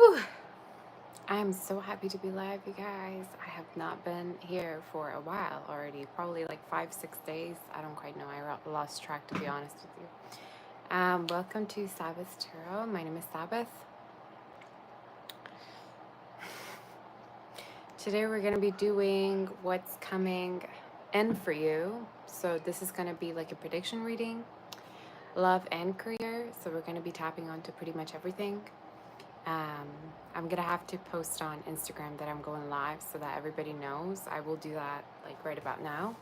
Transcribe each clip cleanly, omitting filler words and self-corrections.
Whew. I'm so happy to be live, you guys. I have not been here for a while already, probably like 5, 6 days. I don't quite know. I lost track, to be honest with you. Welcome to Sabbath Tarot. My name is Sabbath. Today we're going to be doing what's coming in for you. So this is going to be like a prediction reading, love and career. So we're going to be tapping onto pretty much everything. I'm gonna have to post on Instagram that I'm going live so that everybody knows. I will do that like right about now.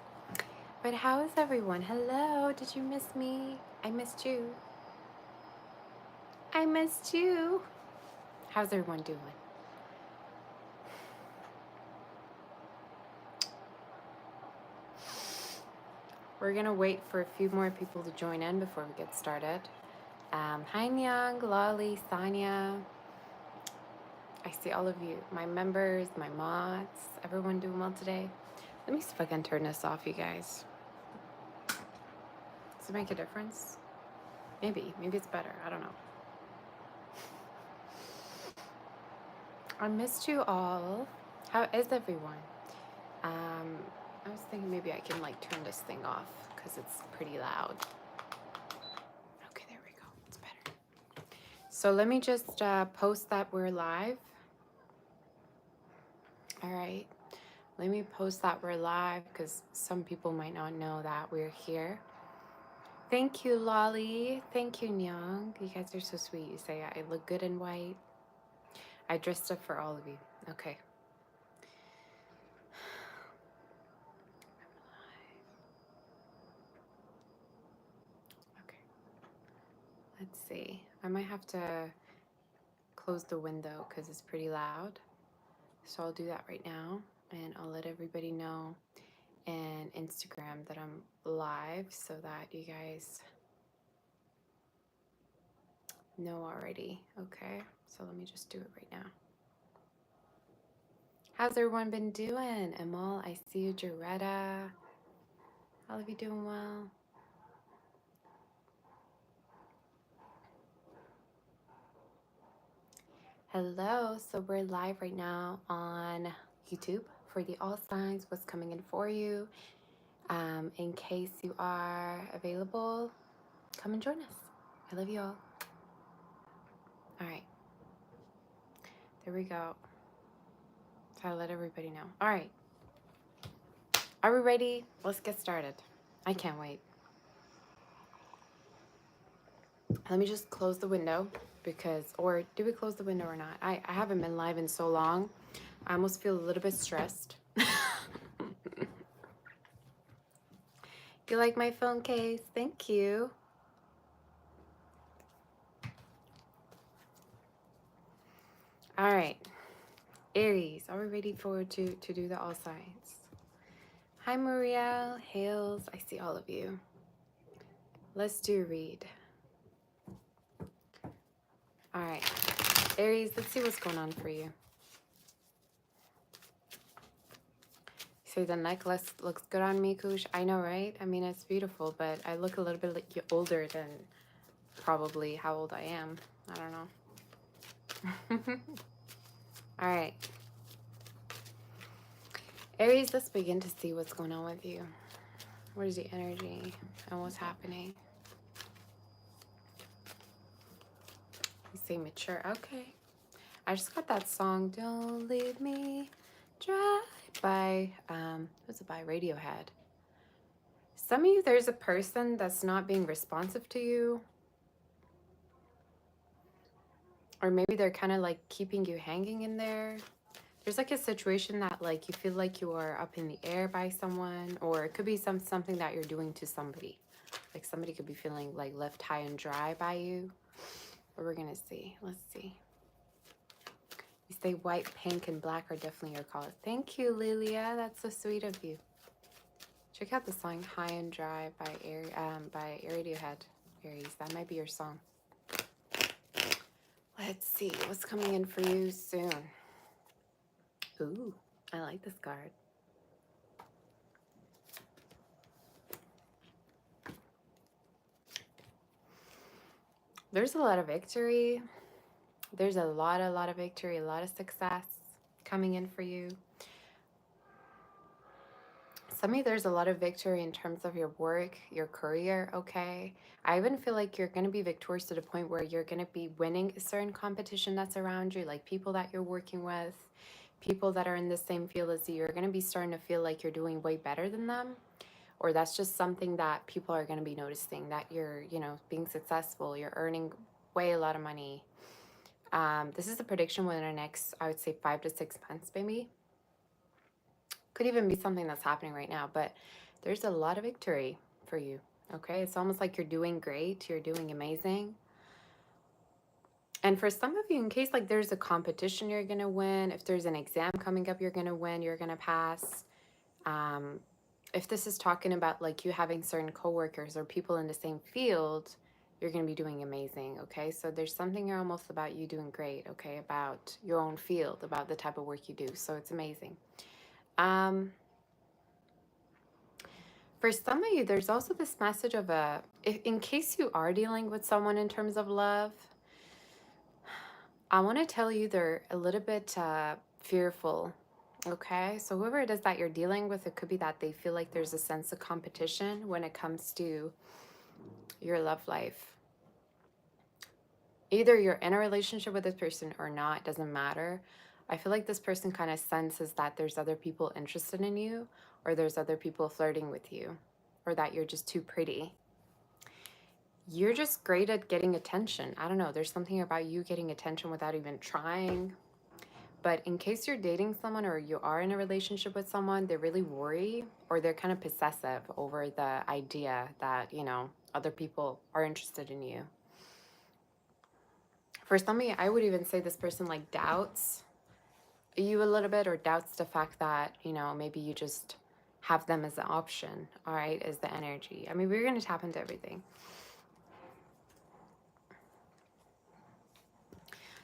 But how is everyone? Hello, did you miss me? I missed you. I missed you. How's everyone doing? We're gonna wait for a few more people to join in before we get started. Hi Nyang, Lolly, Sanya. I see all of you, my members, my mods. Everyone doing well today? Let me see if I can turn this off, you guys. Does it make a difference? Maybe it's better. I don't know. I missed you all. How is everyone? I was thinking maybe I can like turn this thing off because it's pretty loud. Okay, there we go. It's better. So let me just post that we're live. All right. Let me post that we're live because some people might not know that we're here. Thank you, Lolly. Thank you, Nyang. You guys are so sweet. You say I look good in white. I dressed up for all of you. Okay. Okay. Let's see. I might have to close the window because it's pretty loud. So I'll do that right now. And I'll let everybody know and Instagram that I'm live so that you guys know already. Okay. So let me just do it right now. How's everyone been doing? Amal, I see you. Jaretta. All of you doing well? Hello. So we're live right now on YouTube for the All Signs, what's coming in for you. In case you are available, come and join us. I love you all. All right. There we go. So I let everybody know. All right. Are we ready? Let's get started. I can't wait. Let me just close the window because, or do we close the window or not? I haven't been live in so long. I almost feel a little bit stressed. You like my phone case? Thank you. All right. Aries, are we ready to do the all signs? Hi, Maria, Hales. I see all of you. Let's do a read. All right. Aries, let's see what's going on for you. See, the necklace looks good on me, Kush. I know, right? I mean, it's beautiful, but I look a little bit like you're older than probably how old I am. I don't know. All right. Aries, let's begin to see what's going on with you. What is the energy and what's happening? You say mature. Okay. I just got that song, Don't Leave Me Dry, by, what's it by? Radiohead. Some of you, there's a person that's not being responsive to you. Or maybe they're kind of like keeping you hanging in there. There's like a situation that like you feel like you are up in the air by someone, or it could be something that you're doing to somebody. Like somebody could be feeling like left high and dry by you. But we're gonna see. Let's see. You say white, pink, and black are definitely your colors. Thank you, Lilia. That's so sweet of you. Check out the song "High and Dry" by Radiohead. Aries, that might be your song. Let's see what's coming in for you soon. Ooh, I like this card. There's a lot of victory. There's a lot of victory, a lot of success coming in for you. Some of you, there's a lot of victory in terms of your work, your career, okay? I even feel like you're going to be victorious to the point where you're going to be winning a certain competition that's around you, like people that you're working with, people that are in the same field as you. You're going to be starting to feel like you're doing way better than them, or that's just something that people are going to be noticing, that you're, you know, being successful, you're earning way a lot of money. This is a prediction within the next, I would say, 5 to 6 months, maybe. Could even be something that's happening right now, but there's a lot of victory for you. Okay, it's almost like you're doing great, you're doing amazing. And for some of you, in case like there's a competition you're gonna win, if there's an exam coming up you're gonna win, you're gonna pass. If this is talking about like you having certain coworkers or people in the same field, you're gonna be doing amazing. Okay, so there's something here almost about you doing great. Okay, about your own field, about the type of work you do. So it's amazing. For some of you, there's also this message of in case you are dealing with someone in terms of love, I want to tell you they're a little bit fearful. Okay, so whoever it is that you're dealing with, it could be that they feel like there's a sense of competition when it comes to your love life. Either you're in a relationship with this person or not, doesn't matter. I feel like this person kind of senses that there's other people interested in you, or there's other people flirting with you, or that you're just too pretty. You're just great at getting attention. I don't know. There's something about you getting attention without even trying. But in case you're dating someone or you are in a relationship with someone, they really worry or they're kind of possessive over the idea that, you know, other people are interested in you. For some of you, I would even say this person like doubts you a little bit, or doubts the fact that, you know, maybe you just have them as an option, all right, is the energy. I mean, we're going to tap into everything.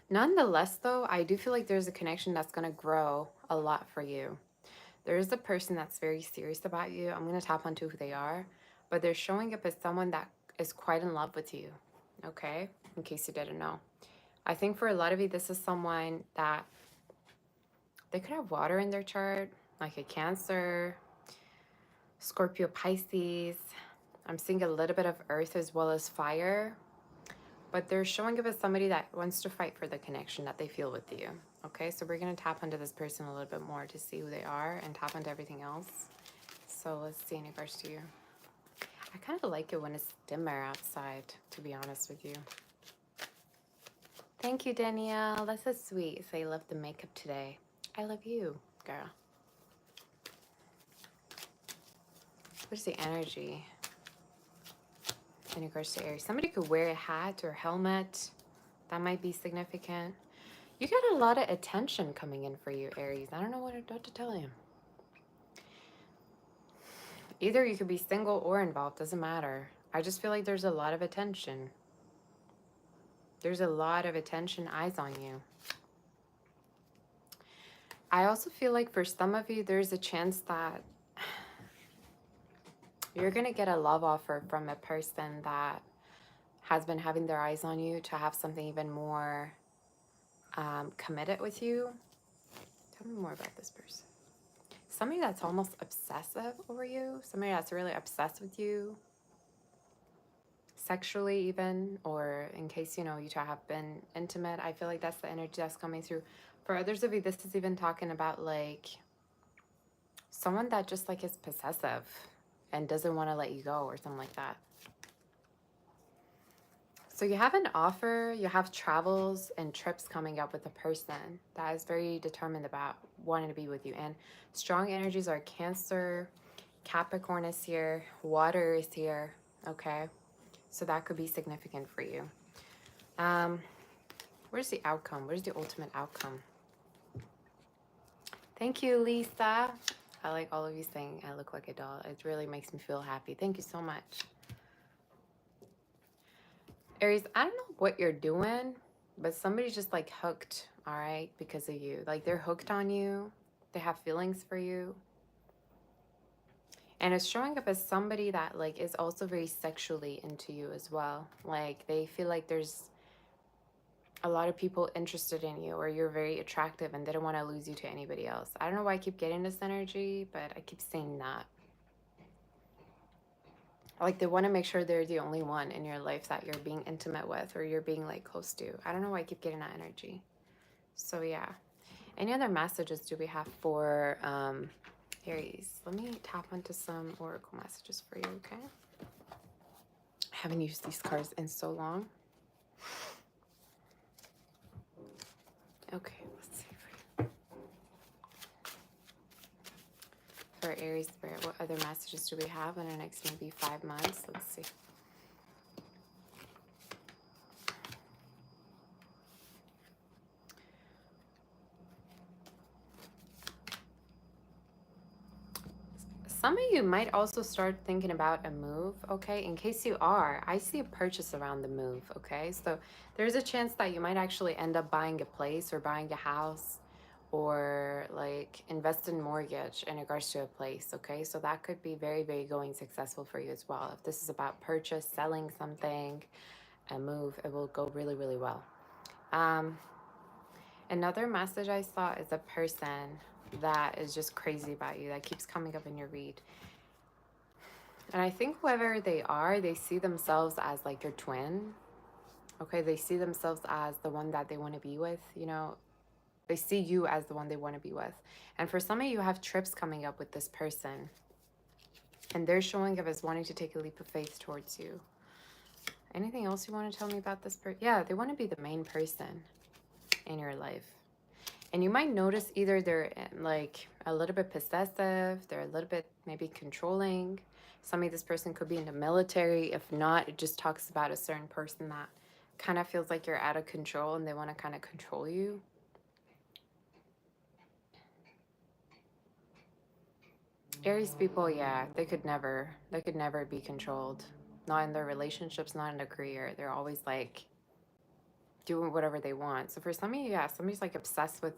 Nonetheless, though, I do feel like there's a connection that's going to grow a lot for you. There is a person that's very serious about you. I'm going to tap onto who they are, but they're showing up as someone that is quite in love with you, okay? In case you didn't know. I think for a lot of you, this is someone that they could have water in their chart, like a Cancer, Scorpio, Pisces. I'm seeing a little bit of earth as well as fire. But they're showing up as somebody that wants to fight for the connection that they feel with you. Okay, so we're going to tap into this person a little bit more to see who they are and tap into everything else. So let's see in regards to you. I kind of like it when it's dimmer outside, to be honest with you. Thank you, Danielle. That's so sweet. Say, I love the makeup today. I love you, girl. What's the energy in regards to Aries? Somebody could wear a hat or helmet. That might be significant. You got a lot of attention coming in for you, Aries. I don't know what to tell you. Either you could be single or involved, doesn't matter. I just feel like there's a lot of attention. There's a lot of attention, eyes on you. I also feel like for some of you, there's a chance that you're going to get a love offer from a person that has been having their eyes on you to have something even more committed with you. Tell me more about this person. Somebody that's almost obsessive over you. Somebody that's really obsessed with you. Sexually even, or in case, you know, you two have been intimate. I feel like that's the energy that's coming through. For others of you, this is even talking about like someone that just like is possessive and doesn't want to let you go or something like that. So you have an offer, you have travels and trips coming up with a person that is very determined about wanting to be with you. And strong energies are Cancer, Capricorn is here, water is here, okay? So that could be significant for you. Where's the outcome? Where's the ultimate outcome? Thank you, Lisa. I like all of you saying I look like a doll. It really makes me feel happy. Thank you so much. Aries, I don't know what you're doing, but somebody's just like hooked, all right, because of you. Like they're hooked on you. They have feelings for you. And it's showing up as somebody that like is also very sexually into you as well. Like they feel like there's a lot of people interested in you, or you're very attractive and they don't want to lose you to anybody else. I don't know why I keep getting this energy, but I keep saying that. Like they want to make sure they're the only one in your life that you're being intimate with, or you're being like close to. I don't know why I keep getting that energy. So yeah. Any other messages do we have for Aries? Let me tap onto some oracle messages for you, okay? I haven't used these cards in so long. Okay, let's see for Aries Spirit. What other messages do we have in the next maybe 5 months? Let's see. Some of you might also start thinking about a move, okay? In case you are, I see a purchase around the move, okay? So there's a chance that you might actually end up buying a place or buying a house, or like invest in mortgage in regards to a place, okay? So that could be very, very going successful for you as well. If this is about purchase, selling something, a move, it will go really, really well. Another message I saw is a person that is just crazy about you, that keeps coming up in your read. And I think whoever they are, they see themselves as like your twin. Okay, they see themselves as the one that they want to be with, you know. They see you as the one they want to be with. And for some of you have trips coming up with this person. And they're showing up as wanting to take a leap of faith towards you. Anything else you want to tell me about this person? Yeah, they want to be the main person in your life. And you might notice either they're like a little bit possessive, they're a little bit maybe controlling. Some of this person could be in the military. If not, it just talks about a certain person that kind of feels like you're out of control and they want to kind of control you. Aries people, yeah, they could never be controlled. Not in their relationships, not in their career. They're always like doing whatever they want. So for some of you, yeah, somebody's like obsessed with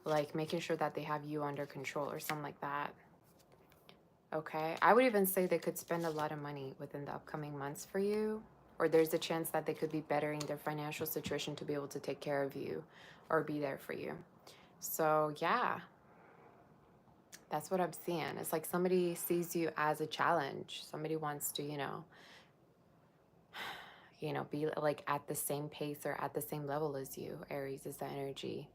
like making sure that they have you under control or something like that. Okay, I would even say they could spend a lot of money within the upcoming months for you, or there's a chance that they could be bettering their financial situation to be able to take care of you or be there for you. So yeah, that's what I'm seeing. It's like somebody sees you as a challenge. Somebody wants to, be like at the same pace or at the same level as you. Aries is the energy.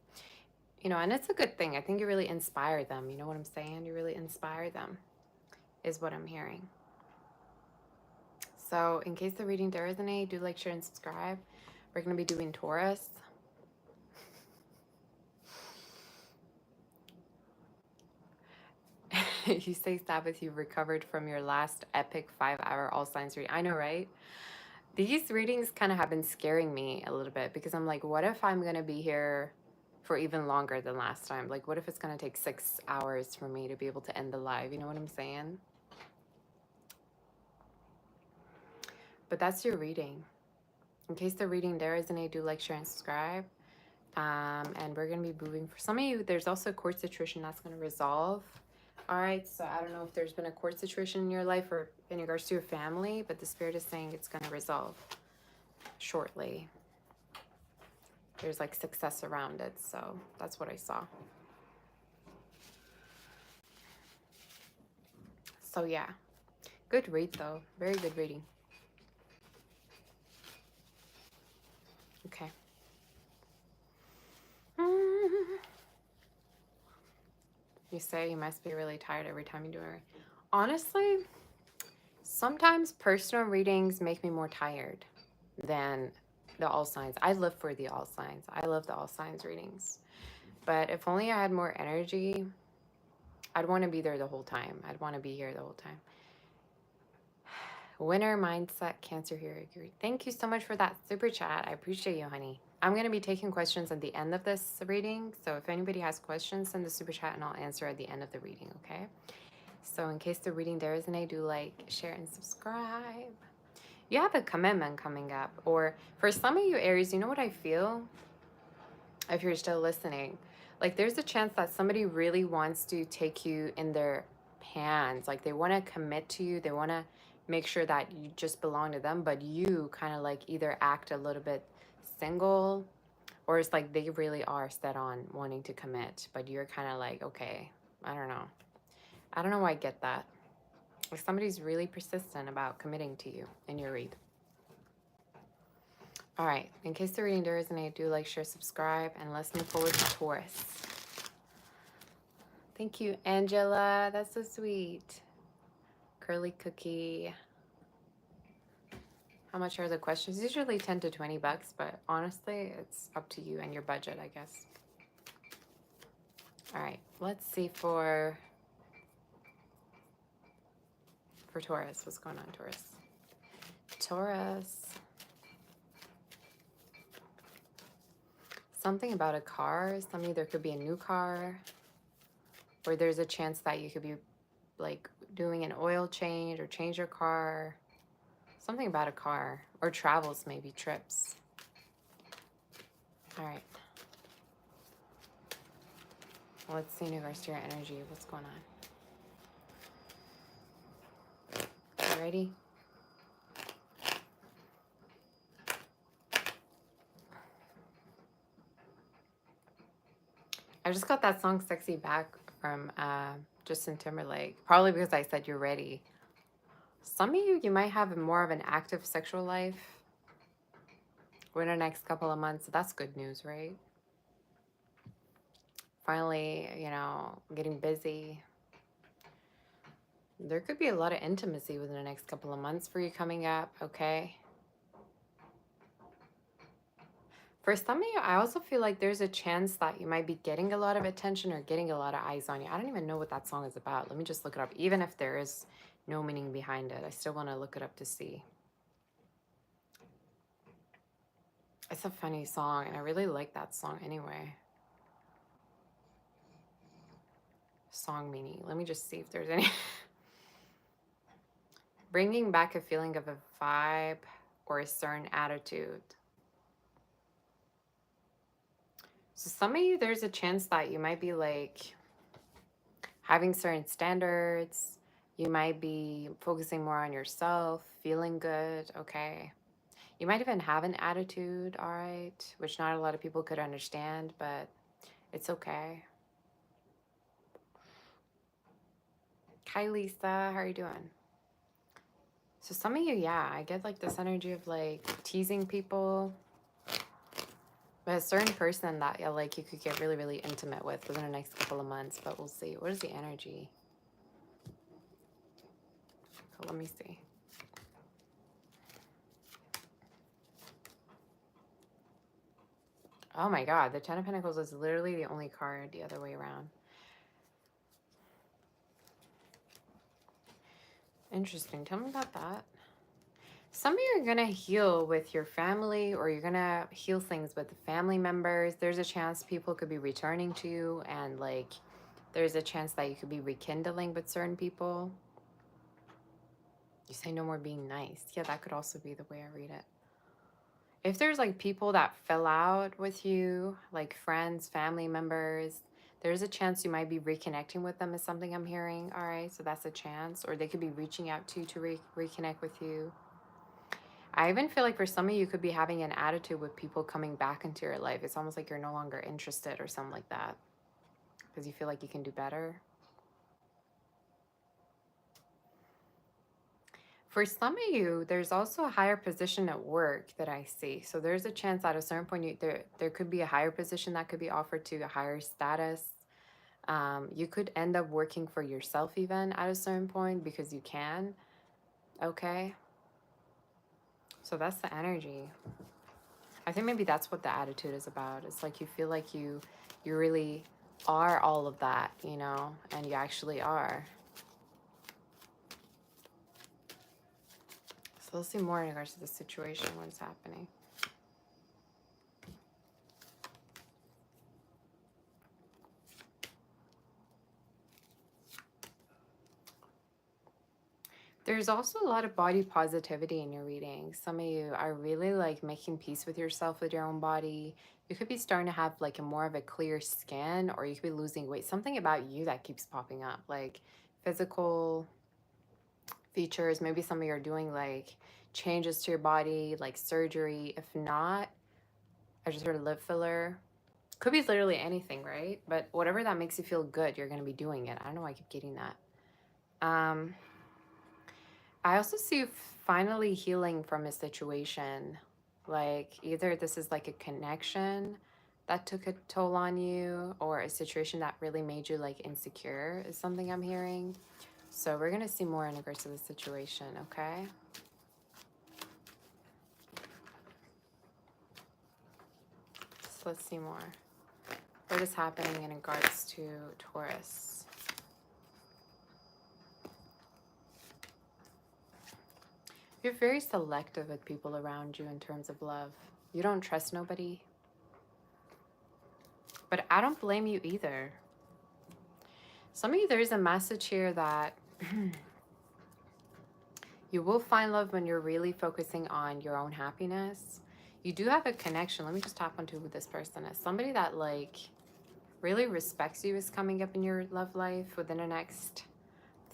And it's a good thing. I think you really inspire them. You know what I'm saying? You really inspire them, is what I'm hearing. So in case the reading does resonate, do like, share, and subscribe. We're going to be doing Taurus. You say, Sabbath, you've recovered from your last epic 5-hour all signs reading. I know, right? These readings kind of have been scaring me a little bit because I'm like, what if I'm going to be here for even longer than last time? Like, what if it's going to take 6 hours for me to be able to end the live? You know what I'm saying? But that's your reading. In case the reading there resonate, do like, share, and subscribe. And we're going to be moving. For some of you, there's also a court situation that's going to resolve. All right, so I don't know if there's been a court situation in your life or in regards to your family, but the Spirit is saying it's going to resolve shortly. There's like success around it, so that's what I saw. So yeah, good read though. Very good reading. Okay. You say you must be really tired every time you do it. Honestly, sometimes personal readings make me more tired than the all signs. I live for the all signs. I love the all signs readings. But if only I had more energy, I'd want to be there the whole time. I'd want to be here the whole time. Winner mindset, Cancer here. Thank you so much for that super chat. I appreciate you, honey. I'm going to be taking questions at the end of this reading. So if anybody has questions, send the super chat and I'll answer at the end of the reading, okay? So in case the reading there isn't, do like, share, and subscribe. You have a commitment coming up. Or for some of you Aries, you know what I feel? If you're still listening, like there's a chance that somebody really wants to take you in their hands. Like they want to commit to you. They want to make sure that you just belong to them, but you kind of like either act a little bit single Or it's like they really are set on wanting to commit, but you're kind of like, okay, I don't know. I don't know why I get that. Like somebody's really persistent about committing to you in your read. All right. In case the reading does resonate, do like, share, subscribe, and let's move forward to Taurus. Thank you, Angela. That's so sweet. Curly cookie. How much are the questions? Usually 10 to 20 bucks, but honestly, it's up to you and your budget, I guess. All right. Let's see for Taurus. What's going on, Taurus? Taurus. Something about a car. Something, there could be a new car, or there's a chance that you could be like doing an oil change or change your car. Something about a car or travels, maybe trips. All right. Let's see, universe, your energy. What's going on? You ready? I just got that song "Sexy" back from Justin Timberlake. Probably because I said you're ready. Some of you might have more of an active sexual life within the next couple of months. That's good news, right? Finally, you know, getting busy. There could be a lot of intimacy within the next couple of months for you coming up, okay? For some of you, I also feel like there's a chance that you might be getting a lot of attention or getting a lot of eyes on you. I don't even know what that song is about. Let me just look it up. Even if there is no meaning behind it, I still want to look it up to see. It's a funny song, and I really like that song anyway. Song meaning. Let me just see if there's any. Bringing back a feeling of a vibe or a certain attitude. So some of you, there's a chance that you might be like having certain standards. You might be focusing more on yourself, feeling good, okay? You might even have an attitude, all right, which not a lot of people could understand, but it's okay. Hi, Lisa. How are you doing? So some of you, yeah, I get like this energy of like teasing people. But a certain person that like you could get really, really intimate with within the next couple of months, but we'll see. What is the energy? So let me see. Oh my God, the Ten of Pentacles is literally the only card the other way around. Interesting. Tell me about that. Some of you are going to heal with your family, or you're going to heal things with family members. There's a chance people could be returning to you, and like there's a chance that you could be rekindling with certain people. You say no more being nice. Yeah, that could also be the way I read it. If there's like people that fell out with you, like friends, family members, there's a chance you might be reconnecting with them is something I'm hearing. All right, so that's a chance. Or they could be reaching out to you to reconnect with you. I even feel like for some of you could be having an attitude with people coming back into your life. It's almost like you're no longer interested or something like that because you feel like you can do better. For some of you, there's also a higher position at work that I see. So there's a chance at a certain point there could be a higher position that could be offered to you, a higher status. You could end up working for yourself even at a certain point because you can. Okay. So that's the energy. I think maybe that's what the attitude is about. It's like you feel like you really are all of that, you know, and you actually are. So let's see more in regards to the situation, what's happening. There's also a lot of body positivity in your reading. Some of you are really like making peace with yourself, with your own body. You could be starting to have like a more of a clear skin, or you could be losing weight. Something about you that keeps popping up, like physical features. Maybe some of you are doing like changes to your body, like surgery. If not, I just heard a lip filler. Could be literally anything, right? But whatever that makes you feel good, you're going to be doing it. I don't know why I keep getting that. I also see you finally healing from a situation. Like either this is like a connection that took a toll on you, or a situation that really made you like insecure is something I'm hearing. So we're going to see more in regards to the situation, okay? So let's see more. What is happening in regards to Taurus? You're very selective with people around you in terms of love. You don't trust nobody. But I don't blame you either. Some of you, there is a message here that you will find love when you're really focusing on your own happiness. You do have a connection. Let me just tap onto who this person is. Somebody that like really respects you is coming up in your love life within the next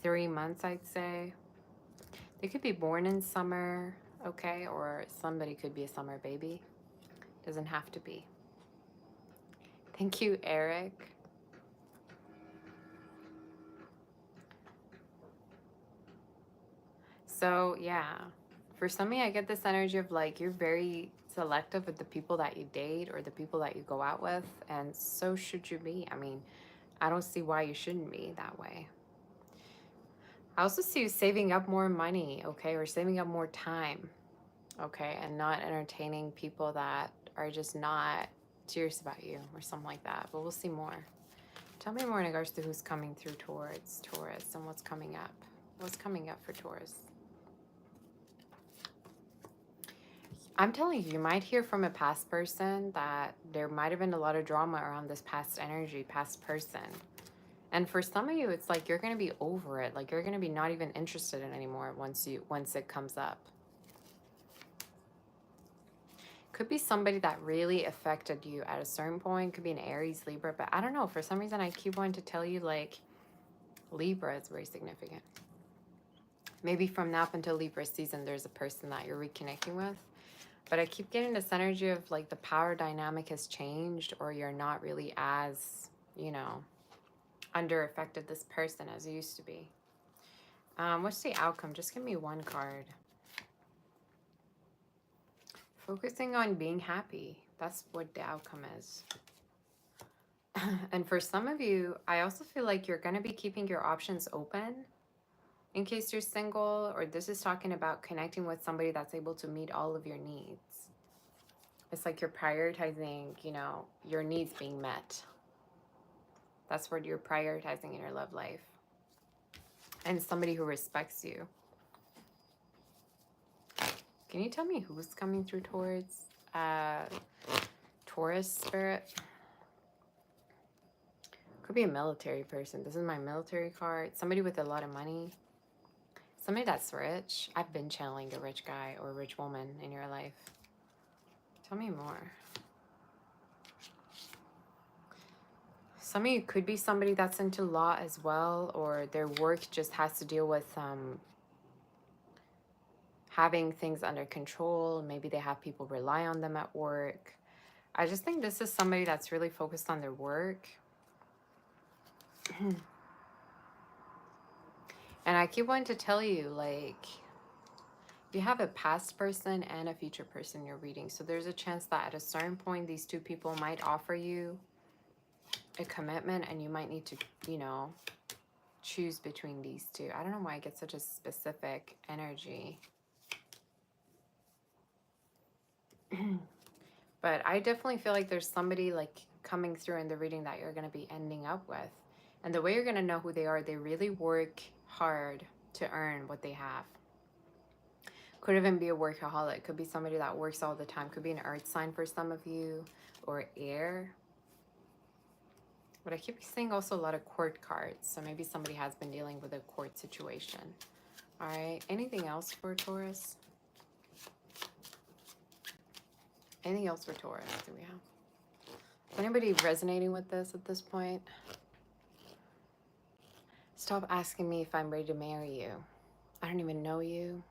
3 months, I'd say. They could be born in summer, okay? Or somebody could be a summer baby. Doesn't have to be. Thank you, Eric. So, yeah. For some of you, I get this energy of like you're very selective with the people that you date or the people that you go out with, and so should you be. I mean, I don't see why you shouldn't be that way. I also see you saving up more money, okay, or saving up more time, okay, and not entertaining people that are just not serious about you or something like that. But we'll see more. Tell me more in regards to who's coming through towards Taurus and what's coming up. What's coming up for Taurus? I'm telling you, you might hear from a past person that there might have been a lot of drama around this past energy, past person. And for some of you, it's like you're going to be over it. Like you're going to be not even interested in it anymore once it comes up. Could be somebody that really affected you at a certain point. Could be an Aries, Libra, but I don't know. For some reason, I keep wanting to tell you like Libra is very significant. Maybe from now up until Libra season, there's a person that you're reconnecting with. But I keep getting this energy of like the power dynamic has changed, or you're not really as, under affected this person as you used to be. What's the outcome? Just give me one card. Focusing on being happy. That's what the outcome is. And for some of you, I also feel like you're going to be keeping your options open in case you're single, or this is talking about connecting with somebody that's able to meet all of your needs. It's like you're prioritizing, your needs being met. That's what you're prioritizing in your love life. And somebody who respects you. Can you tell me who's coming through towards Taurus spirit? Could be a military person. This is my military card. Somebody with a lot of money. Somebody that's rich. I've been channeling a rich guy or a rich woman in your life. Tell me more. Some of you could be somebody that's into law as well, or their work just has to deal with having things under control. Maybe they have people rely on them at work. I just think this is somebody that's really focused on their work. And I keep wanting to tell you, like, you have a past person and a future person you're reading. So there's a chance that at a certain point, these two people might offer you a commitment and you might need to, choose between these two. I don't know why I get such a specific energy. But I definitely feel like there's somebody like coming through in the reading that you're going to be ending up with. And the way you're going to know who they are, they really work hard to earn what they have. Could even be a workaholic. Could be somebody that works all the time. Could be an earth sign for some of you, or air. But I keep seeing also a lot of court cards. So maybe somebody has been dealing with a court situation. All right. Anything else for Taurus? Anything else for Taurus do we have? Is anybody resonating with this at this point? Stop asking me if I'm ready to marry you. I don't even know you.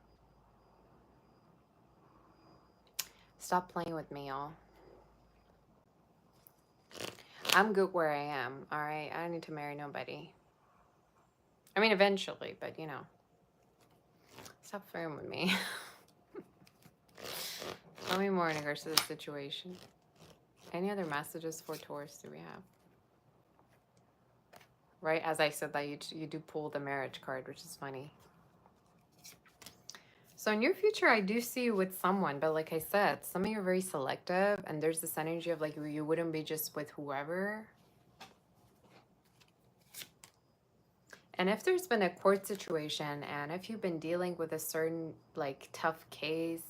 Stop playing with me, y'all. I'm good where I am, all right? I don't need to marry nobody. I mean, eventually, but you know. Stop flirting with me. Tell me more in regards to the situation. Any other messages for Taurus do we have? Right, as I said that you do pull the marriage card, which is funny. So in your future, I do see you with someone, but like I said, some of you are very selective, and there's this energy of like you wouldn't be just with whoever. And if there's been a court situation, and if you've been dealing with a certain like tough case,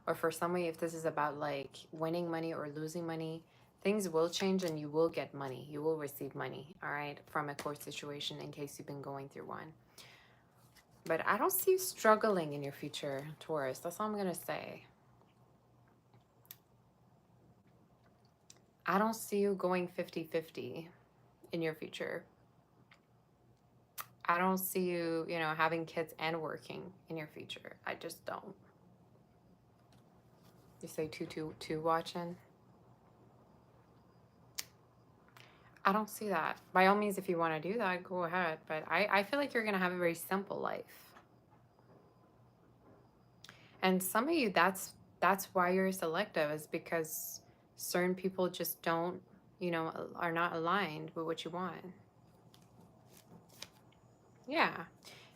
or for some of you, if this is about like winning money or losing money, things will change and you will get money. You will receive money, all right, from a court situation in case you've been going through one. But I don't see you struggling in your future, Taurus. That's all I'm going to say. I don't see you going 50-50 in your future. I don't see you, you know, having kids and working in your future. I just don't. You say 222 watching? I don't see that. By all means, if you want to do that, go ahead. But I feel like you're going to have a very simple life. And some of you, that's why you're selective, is because certain people just don't, you know, are not aligned with what you want. Yeah.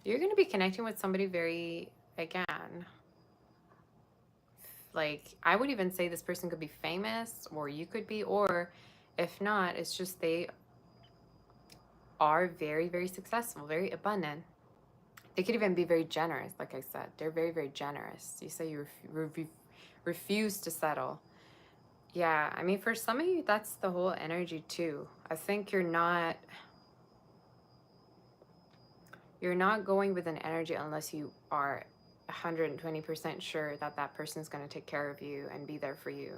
You're going to be connecting with somebody very, again, like, I would even say this person could be famous, or you could be, or if not, it's just they are very, very successful, very abundant. They could even be very generous, like I said. They're very, very generous. You say you refuse to settle. Yeah, I mean, for some of you, that's the whole energy too. I think you're not going with an energy unless you are 120% sure that that person's going to take care of you and be there for you.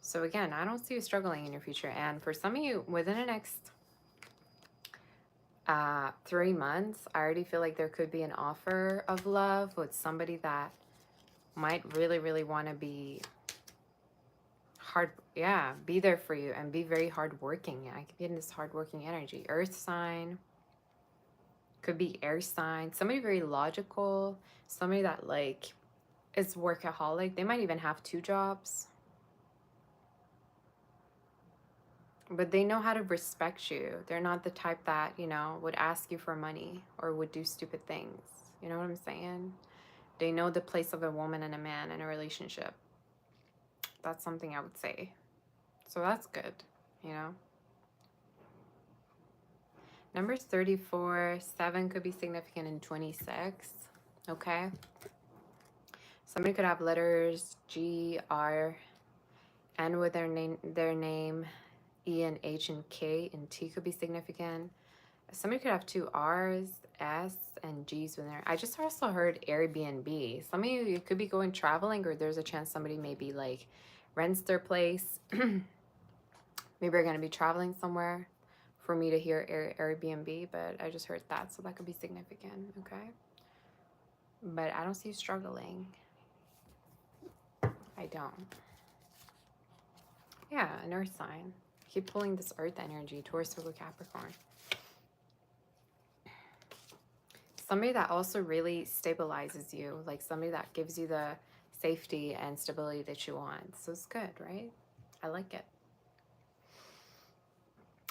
So again, I don't see you struggling in your future. And for some of you, within the next 3 months, I already feel like there could be an offer of love with somebody that might really, really want to be be there for you and be very hardworking. I could get in this hardworking energy. Earth sign, could be air sign. Somebody very logical, somebody that like is workaholic. They might even have 2 jobs. But they know how to respect you. They're not the type that, you know, would ask you for money or would do stupid things. You know what I'm saying? They know the place of a woman and a man in a relationship. That's something I would say. So that's good, you know? Numbers 34, 7 could be significant in 26, okay? Somebody could have letters G, R, N with their name, E and H and K and T could be significant. Somebody could have 2 R's, S, and G's with there. I just also heard Airbnb. Some of you could be going traveling, or there's a chance somebody maybe like rents their place. Maybe you're going to be traveling somewhere for me to hear Airbnb, but I just heard that, so that could be significant, okay? But I don't see you struggling. I don't. Yeah, an earth sign. Keep pulling this earth energy, Taurus, Virgo, Capricorn. Somebody that also really stabilizes you, like somebody that gives you the safety and stability that you want. So it's good, right? I like it.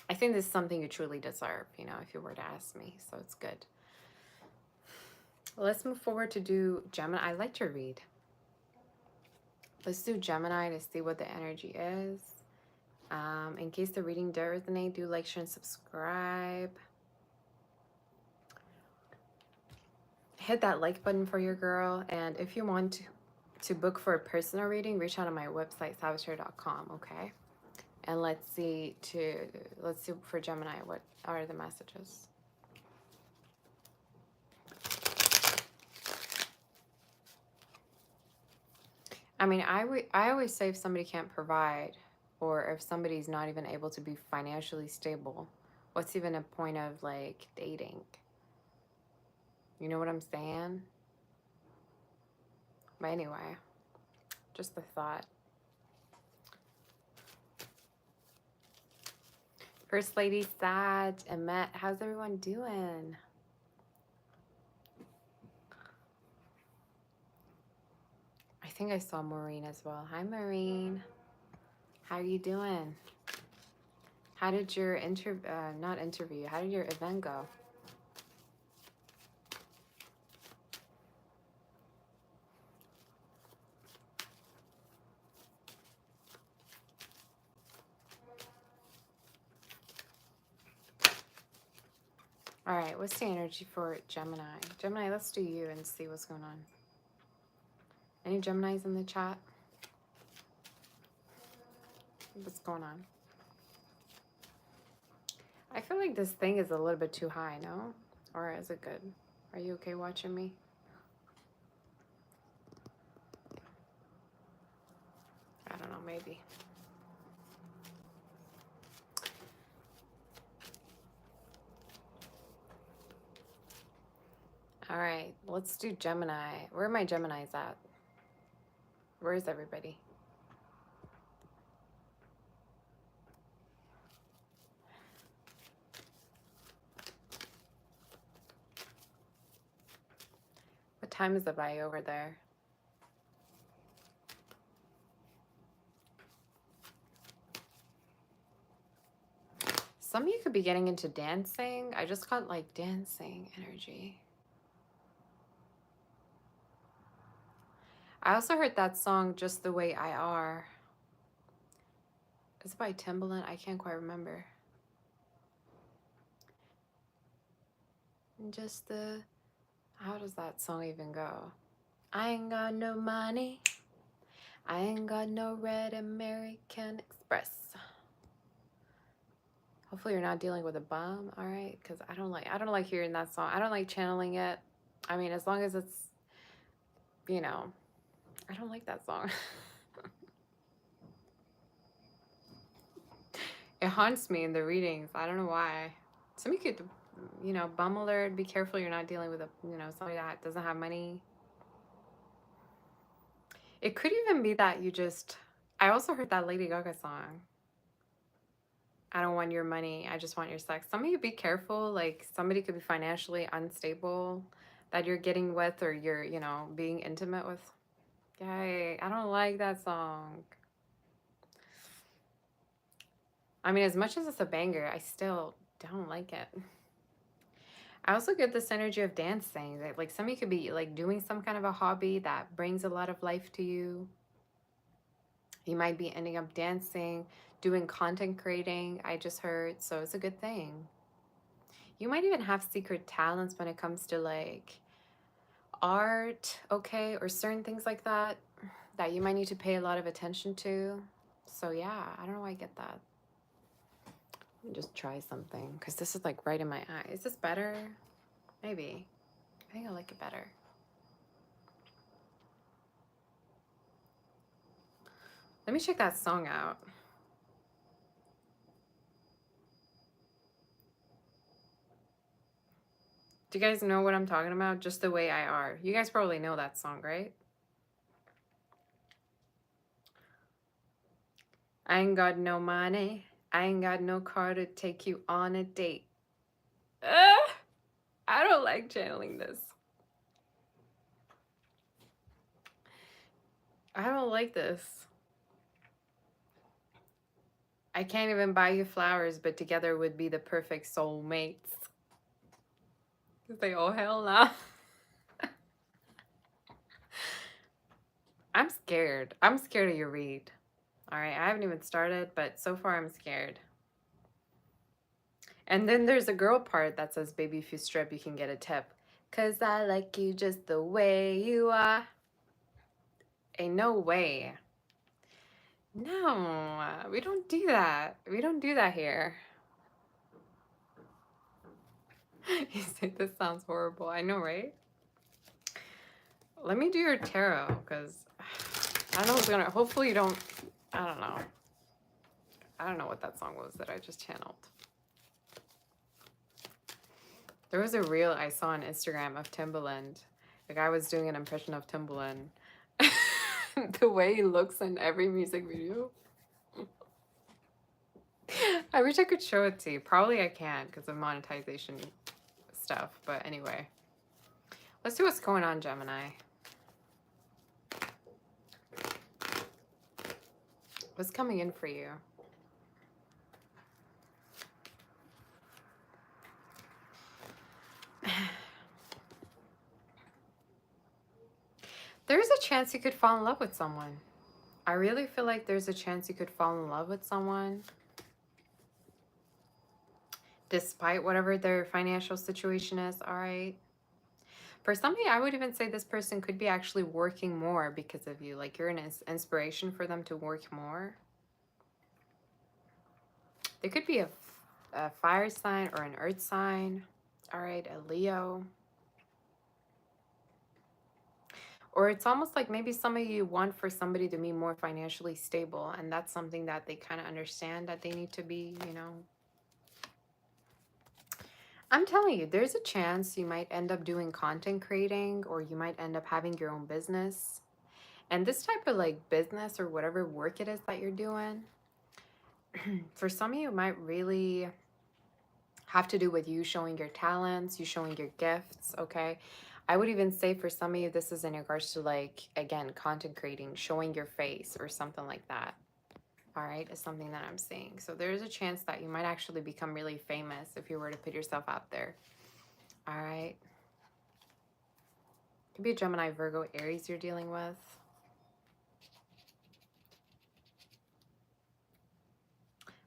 I think this is something you truly deserve, you know, if you were to ask me. So it's good. Let's move forward to do Gemini. I like to read. Let's do Gemini to see what the energy is. In case the reading does resonate, do like, share, and subscribe. Hit that like button for your girl. And if you want to book for a personal reading, reach out to my website, savageshare.com, okay? And let's see for Gemini, what are the messages? I mean, I always say if somebody can't provide, or if somebody's not even able to be financially stable, what's even a point of like dating? You know what I'm saying? But anyway, just a thought. First Lady Sag and Matt, how's everyone doing? I think I saw Maureen as well. Hi, Maureen. How are you doing? How did your not interview, how did your event go? All right, what's the energy for Gemini? Gemini, let's do you and see what's going on. Any Geminis in the chat? What's going on? I feel like this thing is a little bit too high, no? Or is it good? Are you okay watching me? I don't know, maybe. All right, let's do Gemini. Where are my Geminis at? Where is everybody? What time is it by over there? Some of you could be getting into dancing. I just got like dancing energy. I also heard that song, Just the Way I Are. Is it by Timbaland? I can't quite remember. Just the... How does that song even go? I ain't got no money. I ain't got no red American Express. Hopefully you're not dealing with a bum, all right? Because I don't like hearing that song. I don't like channeling it. I mean, as long as it's, you know, I don't like that song. It haunts me in the readings. I don't know why. Somebody could, you know, bum alert. Be careful you're not dealing with a, you know, somebody that doesn't have money. It could even be that you just... I also heard that Lady Gaga song. I don't want your money. I just want your sex. Some of you be careful. Like somebody could be financially unstable that you're getting with or you're, you know, being intimate with. Yay. I don't like that song. I mean, as much as it's a banger, I still don't like it. I also get this energy of dancing. That like some of you could be like doing some kind of a hobby that brings a lot of life to you. You might be ending up dancing, doing content creating, I just heard. So it's a good thing. You might even have secret talents when it comes to like art, okay, or certain things like that that you might need to pay a lot of attention to. So yeah, I don't know why I get that. Let me just try something because this is like right in my eye. Is this better? Maybe. I think I like it better. Let me check that song out. Do you guys know what I'm talking about? Just the Way I Are. You guys probably know that song, right? I ain't got no money. I ain't got no car to take you on a date. I don't like channeling this. I don't like this. I can't even buy you flowers, but together would be the perfect soulmates. Say, oh hell no. I'm scared. I'm scared of your read. All right, I haven't even started, but so far I'm scared. And then there's a girl part that says, baby, if you strip, you can get a tip. 'Cause I like you just the way you are. Ain't no way. No, we don't do that. We don't do that here. You say this sounds horrible. I know, right? Let me do your tarot, because I don't know what's gonna... Hopefully you don't... I don't know. I don't know what that song was that I just channeled. There was a reel I saw on Instagram of Timbaland. The guy was doing an impression of Timbaland. The way he looks in every music video. I wish I could show it to you. Probably I can't because of monetization stuff. But anyway, let's see what's going on, Gemini. What's coming in for you? There's a chance you could fall in love with someone. I really feel like there's a chance you could fall in love with someone despite whatever their financial situation is, all right? For somebody, I would even say this person could be actually working more because of you. Like you're an inspiration for them to work more. There could be a fire sign or an earth sign, all right, a Leo. Or it's almost like maybe some of you want for somebody to be more financially stable, and that's something that they kind of understand that they need to be, you know. I'm telling you, there's a chance you might end up doing content creating, or you might end up having your own business. And this type of like business or whatever work it is that you're doing, for some of you, it might really have to do with you showing your talents, you showing your gifts, okay? I would even say for some of you, this is in regards to like, again, content creating, showing your face or something like that. All right, is something that I'm seeing. So there's a chance that you might actually become really famous if you were to put yourself out there. All right. Could be a Gemini, Virgo, Aries you're dealing with.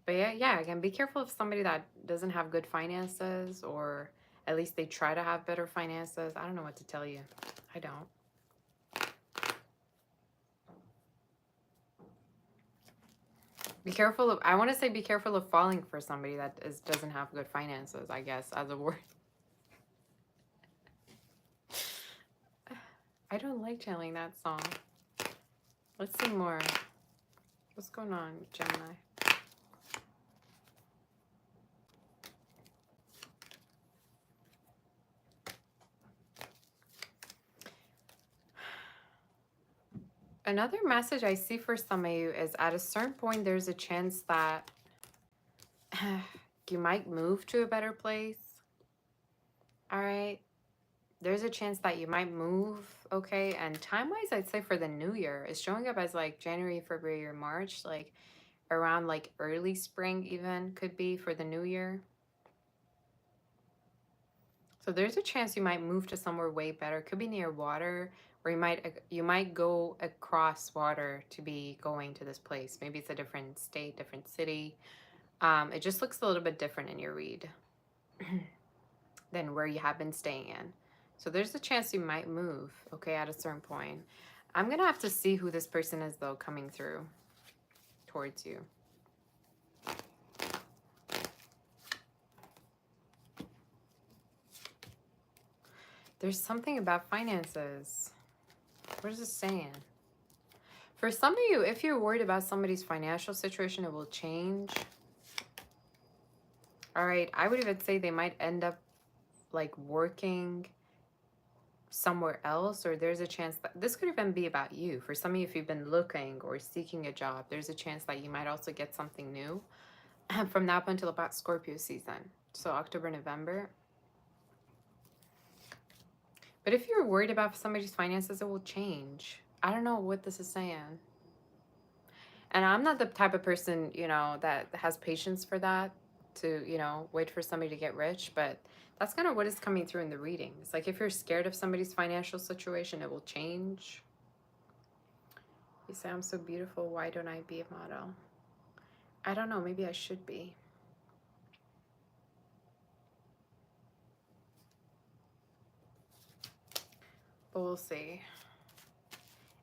But yeah, again, be careful of somebody that doesn't have good finances, or at least they try to have better finances. I don't know what to tell you. I don't. Be careful of, I want to say be careful of falling for somebody that doesn't have good finances, I guess, as a word. I don't like channeling that song. Let's see more. What's going on, Gemini? Another message I see for some of you is at a certain point, there's a chance that you might move to a better place. All right. There's a chance that you might move. Okay. And time-wise, I'd say for the new year, it's showing up as like January, February, or March, like around like early spring even could be for the new year. So there's a chance you might move to somewhere way better. Could be near water, or you might go across water to be going to this place. Maybe it's a different state, different city. It just looks a little bit different in your read than where you have been staying in. So there's a chance you might move, okay, at a certain point. I'm going to have to see who this person is, though, coming through towards you. There's something about finances. What is it saying? For some of you, if you're worried about somebody's financial situation, it will change. All right, I would even say they might end up like working somewhere else, or there's a chance that this could even be about you. For some of you, if you've been looking or seeking a job, there's a chance that you might also get something new from now up until about Scorpio season. So October, November. But if you're worried about somebody's finances, it will change. I don't know what this is saying. And I'm not the type of person, you know, that has patience for that, to, you know, wait for somebody to get rich. But that's kind of what is coming through in the readings. Like if you're scared of somebody's financial situation, it will change. You say, I'm so beautiful. Why don't I be a model? I don't know. Maybe I should be. But we'll see.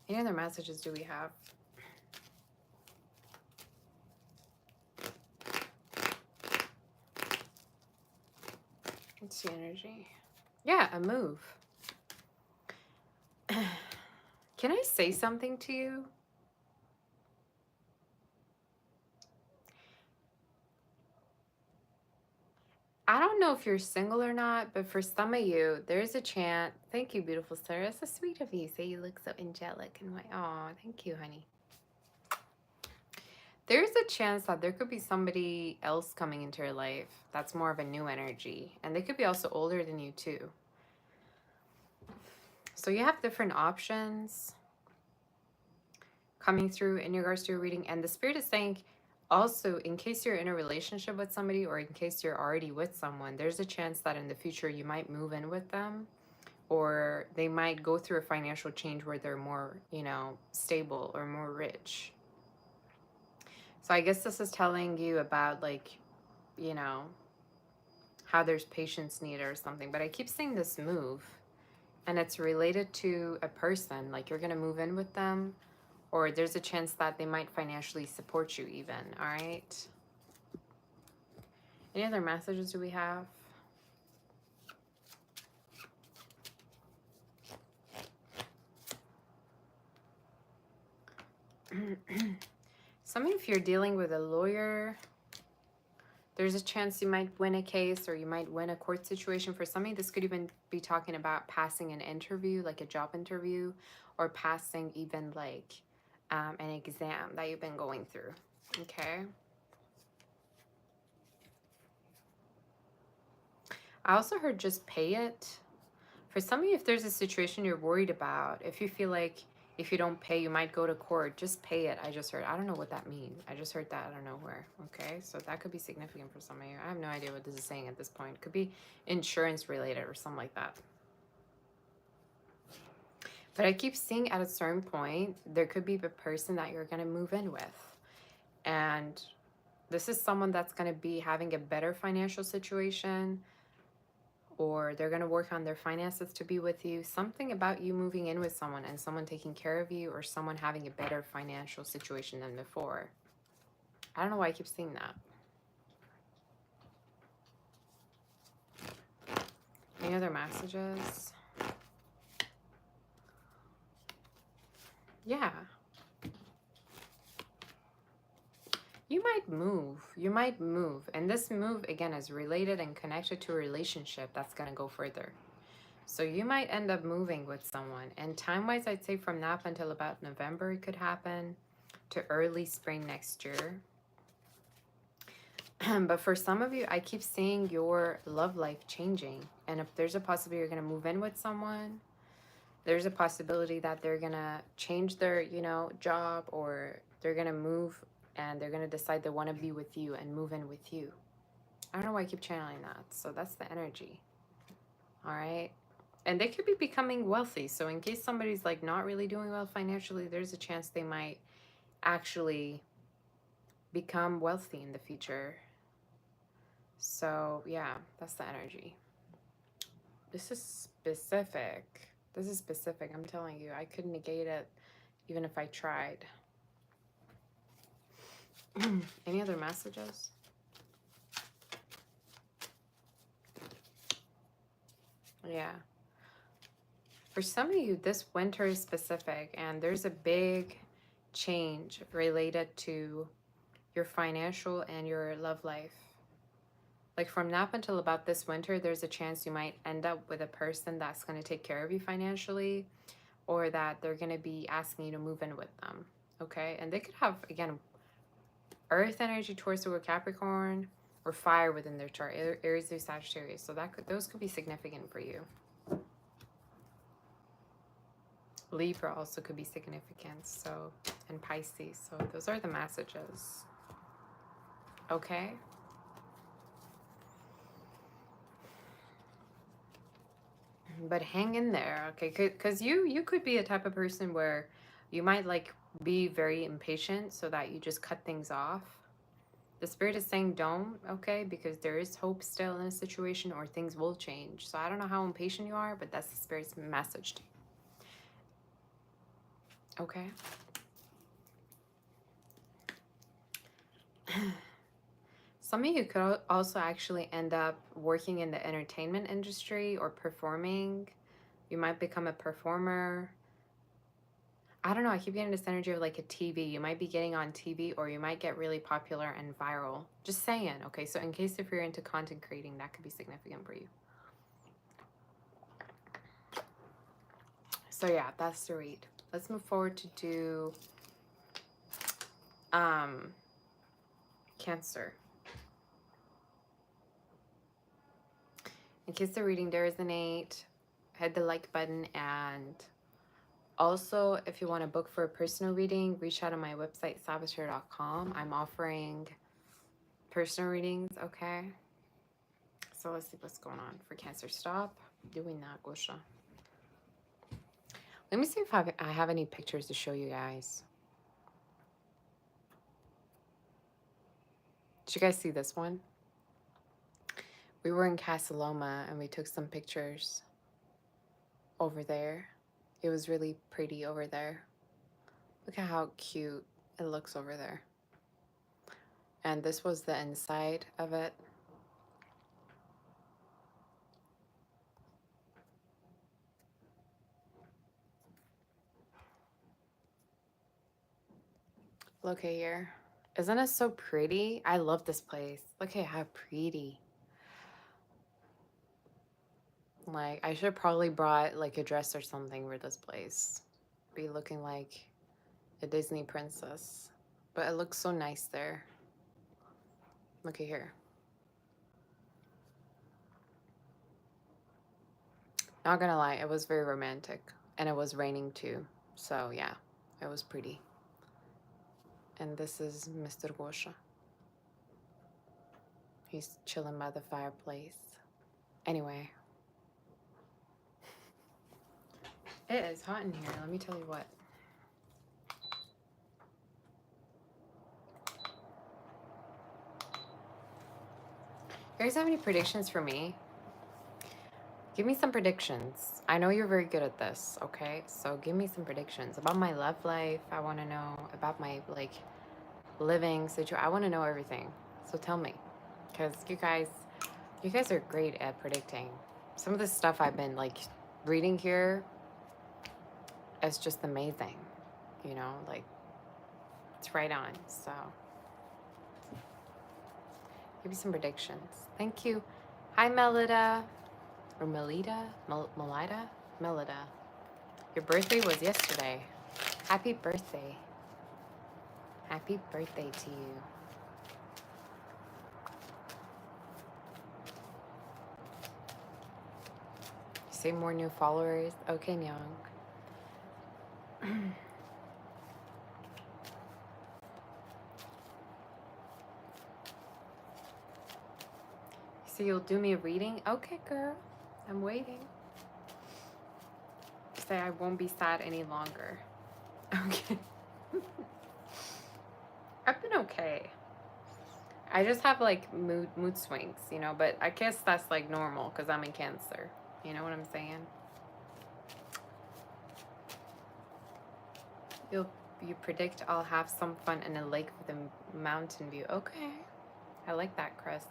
Any other messages do we have? Let's see energy. Yeah, a move. Can I say something to you? I don't know if you're single or not, but for some of you, there's a chance. Thank you, beautiful Sarah. It's so sweet of you. Say you look so angelic and like, oh, thank you, honey. There's a chance that there could be somebody else coming into your life that's more of a new energy. And they could be also older than you too. So you have different options coming through in regards to your reading. And the Spirit is saying also, in case you're in a relationship with somebody or in case you're already with someone, there's a chance that in the future you might move in with them, or they might go through a financial change where they're more, you know, stable or more rich. So I guess this is telling you about, like, you know, how there's patience needed or something. But I keep seeing this move, and it's related to a person, like you're going to move in with them, or there's a chance that they might financially support you even. All right. Any other messages do we have? Some of you, if you're dealing with a lawyer, there's a chance you might win a case or you might win a court situation. For some of you, this could even be talking about passing an interview, like a job interview, or passing even like an exam that you've been going through. Okay. I also heard just pay it. For some of you, if there's a situation you're worried about, if you feel like if you don't pay, you might go to court, just pay it. I just heard. I don't know what that means. I just heard that. I don't know where. Okay. So that could be significant for some of you. I have no idea what this is saying at this point. It could be insurance related or something like that. But I keep seeing at a certain point, there could be the person that you're going to move in with. And this is someone that's going to be having a better financial situation, or they're going to work on their finances to be with you. Something about you moving in with someone and someone taking care of you, or someone having a better financial situation than before. I don't know why I keep seeing that. Any other messages? Yeah. You might move. You might move. And this move, again, is related and connected to a relationship that's going to go further. So you might end up moving with someone. And time-wise, I'd say from now up until about November, it could happen, to early spring next year. But for some of you, I keep seeing your love life changing. And if there's a possibility you're going to move in with someone, there's a possibility that they're going to change their, you know, job, or they're going to move and they're going to decide they want to be with you and move in with you. I don't know why I keep channeling that. So that's the energy. All right. And they could be becoming wealthy. So in case somebody's like not really doing well financially, there's a chance they might actually become wealthy in the future. So yeah, that's the energy. This is specific. This is specific. I'm telling you, I couldn't negate it even if I tried. Any other messages? Yeah. For some of you, this winter is specific, and there's a big change related to your financial and your love life. Like from now up until about this winter, there's a chance you might end up with a person that's going to take care of you financially, or that they're going to be asking you to move in with them. Okay. And they could have, again, earth energy, Taurus or Capricorn, or fire within their chart, Aries or Sagittarius. So those could be significant for you. Libra also could be significant. So, and Pisces. So those are the messages. Okay. But hang in there, okay? Because you could be a type of person where you might like be very impatient, so that you just cut things off. The Spirit is saying don't, okay? Because there is hope still in a situation, or things will change. So I don't know how impatient you are, but that's the Spirit's message to you. Okay. Some of you could also actually end up working in the entertainment industry or performing. You might become a performer. I don't know. I keep getting this energy of like a TV. You might be getting on TV, or you might get really popular and viral. Just saying. Okay. So in case if you're into content creating, that could be significant for you. So yeah, that's the read. Let's move forward to do Cancer. In case the reading there resonate, hit the like button, and also if you want to book for a personal reading, reach out on my website saboteur.com. I'm offering personal readings, okay? So let's see what's going on for Cancer. Stop doing that, Gosha. Let me see if I have any pictures to show you guys. Did you guys see this one? We were in Casa Loma and we took some pictures over there. It was really pretty over there. Look at how cute it looks over there. And this was the inside of it. Look at here. Isn't it so pretty? I love this place. Look at how pretty. Like, I should probably brought like a dress or something for this place. Be looking like a Disney princess. But it looks so nice there. Look at here. Not gonna lie, it was very romantic. And it was raining too. So yeah, it was pretty. And this is Mr. Gosha. He's chilling by the fireplace. Anyway. It is hot in here, let me tell you what. You guys have any predictions for me? Give me some predictions. I know you're very good at this, okay? So give me some predictions about my love life. I want to know about my like living situation. I want to know everything. So tell me, because you guys are great at predicting. Some of the stuff I've been like reading here is just amazing. You know, like it's right on. So give me some predictions. Thank you. Hi, Melida. Or Melida? Melida? Melida. Your birthday was yesterday. Happy birthday. Happy birthday to you. Say more new followers. Okay, Myung. So you'll do me a reading? Okay, girl. I'm waiting. Say I won't be sad any longer. Okay. I've been okay. I just have like mood swings, you know, but I guess that's like normal because I'm in Cancer. You know what I'm saying? You predict I'll have some fun in a lake with a mountain view. Okay. I like that, Chris.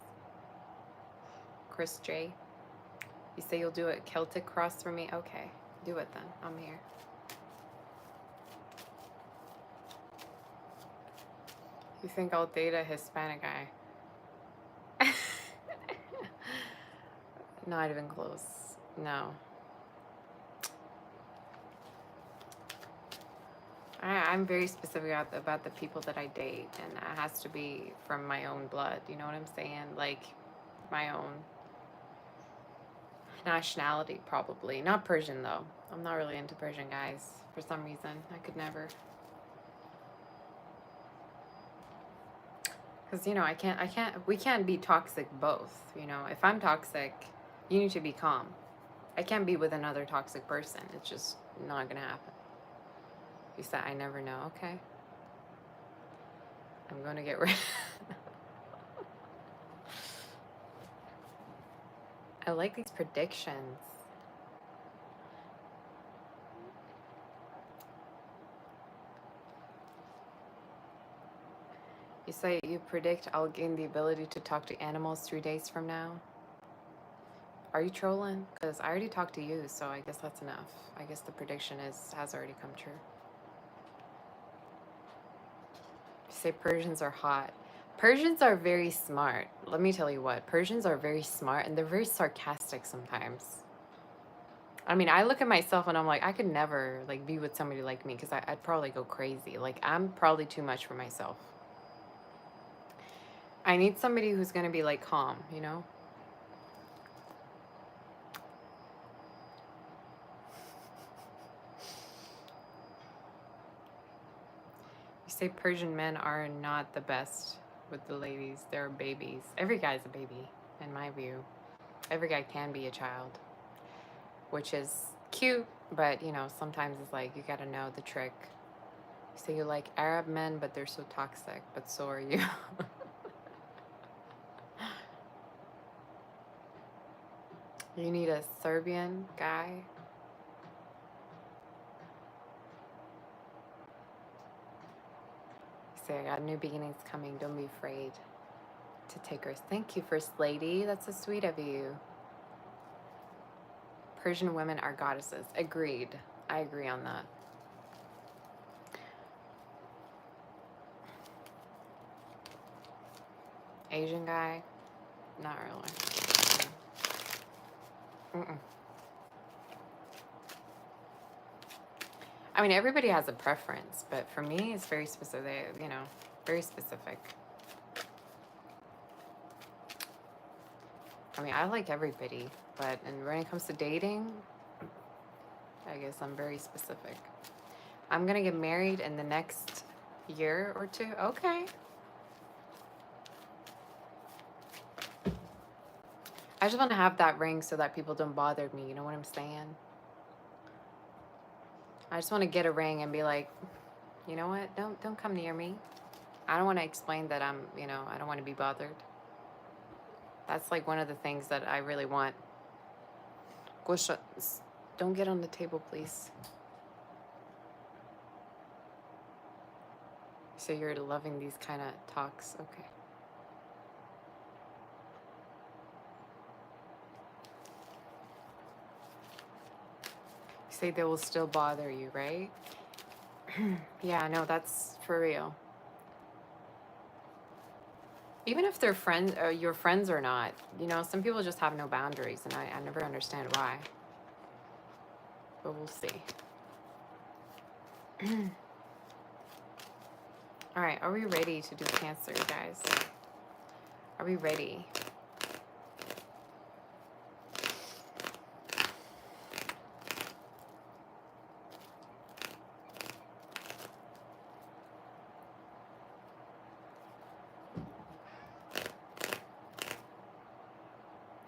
Chris J. You say you'll do a Celtic cross for me? Okay. Do it then. I'm here. You think I'll date a Hispanic guy? Not even close. No. I'm very specific about the people that I date, and it has to be from my own blood. You know what I'm saying? Like, my own nationality, probably. Not Persian, though. I'm not really into Persian guys for some reason. I could never. Because, you know, we can't be toxic both. You know, if I'm toxic, you need to be calm. I can't be with another toxic person. It's just not gonna happen. You said I never know. Okay. I'm gonna get rid. I like these predictions. You say you predict I'll gain the ability to talk to animals 3 days from now. Are you trolling? Because I already talked to you, so I guess that's enough. I guess the prediction has already come true. You say Persians are hot. Persians are very smart. Let me tell you what. Persians are very smart, and they're very sarcastic sometimes. I mean, I look at myself and I'm like, I could never like be with somebody like me because I'd probably go crazy. Like, I'm probably too much for myself. I need somebody who's going to be like calm, you know? You say Persian men are not the best with the ladies. They're babies. Every guy's a baby, in my view. Every guy can be a child, which is cute, but you know, sometimes it's like you gotta know the trick. You say you like Arab men, but they're so toxic, but so are you. You need a Serbian guy. You say, I got new beginnings coming. Don't be afraid to take risks. Thank you, First Lady. That's so sweet of you. Persian women are goddesses. Agreed. I agree on that. Asian guy? Not really. Mm-mm. I mean, everybody has a preference, but for me, it's very specific, you know, very specific. I mean, I like everybody, but when it comes to dating, I guess I'm very specific. I'm gonna get married in the next year or two. Okay. I just want to have that ring so that people don't bother me. You know what I'm saying? I just want to get a ring and be like, you know what? Don't come near me. I don't want to explain that I'm, you know, I don't want to be bothered. That's like one of the things that I really want. Gosha, don't get on the table, please. So you're loving these kind of talks. Okay. You say they will still bother you, right? Yeah, no, that's for real. Even if they're friends, your friends or not, you know, some people just have no boundaries, and I never understand why. But we'll see. All right, are we ready to do Cancer, guys? Are we ready?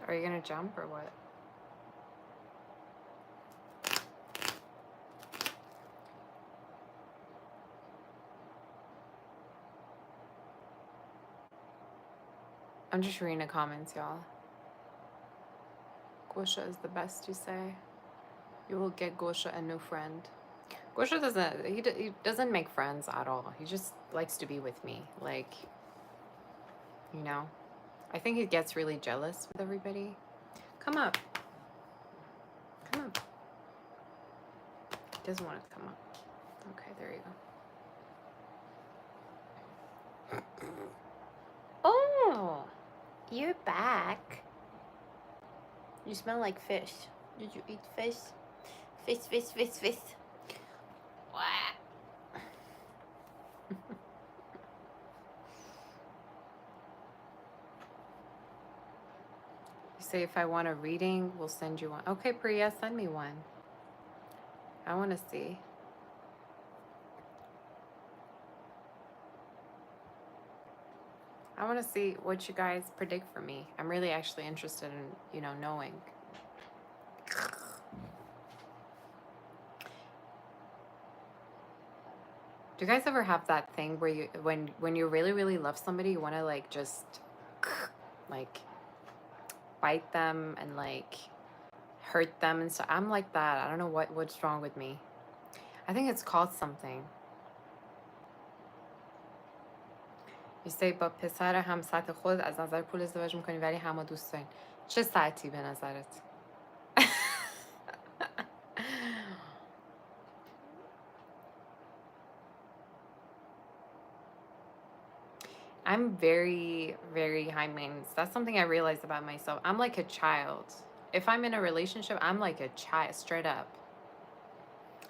Are you gonna jump or what? I'm just reading the comments, y'all. Gosha is the best, you say. You will get Gosha a new friend. Gosha doesn't, he doesn't make friends at all. He just likes to be with me. Like, you know, I think he gets really jealous with everybody. Come up. Come up. He doesn't want to come up. Okay, there you go. Oh, you're back. You smell like fish. Did you eat fish? Fish, fish, fish, fish. What? You say if I want a reading, we'll send you one. Okay, Priya, send me one. I want to see. I want to see what you guys predict for me. I'm really actually interested in, you know, knowing. Do you guys ever have that thing where you, when you really, really love somebody, you want to like just like bite them and like hurt them and so I'm like that. I don't know what's wrong with me. I think it's called something. You say با پسر هم سطح خود از نظر پول ازدواج میکنی ولی همو دوست دارین. چه سطحی به نظرت؟ I'm very, very high maintenance. That's something I realized about myself. I'm like a child. If I'm in a relationship, I'm like a child, straight up.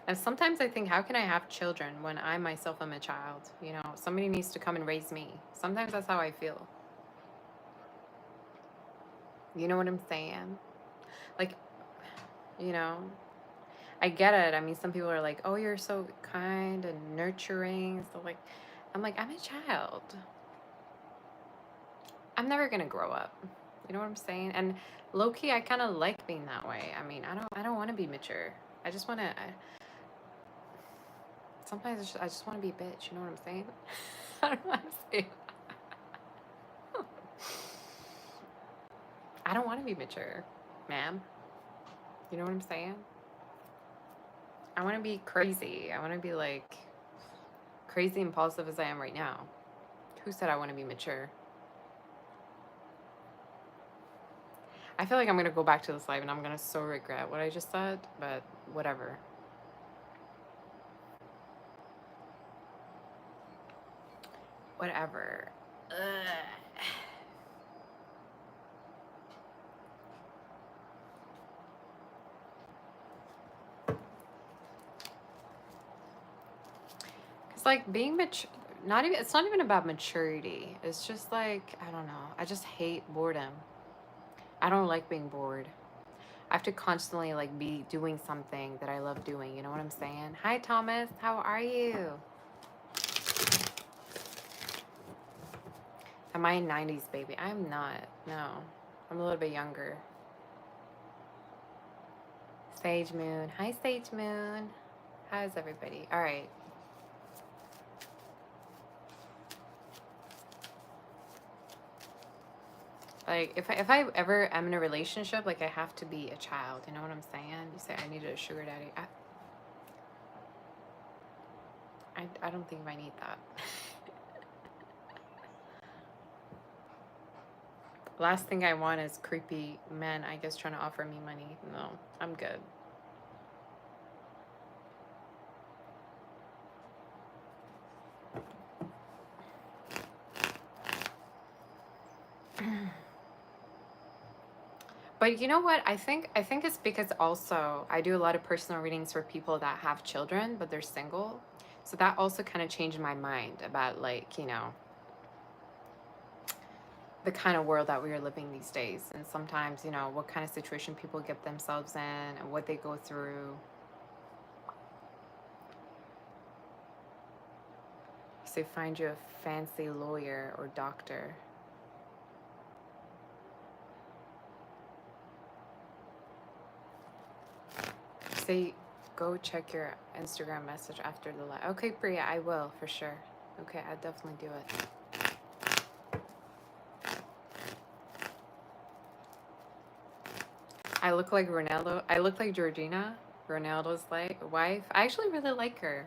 And sometimes I think, how can I have children when I myself am a child? You know, somebody needs to come and raise me. Sometimes that's how I feel. You know what I'm saying? Like, you know, I get it. I mean, some people are like, oh, you're so kind and nurturing. So, like, I'm like, I'm a child. I'm never gonna grow up. You know what I'm saying? And low key, I kind of like being that way. I mean, I don't want to be mature. I just want to. Sometimes I just want to be a bitch. You know what I'm saying? I don't know how to say it. I don't want to be mature, ma'am. You know what I'm saying? I want to be crazy. I want to be like crazy impulsive as I am right now. Who said I want to be mature? I feel like I'm gonna go back to this life and I'm gonna so regret what I just said, but whatever. Whatever. Ugh. It's like being mature. Not even. It's not even about maturity. It's just like I don't know. I just hate boredom. I don't like being bored. I have to constantly like be doing something that I love doing. You know what I'm saying? Hi Thomas, how are you? Am I a 90s baby? I'm not. No. I'm a little bit younger. Sage Moon. Hi Sage Moon. How's everybody? All right. Like if I ever am in a relationship, like I have to be a child. You know what I'm saying? You say I need a sugar daddy. I don't think I need that. Last thing I want is creepy men, I guess, trying to offer me money. No, I'm good. But you know what? I think it's because also I do a lot of personal readings for people that have children but they're single. So that also kind of changed my mind about like, the kind of world that we are living these days. And sometimes, what kind of situation people get themselves in and what they go through. So find you a fancy lawyer or doctor. Say, go check your Instagram message after the live. Okay, Priya, I will for sure. Okay, I'll definitely do it. I look like Ronaldo. I look like Georgina, Ronaldo's wife. I actually really like her.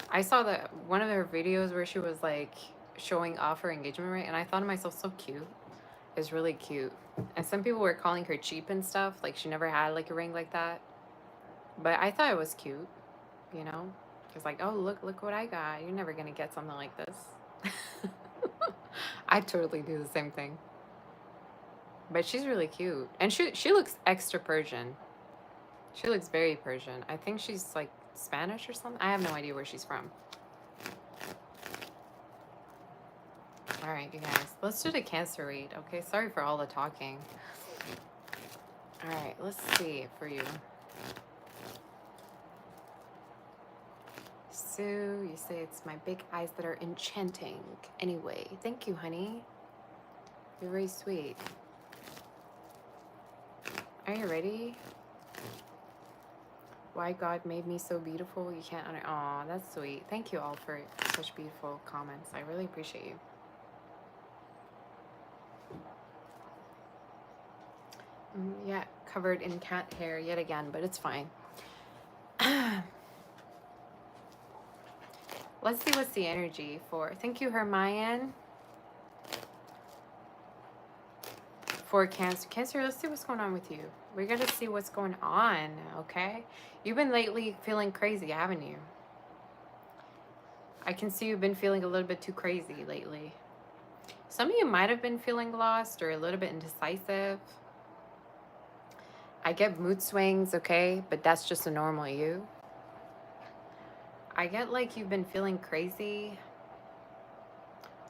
I saw that one of her videos where she was like showing off her engagement ring, and I thought to myself, so cute. It's really cute. And some people were calling her cheap and stuff, like she never had like a ring like that. But I thought it was cute, you know? It's like, oh look what I got. You're never gonna get something like this. I totally do the same thing. But she's really cute. And she looks extra Persian. She looks very Persian. I think she's like Spanish or something. I have no idea where she's from. All right, you guys. Let's do the Cancer read, okay? Sorry for all the talking. All right, let's see for you. Sue, you say it's my big eyes that are enchanting. Anyway, thank you, honey. You're very sweet. Are you ready? Why God made me so beautiful? You can't. Aw, that's sweet. Thank you all for such beautiful comments. I really appreciate you. Yeah, covered in cat hair yet again, but it's fine. Let's see what's the energy for. Thank you, Hermione. For Cancer. Cancer, let's see what's going on with you. We're going to see what's going on, okay? You've been lately feeling crazy, haven't you? I can see you've been feeling a little bit too crazy lately. Some of you might have been feeling lost or a little bit indecisive. I get mood swings, okay? But that's just a normal you. I get like you've been feeling crazy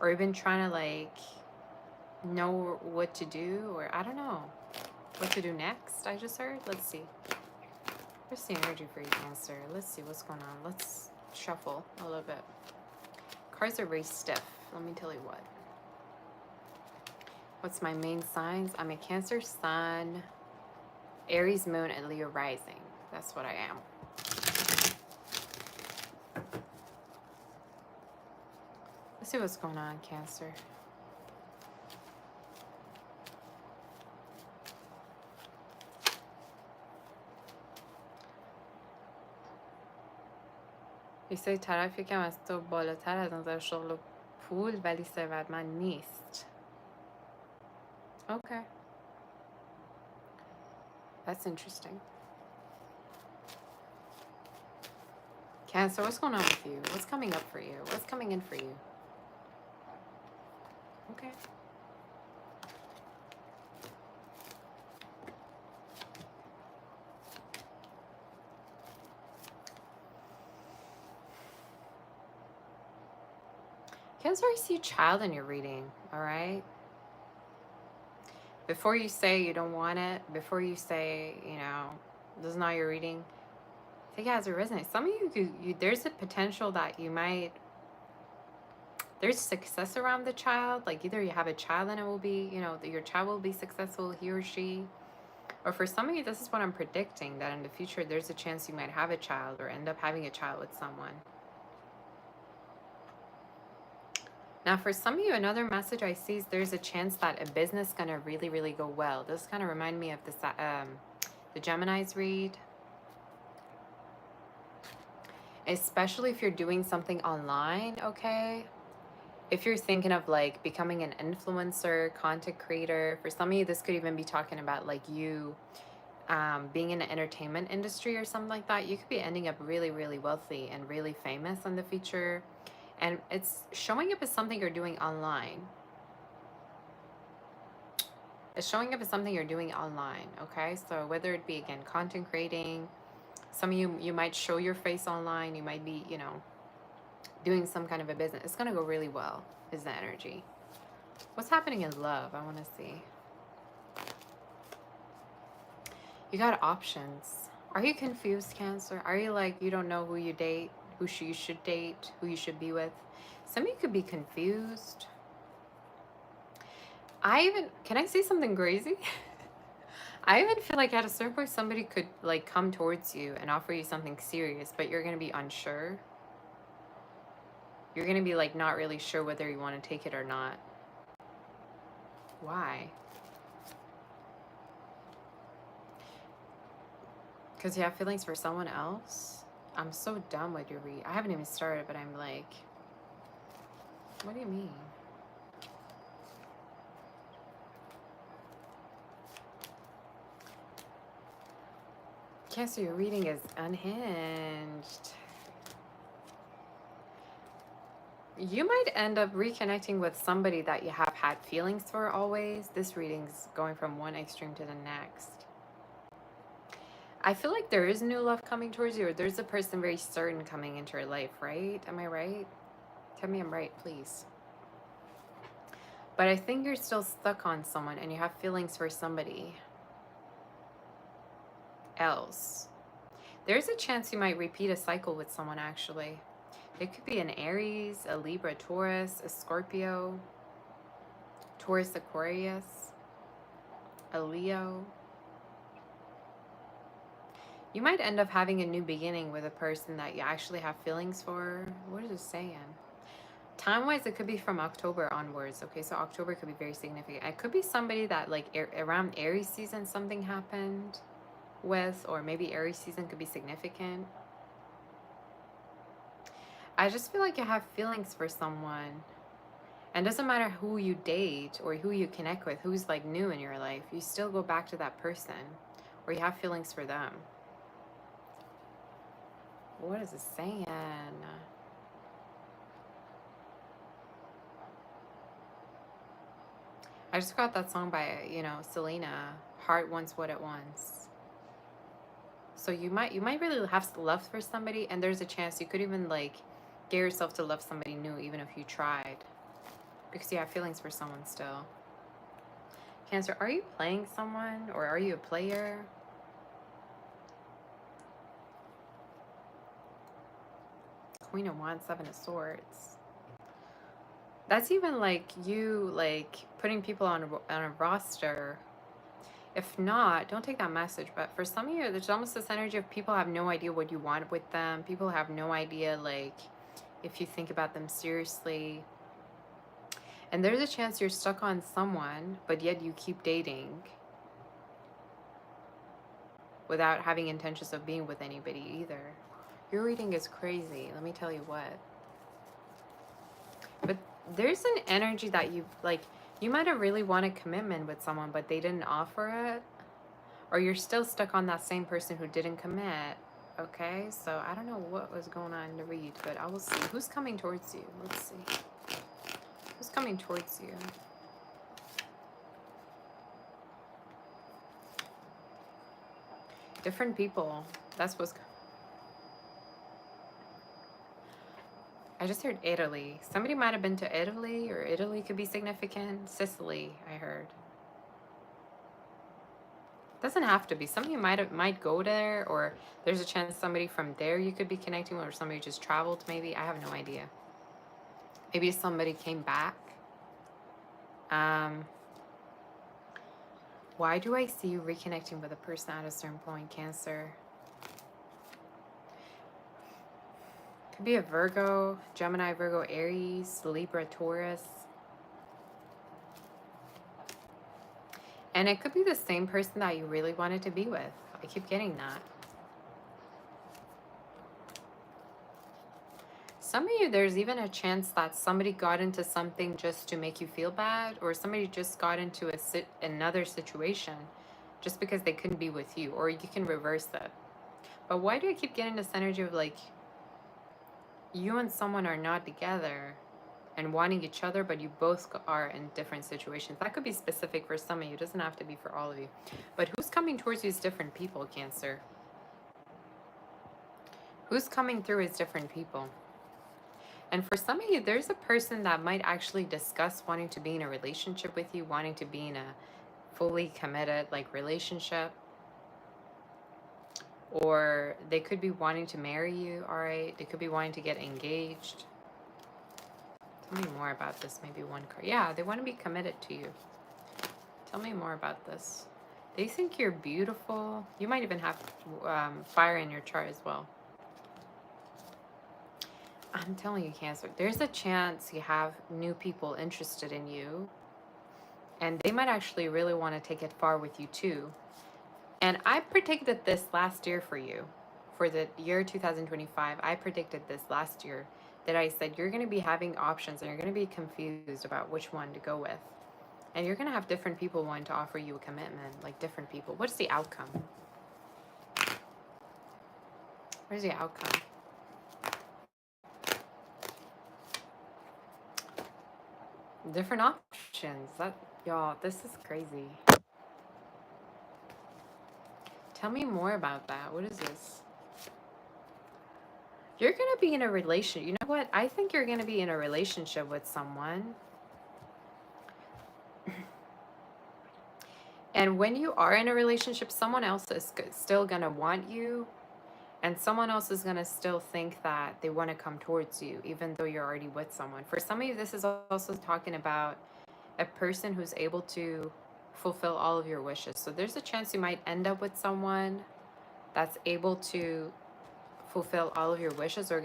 or you've been trying to like know what to do, or I don't know what to do next. I just heard. Let's see. What's the energy for you, Cancer? Let's see what's going on. Let's shuffle a little bit. Cards are very stiff. Let me tell you what. What's my main signs? I'm a Cancer Sun, Aries Moon, and Leo Rising. That's what I am. Let's see what's going on, Cancer. یه سری طرفی که از تو بالاتر از نظر شغل و پول ولی ثروتمند نیست. Okay. That's interesting. Cancer, what's going on with you? What's coming up for you? What's coming in for you? Okay. Cancer, I see a child in your reading, all right? Before you say you don't want it, before you say, you know, this is not your reading, I think it has a resonance. Some of you, there's a potential that you might, there's success around the child. Like either you have a child and it will be, you know, your child will be successful, he or she. Or for some of you, this is what I'm predicting, that in the future, there's a chance you might have a child or end up having a child with someone. Now, for some of you, another message I see is there's a chance that a business is going to really, really go well. This kind of remind me of the Gemini's read. Especially if you're doing something online, okay? If you're thinking of like becoming an influencer, content creator, for some of you, this could even be talking about like you being in the entertainment industry or something like that. You could be ending up really, really wealthy and really famous in the future. And it's showing up as something you're doing online. It's showing up as something you're doing online, okay? So whether it be, again, content creating, some of you might show your face online. You might be, you know, doing some kind of a business. It's going to go really well, is the energy. What's happening in love? I want to see. You got options. Are you confused, Cancer? Are you like, you don't know who you date, who you should date, who you should be with? Some of you could be confused. Can I say something crazy? I even feel like at a certain point, somebody could like come towards you and offer you something serious, but you're going to be unsure. You're going to be like not really sure whether you want to take it or not. Why? Because you have feelings for someone else? I'm so done with your read. I haven't even started, but I'm like, what do you mean? Cancer, your reading is unhinged. You might end up reconnecting with somebody that you have had feelings for always. This reading's going from one extreme to the next. I feel like there is new love coming towards you, or there's a person very certain coming into your life, right? Am I right? Tell me I'm right, please. But I think you're still stuck on someone and you have feelings for somebody else. There's a chance you might repeat a cycle with someone, actually. It could be an Aries, a Libra, Taurus, a Scorpio, Taurus, Aquarius, a Leo. You might end up having a new beginning with a person that you actually have feelings for. What is it saying? Time-wise, it could be from October onwards. Okay, so October could be very significant. It could be somebody that like around Aries season something happened with, or maybe Aries season could be significant. I just feel like you have feelings for someone. And it doesn't matter who you date or who you connect with, who's like new in your life, you still go back to that person or you have feelings for them. What is it saying? I just got that song by, you know, Selena, Heart Wants What It Wants. So you might really have love for somebody, and there's a chance you could even like get yourself to love somebody new even if you tried, because you have feelings for someone still. Cancer, are you playing someone or are you a player? Queen of Wands, Seven of Swords. That's even like you like putting people on a roster. If not, don't take that message. But for some of you, there's almost this energy of people have no idea what you want with them. People have no idea like if you think about them seriously. And there's a chance you're stuck on someone, but yet you keep dating without having intentions of being with anybody either. Your reading is crazy, let me tell you what. But there's an energy that you might have really wanted commitment with someone, but they didn't offer it. Or you're still stuck on that same person who didn't commit. Okay, so I don't know what was going on in the read, but I will see. Who's coming towards you? Let's see. Who's coming towards you? Different people. That's what's... I just heard Italy. Somebody might have been to Italy, or Italy could be significant. Sicily, I heard. Doesn't have to be. Some of you might go there, or there's a chance somebody from there you could be connecting with, or somebody just traveled maybe. I have no idea. Maybe somebody came back. Why do I see you reconnecting with a person at a certain point, Cancer? Could be a Virgo, Gemini, Virgo, Aries, Libra, Taurus. And it could be the same person that you really wanted to be with. I keep getting that. Some of you, there's even a chance that somebody got into something just to make you feel bad, or somebody just got into another situation just because they couldn't be with you, or you can reverse it. But why do I keep getting this energy of like you and someone are not together and wanting each other, but you both are in different situations? That could be specific for some of you. It doesn't have to be for all of you. But who's coming towards you is different people, Cancer. Who's coming through is different people. And for some of you, there's a person that might actually discuss wanting to be in a relationship with you, wanting to be in a fully committed like relationship. Or they could be wanting to marry you, all right? They could be wanting to get engaged. Tell me more about this, maybe one card. Yeah, they want to be committed to you. Tell me more about this. They think you're beautiful. You might even have fire in your chart as well. I'm telling you, Cancer, there's a chance you have new people interested in you. And they might actually really want to take it far with you too. And I predicted this last year for you. For the year 2025, I predicted this last year that I said you're going to be having options and you're going to be confused about which one to go with. And you're going to have different people wanting to offer you a commitment, like different people. What's the outcome? Where's the outcome? Different options. Y'all, this is crazy. Tell me more about that. What is this? You're going to be in a relationship. You know what? I think you're going to be in a relationship with someone. And when you are in a relationship, someone else is still going to want you. And someone else is going to still think that they want to come towards you, even though you're already with someone. For some of you, this is also talking about a person who's able to fulfill all of your wishes. So there's a chance you might end up with someone that's able to fulfill all of your wishes, or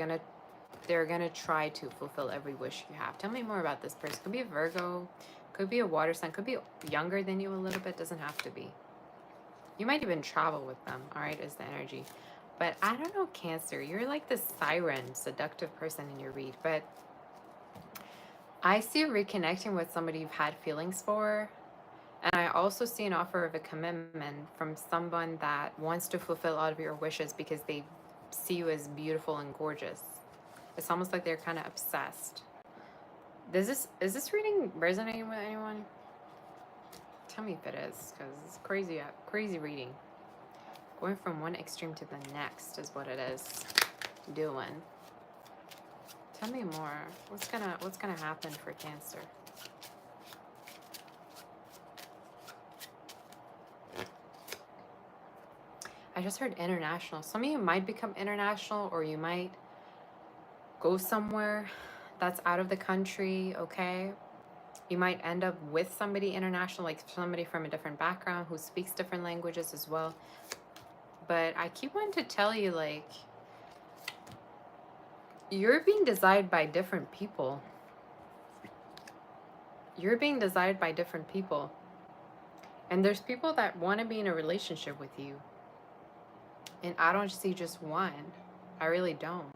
they're gonna try to fulfill every wish you have. Tell me more about this person. Could be a Virgo, could be a water sign, could be younger than you a little bit, doesn't have to be. You might even travel with them, all right, is the energy. But I don't know, Cancer, you're like this siren, seductive person in your read, but I see you reconnecting with somebody you've had feelings for. And I also see an offer of a commitment from someone that wants to fulfill all of your wishes because they see you as beautiful and gorgeous. It's almost like they're kind of obsessed. Is this reading resonating with anyone? Tell me if it is, because it's crazy reading. Going from one extreme to the next is what it is doing. Tell me more. What's gonna happen for Cancer? I just heard international. Some of you might become international, or you might go somewhere that's out of the country, okay? You might end up with somebody international, like somebody from a different background who speaks different languages as well. But I keep wanting to tell you, like, you're being desired by different people. You're being desired by different people. And there's people that want to be in a relationship with you. And I don't see just one. I really don't.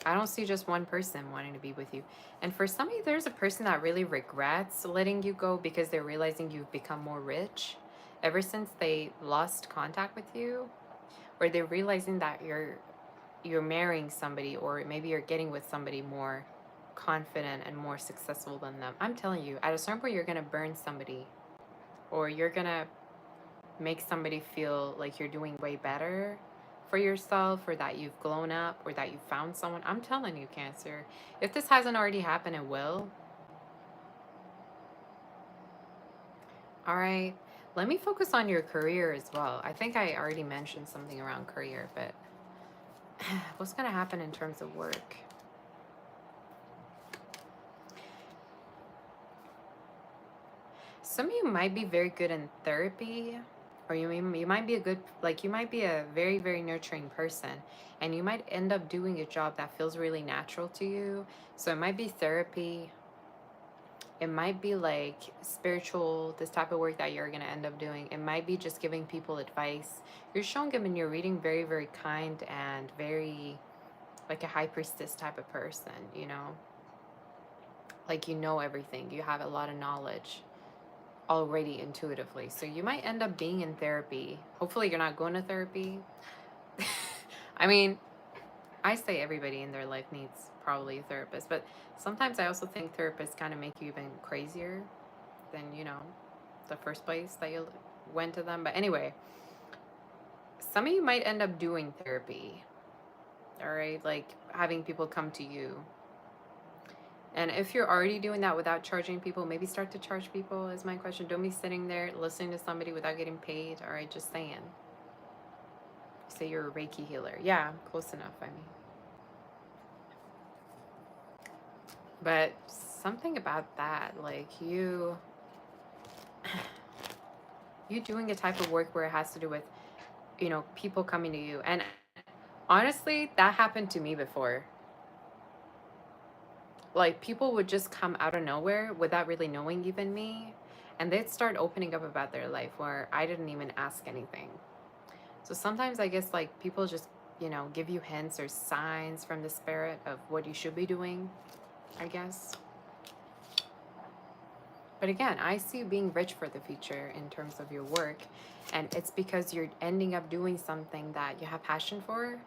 I don't see just one person wanting to be with you. And for some of you, there's a person that really regrets letting you go because they're realizing you've become more rich ever since they lost contact with you, or they're realizing that you're marrying somebody, or maybe you're getting with somebody more confident and more successful than them. I'm telling you, at a certain point, you're going to burn somebody, or you're going to make somebody feel like you're doing way better for yourself, or that you've grown up, or that you found someone. I'm telling you, Cancer, if this hasn't already happened, it will. All right, let me focus on your career as well. I think I already mentioned something around career, but what's going to happen in terms of work? Some of you might be very good in therapy, or you might be a good, like, you might be a very, very nurturing person, and you might end up doing a job that feels really natural to you. So it might be therapy, it might be like spiritual, this type of work that you're going to end up doing. It might be just giving people advice. You're showing them in your reading very, very kind and very like a high priestess type of person, you know, like you know everything, you have a lot of knowledge already intuitively. So you might end up being in therapy. Hopefully you're not going to therapy. I mean, I say everybody in their life needs probably a therapist, but sometimes I also think therapists kind of make you even crazier than, you know, the first place that you went to them. But anyway, some of you might end up doing therapy, all right? Like having people come to you. And if you're already doing that without charging people, maybe start to charge people is my question. Don't be sitting there listening to somebody without getting paid. All right, just saying. Say you're a Reiki healer. Yeah, close enough, I mean. But something about that, like you doing a type of work where it has to do with, you know, people coming to you. And honestly, that happened to me before. Like people would just come out of nowhere without really knowing even me, and they'd start opening up about their life where I didn't even ask anything. So sometimes I guess like people just, you know, give you hints or signs from the spirit of what you should be doing, I guess. But again, I see you being rich for the future in terms of your work, and it's because you're ending up doing something that you have passion for.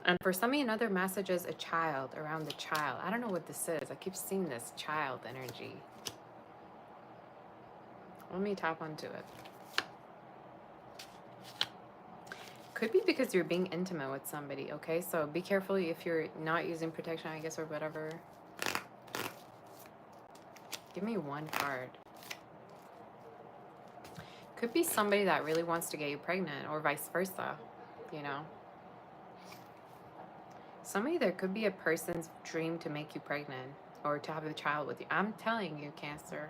And for some of you, another message is a child, around the child. I don't know what this is. I keep seeing this child energy. Let me tap onto it. Could be because you're being intimate with somebody, okay? So be careful if you're not using protection, I guess, or whatever. Give me one card. Could be somebody that really wants to get you pregnant, or vice versa, you know? Somebody, there could be a person's dream to make you pregnant or to have a child with you. I'm telling you, Cancer.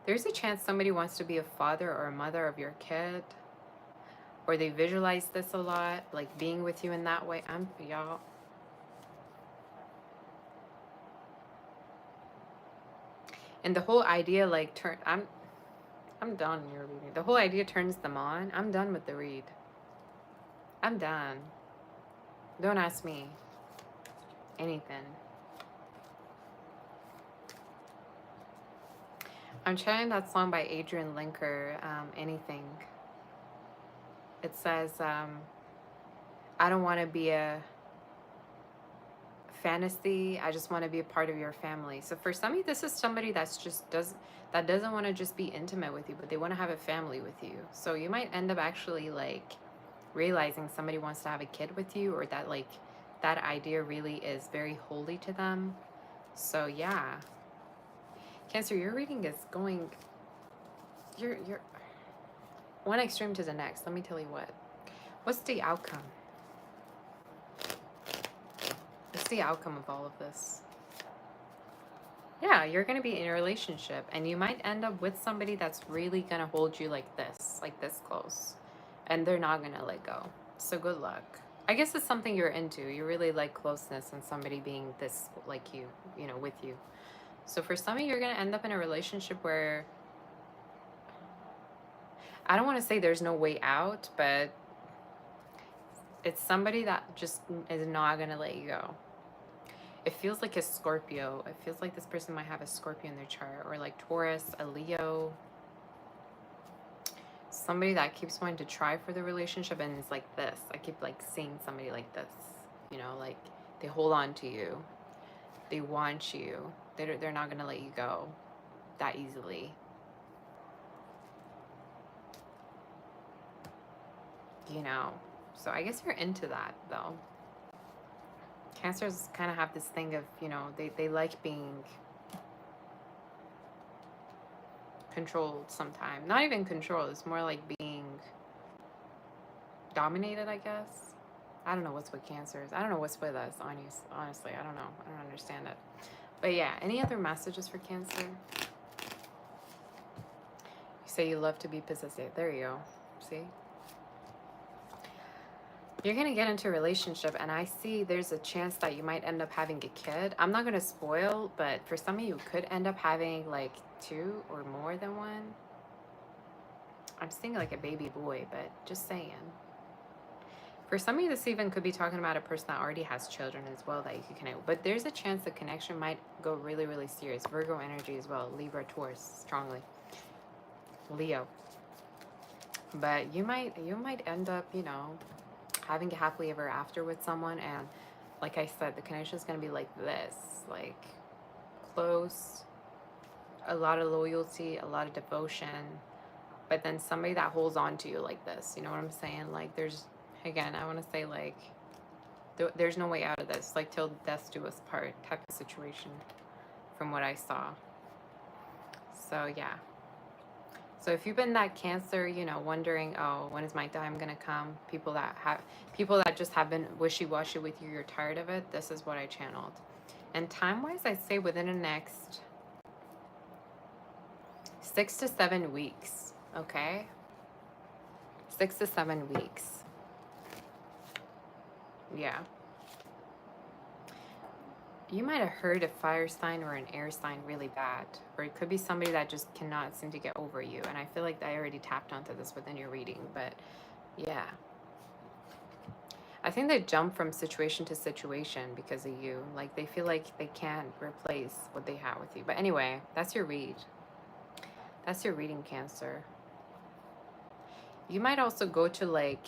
There's a chance somebody wants to be a father or a mother of your kid, or they visualize this a lot, like being with you in that way. Y'all. And the whole idea, like, I'm done your reading. The whole idea turns them on. I'm done with the read. I'm done. Don't ask me anything. I'm trying that song by Adrian Linker, Anything. It says, I don't want to be a fantasy. I just want to be a part of your family. So for some of you, this is somebody that's just that doesn't want to just be intimate with you, but they want to have a family with you. So you might end up actually like realizing somebody wants to have a kid with you, or that like that idea really is very holy to them. So yeah. Cancer, your reading is going, you're one extreme to the next. Let me tell you what. What's the outcome? What's the outcome of all of this? Yeah, you're going to be in a relationship and you might end up with somebody that's really going to hold you like this close. And they're not going to let go. So good luck. I guess it's something you're into. You really like closeness and somebody being this like you know, with you. So for some of you, you're going to end up in a relationship where I don't want to say there's no way out, but it's somebody that just is not going to let you go. It feels like a Scorpio. It feels like this person might have a Scorpio in their chart, or like Taurus, a Leo. Somebody that keeps wanting to try for the relationship and it's like this. I keep like seeing somebody like this, you know, like they hold on to you. They want you. They're not going to let you go that easily. You know, so I guess you're into that though. Cancers kind of have this thing of, you know, they like being controlled sometimes. Not even controlled, it's more like being dominated, I guess. I don't know what's with Cancers. I don't know what's with us, honestly. I don't know. I don't understand it. But yeah, any other messages for Cancer? You say you love to be possessive. There you go. See? You're going to get into a relationship and I see there's a chance that you might end up having a kid. I'm not going to spoil, but for some of you could end up having like 2 or more than one. I'm seeing like a baby boy, but just saying. For some of you, this even could be talking about a person that already has children as well that you could connect with. But there's a chance the connection might go really, really serious. Virgo energy as well. Libra, Taurus, strongly. Leo. But you might end up, you know, having a happily ever after with someone, and like I said, the connection is going to be like this, like close, a lot of loyalty, a lot of devotion, but then somebody that holds on to you like this, you know what I'm saying? Like there's, again, I want to say like there's no way out of this, like till death do us part type of situation from what I saw. So yeah. So if you've been that Cancer, you know, wondering, oh, when is my time gonna come? People that just have been wishy-washy with you, you're tired of it, this is what I channeled. And time-wise, I'd say within the next 6 to 7 weeks, okay? 6 to 7 weeks. Yeah. You might have heard a fire sign or an air sign really bad, or it could be somebody that just cannot seem to get over you. And I feel like I already tapped onto this within your reading, but yeah. I think they jump from situation to situation because of you. Like they feel like they can't replace what they have with you. But anyway, that's your read. That's your reading, Cancer. You might also go to like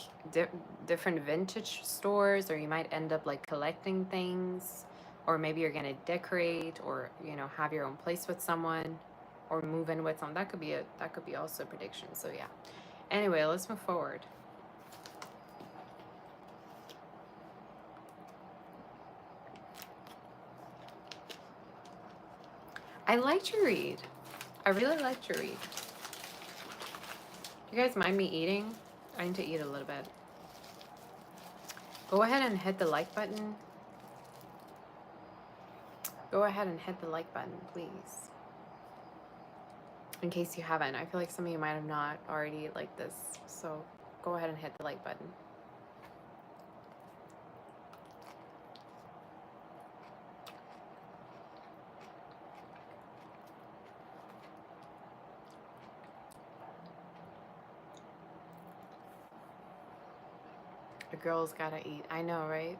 different vintage stores, or you might end up like collecting things, or maybe you're gonna decorate, or you know, have your own place with someone, or move in with someone. That could be also a prediction. So yeah. Anyway, let's move forward. I liked your read. I really liked your read. You guys mind me eating? I need to eat a little bit. Go ahead and hit the like button. Go ahead and hit the like button, please. In case you haven't. I feel like some of you might have not already liked this. So go ahead and hit the like button. A girl's gotta eat. I know, right?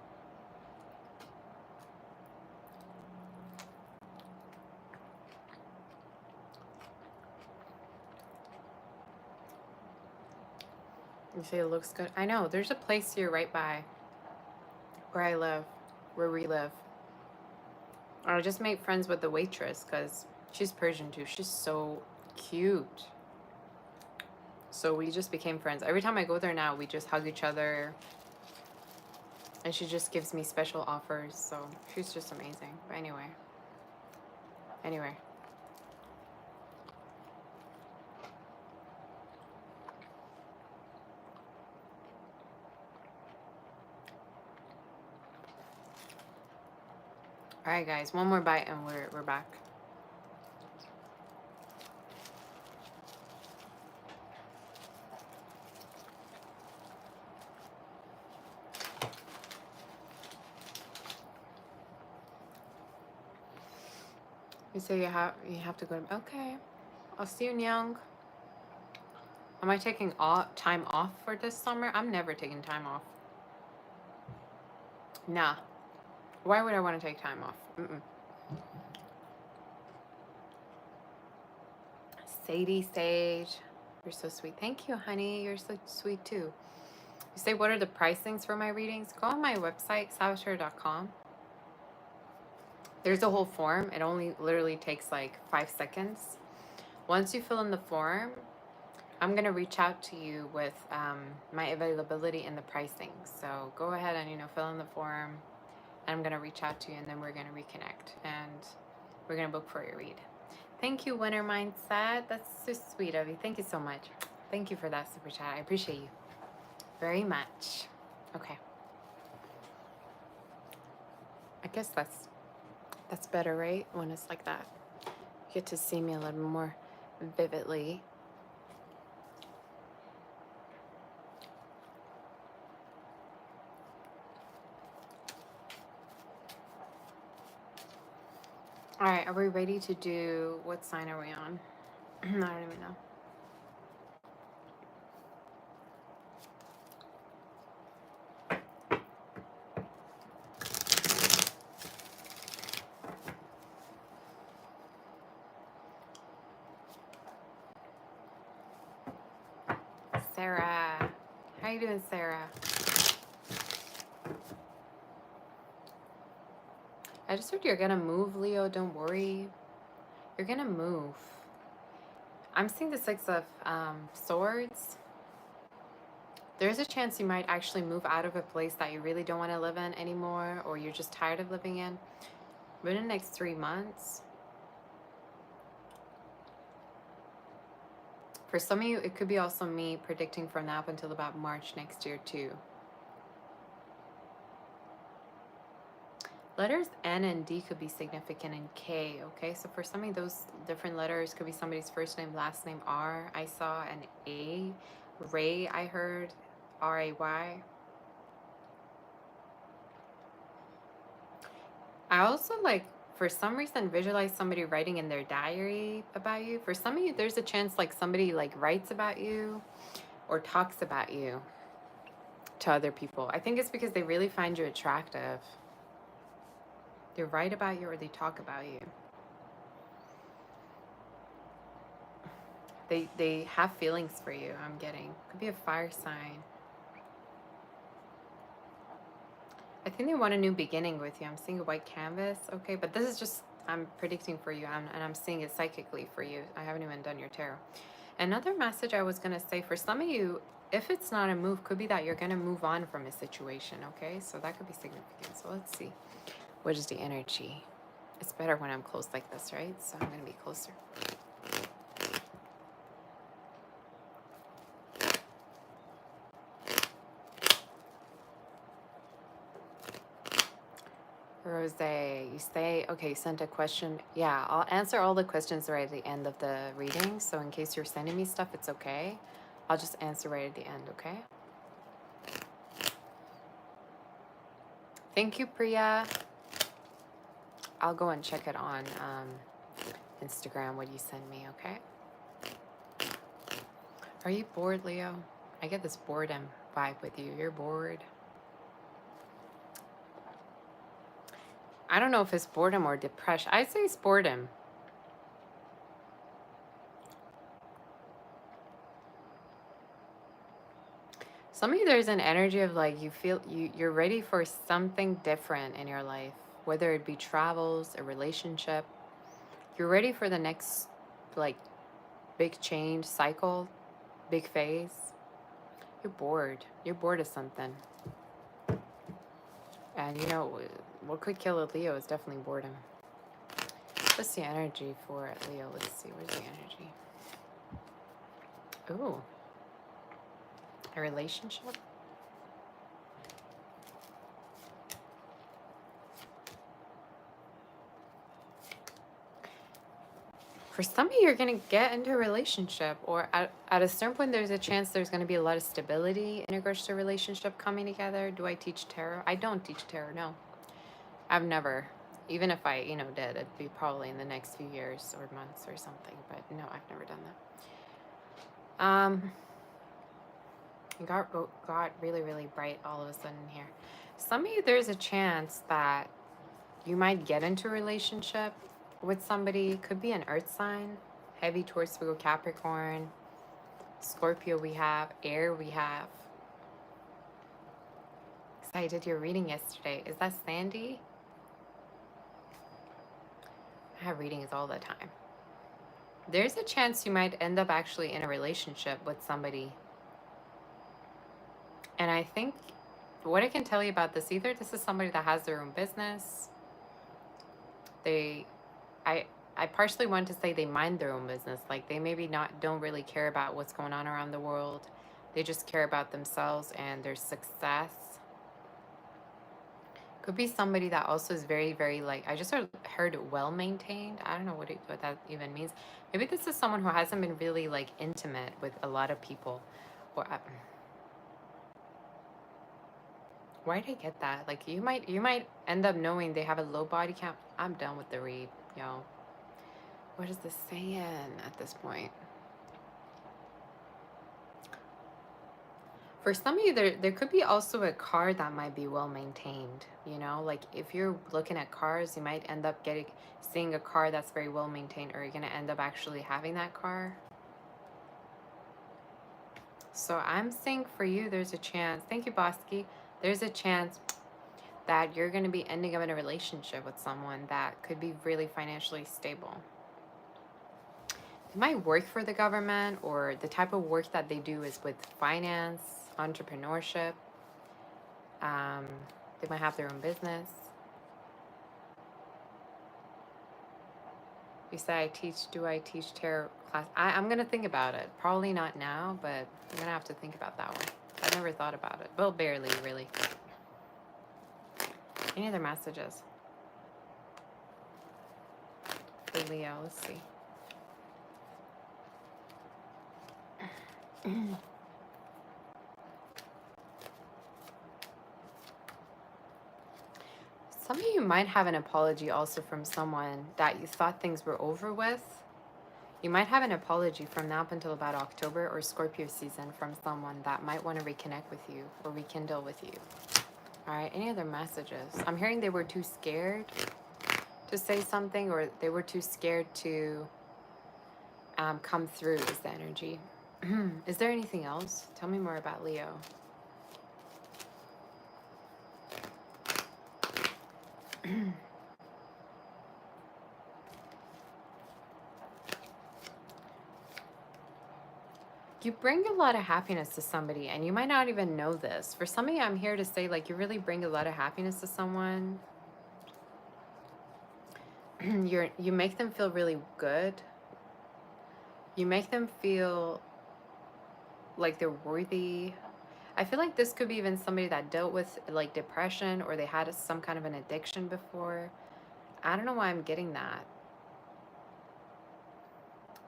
You say it looks good. I know. There's a place here right by where I live, where we live. I just made friends with the waitress because she's Persian too. She's so cute. So we just became friends. Every time I go there now, we just hug each other. And she just gives me special offers. So she's just amazing. But anyway. All right, guys, one more bite and we're back. You say you have to go to, okay. I'll see you, Nyang. Am I taking time off for this summer? I'm never taking time off. Nah. Why would I want to take time off? Sadie Sage, you're so sweet. Thank you, honey. You're so sweet too. You say, what are the pricings for my readings? Go on my website, saboteur.com. There's a whole form. It only literally takes like 5 seconds. Once you fill in the form, I'm going to reach out to you with my availability and the pricing. So go ahead and, fill in the form. I'm going to reach out to you, and then we're going to reconnect. And we're going to book for your read. Thank you, Winter Mindset. That's so sweet of you. Thank you so much. Thank you for that super chat. I appreciate you very much. Okay. I guess that's better, right? When it's like that. You get to see me a little more vividly. All right, are we ready to do, what sign are we on? I don't even know. Sarah. How you doing, Sarah? I just heard you're gonna move, Leo. Don't worry. You're gonna move. I'm seeing the Six of Swords. There's a chance you might actually move out of a place that you really don't want to live in anymore, or you're just tired of living in within the next 3 months. For some of you, it could be also me predicting from now up until about March next year too. Letters N and D could be significant in K, okay? So for some of those different letters, could be somebody's first name, last name, R. I saw an A. Ray, I heard. R-A-Y. I also, like, for some reason, visualize somebody writing in their diary about you. For some of you, there's a chance, like, somebody, like, writes about you or talks about you to other people. I think it's because they really find you attractive. They write about you or they talk about you. They have feelings for you, I'm getting. Could be a fire sign. I think they want a new beginning with you. I'm seeing a white canvas, okay? But this is just, I'm predicting for you, and I'm seeing it psychically for you. I haven't even done your tarot. Another message I was going to say, for some of you, if it's not a move, could be that you're going to move on from a situation, okay? So that could be significant. So let's see. What is the energy? It's better when I'm close like this, right? So I'm going to be closer. Rose, you say, okay, you sent a question. Yeah, I'll answer all the questions right at the end of the reading. So in case you're sending me stuff, it's okay. I'll just answer right at the end, okay? Thank you, Priya. I'll go and check it on Instagram, what you send me, okay? Are you bored, Leo? I get this boredom vibe with you. You're bored. I don't know if it's boredom or depression. I'd say it's boredom. Some of you, there's an energy of like you feel you're ready for something different in your life, whether it be travels, a relationship. You're ready for the next like big change cycle, big phase. You're bored. You're bored of something. And you know what could kill a Leo is definitely boredom. What's the energy for it, Leo? Let's see. Where's the energy? Ooh. A relationship? For some of you, you're going to get into a relationship, or at a certain point, there's a chance there's going to be a lot of stability in regards to a relationship coming together. Do I teach tarot? I don't teach tarot, no. I've never. Even if I, did, it'd be probably in the next few years or months or something. But no, I've never done that. It got really, really bright all of a sudden here. Some of you, there's a chance that you might get into a relationship with somebody. Could be an earth sign, heavy towards Virgo, Capricorn, Scorpio we have, air we have. So I did your reading yesterday. Is that Sandy? I have readings all the time. There's a chance you might end up actually in a relationship with somebody. And I think what I can tell you about this, either this is somebody that has their own business. I partially want to say they mind their own business. Like they maybe don't really care about what's going on around the world. They just care about themselves and their success. Could be somebody that also is very, very I just heard well maintained. I don't know what that even means. Maybe this is someone who hasn't been really intimate with a lot of people. Or why did I get that? You might end up knowing they have a low body count. I'm done with the read, yo. What is this saying at this point? For some of you, there could be also a car that might be well maintained. If you're looking at cars, you might end up seeing a car that's very well maintained, or you're gonna end up actually having that car. So I'm saying for you, there's a chance. Thank you, Bosky. There's a chance that you're gonna be ending up in a relationship with someone that could be really financially stable. They might work for the government, or the type of work that they do is with finance, entrepreneurship. They might have their own business. You say do I teach tarot class? I'm going to think about it. Probably not now, but I'm going to have to think about that one. I've never thought about it. Well, barely, really. Any other messages? For Leo, let's see. Some of you might have an apology also from someone that you thought things were over with. You might have an apology from now up until about October or Scorpio season from someone that might want to reconnect with you or rekindle with you. All right, any other messages? I'm hearing they were too scared to say something, or they were too scared to come through is the energy. Is there anything else? Tell me more about Leo. You bring a lot of happiness to somebody, and you might not even know this. For some of you, I'm here to say, you really bring a lot of happiness to someone. You make them feel really good. You make them feel like they're worthy. I feel like this could be even somebody that dealt with depression, or they had some kind of an addiction before. I don't know why I'm getting that.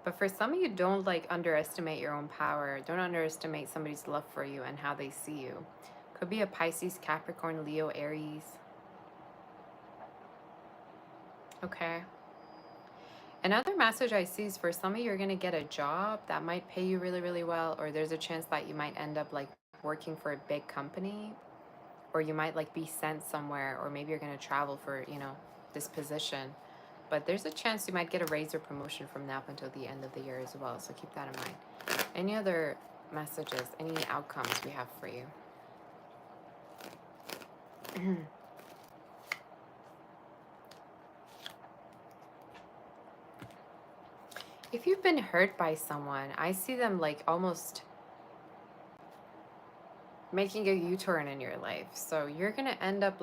But for some of you, don't underestimate your own power. Don't underestimate somebody's love for you and how they see you. Could be a Pisces, Capricorn, Leo, Aries. Okay. Another message I see is for some of you, you're going to get a job that might pay you really, really well, or there's a chance that you might end up working for a big company, or you might be sent somewhere, or maybe you're going to travel for, this position. But there's a chance you might get a raise or promotion from now up until the end of the year as well. So keep that in mind. Any other messages, any outcomes we have for you? If you've been hurt by someone, I see them almost making a U-turn in your life. So you're going to end up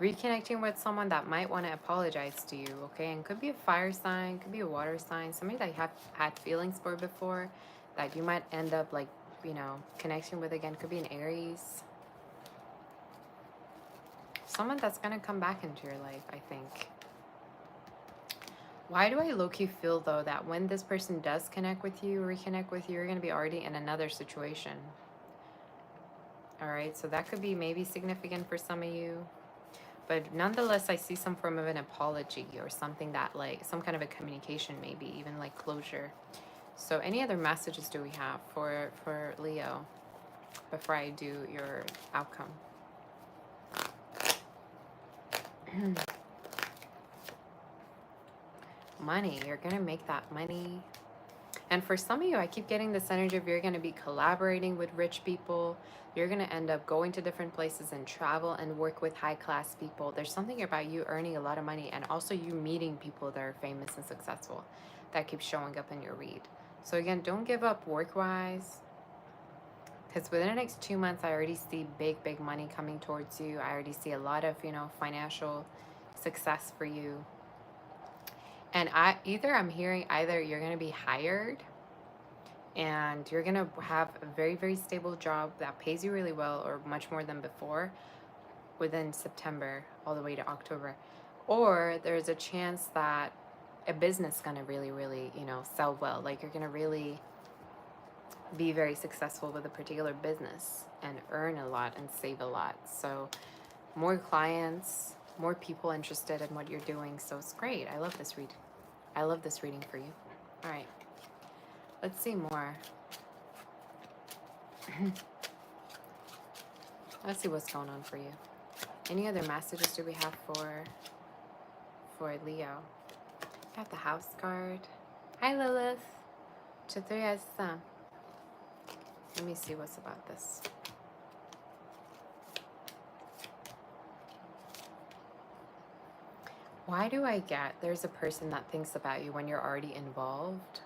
reconnecting with someone that might want to apologize to you, okay? And could be a fire sign, could be a water sign, somebody that you have had feelings for before that you might end up connecting with again. Could be an Aries. Someone that's going to come back into your life, I think. Why do I low-key feel, though, that when this person does connect with you, reconnect with you, you're going to be already in another situation? All right, so that could be maybe significant for some of you. But nonetheless, I see some form of an apology or something that, like, some kind of a communication, maybe even like closure. So any other messages do we have for Leo before I do your outcome? Money. You're going to make that money. And for some of you, I keep getting this energy of you're going to be collaborating with rich people. You're going to end up going to different places and travel and work with high class people. There's something about you earning a lot of money and also you meeting people that are famous and successful that keeps showing up in your read. So again, don't give up work-wise, because within the next 2 months, I already see big money coming towards you. I already see a lot of, financial success for you. And I'm hearing either you're going to be hired and you're going to have a very stable job that pays you really well or much more than before within September all the way to October. Or there's a chance that a business is going to really, sell well. Like you're going to really be very successful with a particular business and earn a lot and save a lot. So more clients, more people interested in what you're doing. So it's great. I love this read. I love this reading for you. All right. Let's see more. Let's see what's going on for you. Any other messages do we have for Leo? I have the House card. Hi, Lilith. Chaturya-san. Let me see what's about this. Why do I get there's a person that thinks about you when you're already involved?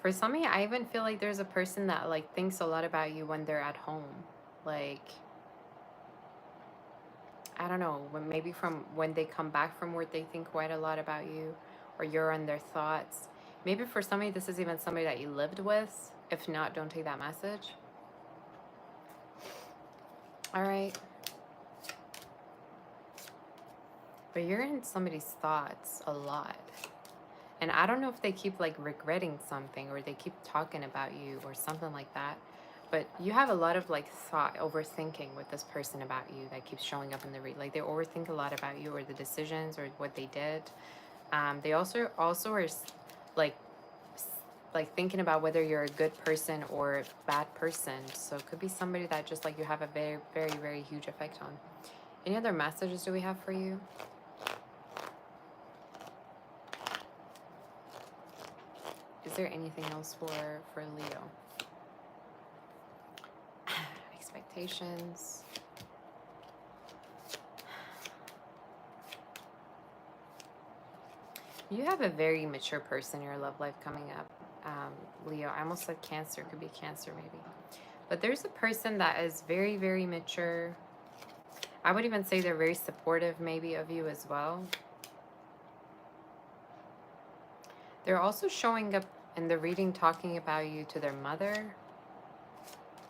For some of you, I even feel like there's a person that like thinks a lot about you when they're at home. Like, I don't know, maybe from when they come back from work, they think quite a lot about you, or you're on their thoughts. Maybe for some of you, this is even somebody that you lived with. If not, don't take that message. All right. But you're in somebody's thoughts a lot. And I don't know if they keep like regretting something or they keep talking about you or something like that. But you have a lot of like thought, overthinking with this person about you that keeps showing up in the read. Like they overthink a lot about you or the decisions or what they did. They also are like thinking about whether you're a good person or bad person. So it could be somebody that just like you have a very huge effect on. Any other messages do we have for you? Is there anything else for Leo? Expectations. You have a very mature person in your love life coming up, Leo. I almost said Cancer. Could be Cancer maybe. But there's a person that is very mature. I would even say they're very supportive maybe of you as well. They're also showing up in the reading talking about you to their mother.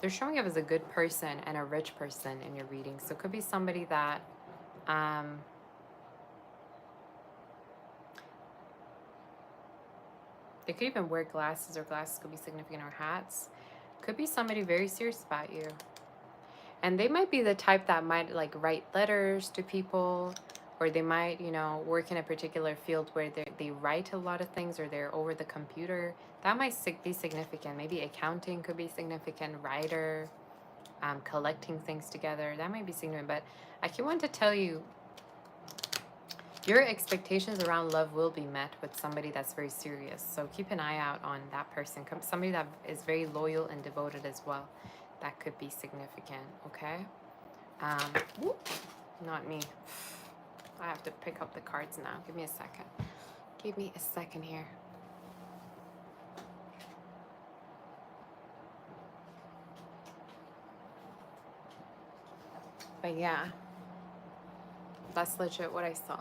They're showing up as a good person and a rich person in your reading. So it could be somebody that they could even wear glasses, or glasses could be significant, or hats. Could be somebody very serious about you. And they might be the type that might like write letters to people, or they might, work in a particular field where they write a lot of things, or they're over the computer. That might be significant. Maybe accounting could be significant, writer, collecting things together. That might be significant. But I keep wanting to tell you, your expectations around love will be met with somebody that's very serious. So keep an eye out on that person. Somebody that is very loyal and devoted as well. That could be significant, okay? Whoop, not me. I have to pick up the cards now. Give me a second. Give me a second here. But yeah, that's legit what I saw,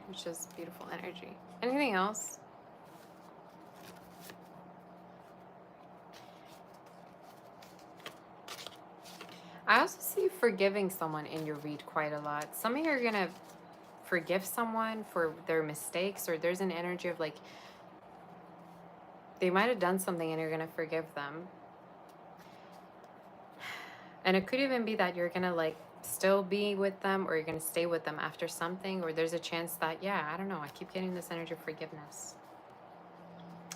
which is beautiful energy. Anything else? I also see you forgiving someone in your read quite a lot. Some of you are going to forgive someone for their mistakes, or there's an energy of like they might have done something and you're going to forgive them. And it could even be that you're going to like still be with them, or you're going to stay with them after something, or there's a chance that, yeah, I don't know, I keep getting this energy of forgiveness.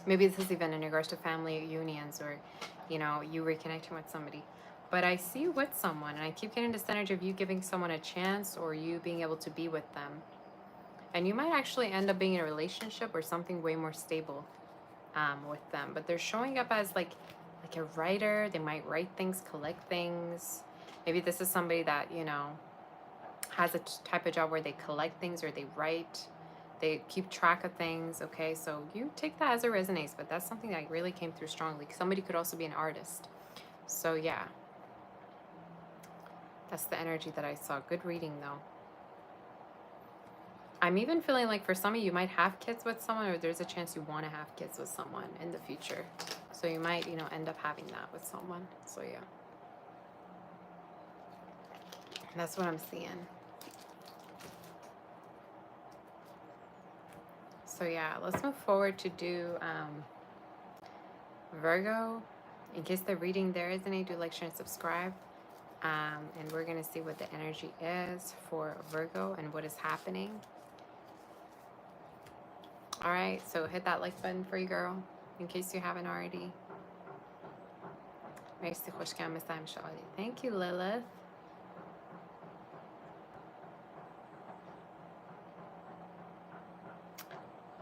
Maybe this is even in regards to family unions, or, you know, you reconnecting with somebody. But I see you with someone, and I keep getting this energy of you giving someone a chance, or you being able to be with them. And you might actually end up being in a relationship or something way more stable with them. But they're showing up as like a writer. They might write things, collect things. Maybe this is somebody that, you know, has a type of job where they collect things, or they write, they keep track of things. Okay, so you take that as it resonates, but that's something that really came through strongly. Somebody could also be an artist. So yeah, that's the energy that I saw. Good reading though. I'm even feeling like for some of you, you might have kids with someone, or there's a chance you want to have kids with someone in the future. So you might, you know, end up having that with someone. So yeah, that's what I'm seeing. So yeah, let's move forward to do Virgo. In case the reading there isn't any, do like, share, and subscribe. And we're going to see what the energy is for Virgo and what is happening. All right, so hit that like button for you, girl, in case you haven't already. Thank you, Lilith.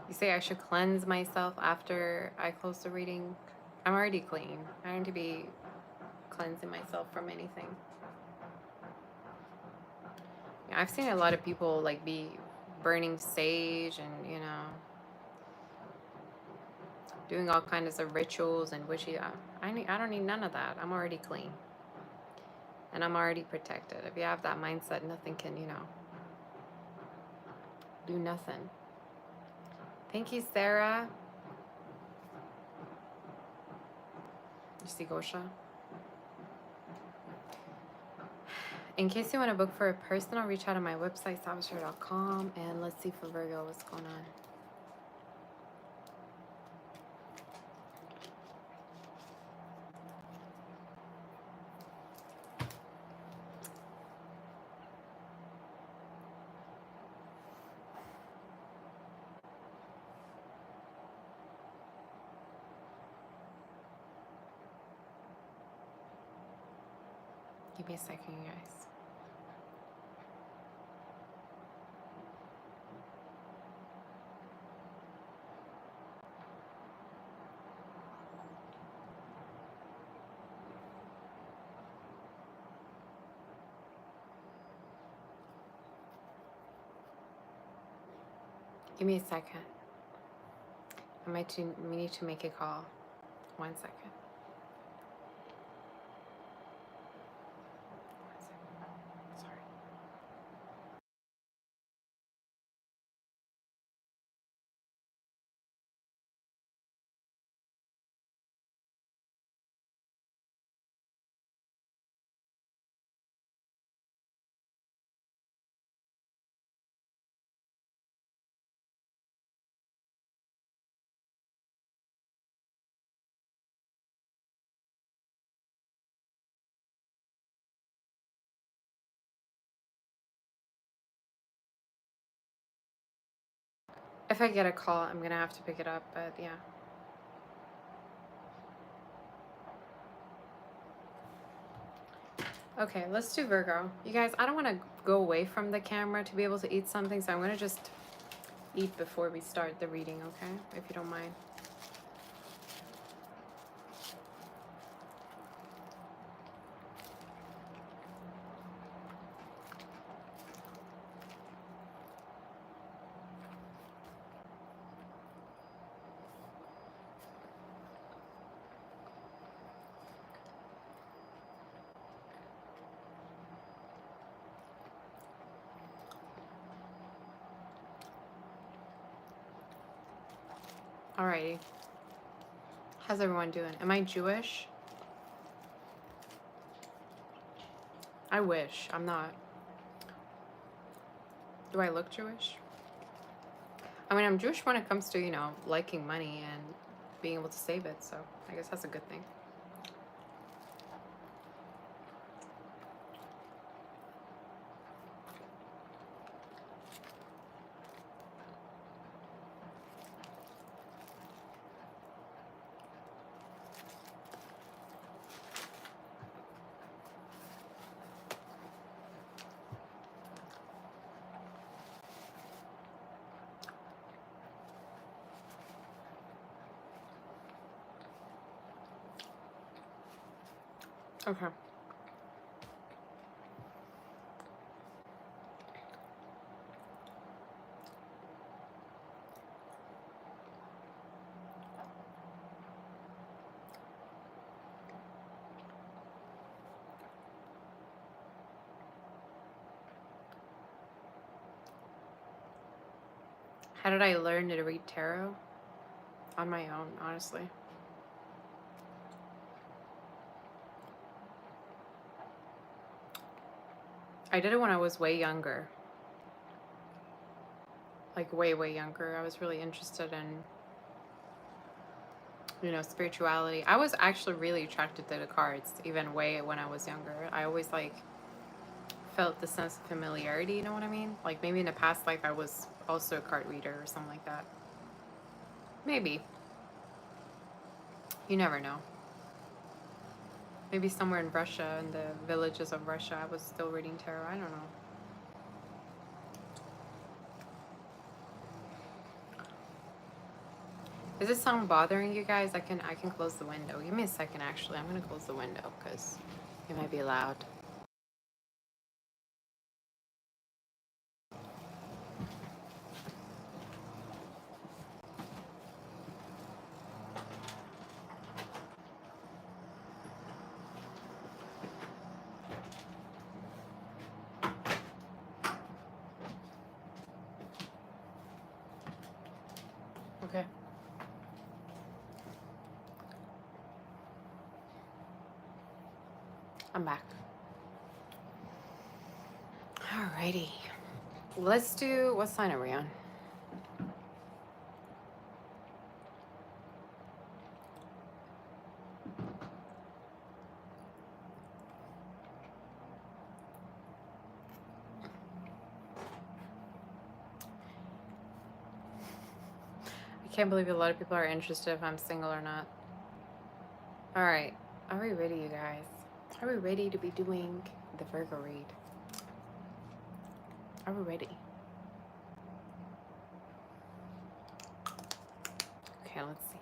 You say I should cleanse myself after I close the reading. I'm already clean. I don't need to be cleansing myself from anything. Yeah, I've seen a lot of people like be burning sage and, you know, doing all kinds of rituals and wishy. I don't need none of that. I'm already clean. And I'm already protected. If you have that mindset, nothing can, you know, do nothing. Thank you, Sarah. You see Gosha? In case you want to book for a personal, reach out on my website, savashare.com, and let's see for Virgo what's going on. Give me a second, you guys. Give me a second. We need to make a call. 1 second. Sorry. If I get a call, I'm going to have to pick it up, but yeah. Okay, let's do Virgo. You guys, I don't want to go away from the camera to be able to eat something, so I'm going to just eat before we start the reading, okay? If you don't mind. Alrighty. How's everyone doing? Am I Jewish? I wish. I'm not. Do I look Jewish? I mean, I'm Jewish when it comes to, you know, liking money and being able to save it. So I guess that's a good thing. Okay. How did I learn to read tarot? On my own, honestly. I did it when I was way younger. Like way younger. I was really interested in, you know, spirituality. I was actually really attracted to the cards, even way when I was younger. I always like felt the sense of familiarity, you know what I mean? Like maybe in a past life I was also a card reader or something like that. Maybe. You never know. Maybe somewhere in Russia, in the villages of Russia, I was still reading tarot. I don't know. Is this song bothering you guys? I can close the window. Give me a second actually. I'm gonna close the window because it might be loud. Okay. I'm back. Alrighty. Let's do, what sign are we on? I can't believe a lot of people are interested if I'm single or not. Alright. Are we ready, you guys? Are we ready to be doing the Virgo read? Are we ready? Okay, let's see.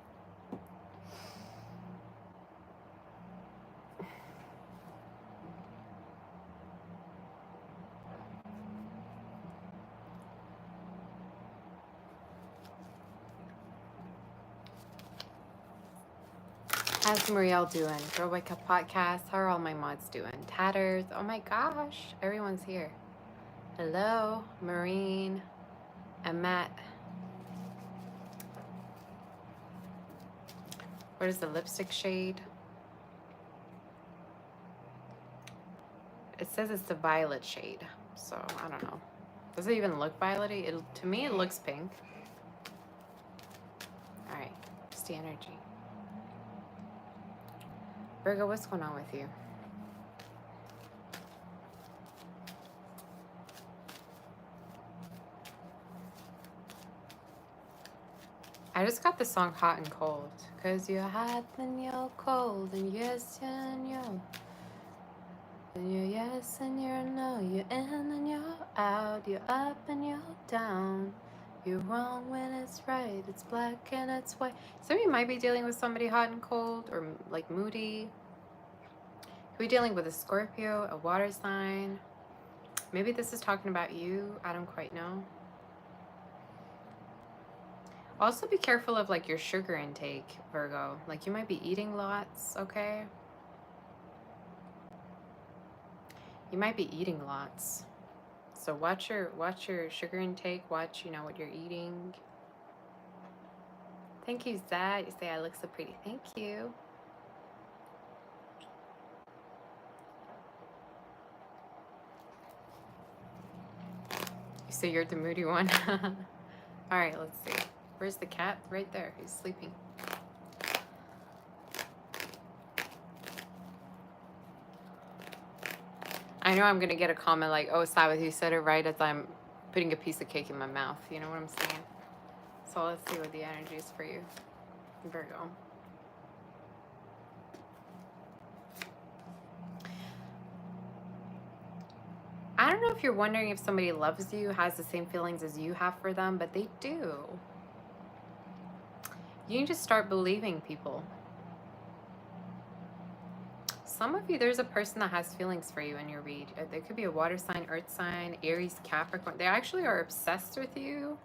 How's Marielle doing? Girl Wake Up Podcast. How are all my mods doing? Tatters. Oh my gosh. Everyone's here. Hello, Marine and Matt. What is the lipstick shade? It says it's the violet shade. So, I don't know. Does it even look violet-y? To me, it looks pink. Alright. Just the energy. Virgo, what's going on with you? I just got the song Hot and Cold. Cause you're hot and you're cold and yes and you're. And you're yes and you're no. You're in and you're out. You're up and you're down. You're wrong when it's right. It's black and it's white. Some of you might be dealing with somebody hot and cold or like moody. We're dealing with a Scorpio, a water sign. Maybe this is talking about you. I don't quite know. Also be careful of like your sugar intake, Virgo. Like you might be eating lots, okay? You might be eating lots. So watch your sugar intake. Watch, you know, what you're eating. Thank you, Zach. You say I look so pretty. Thank you. So you're the moody one. All right, let's see. Where's the cat? Right there. He's sleeping. I know I'm going to get a comment like, oh, Sabbath, you said it right as I'm putting a piece of cake in my mouth. You know what I'm saying? So let's see what the energy is for you, Virgo. I don't know if you're wondering if somebody loves you, has the same feelings as you have for them, but they do. You need to start believing people. Some of you, there's a person that has feelings for you in your read. There could be a water sign, earth sign, Aries, Capricorn. They actually are obsessed with you.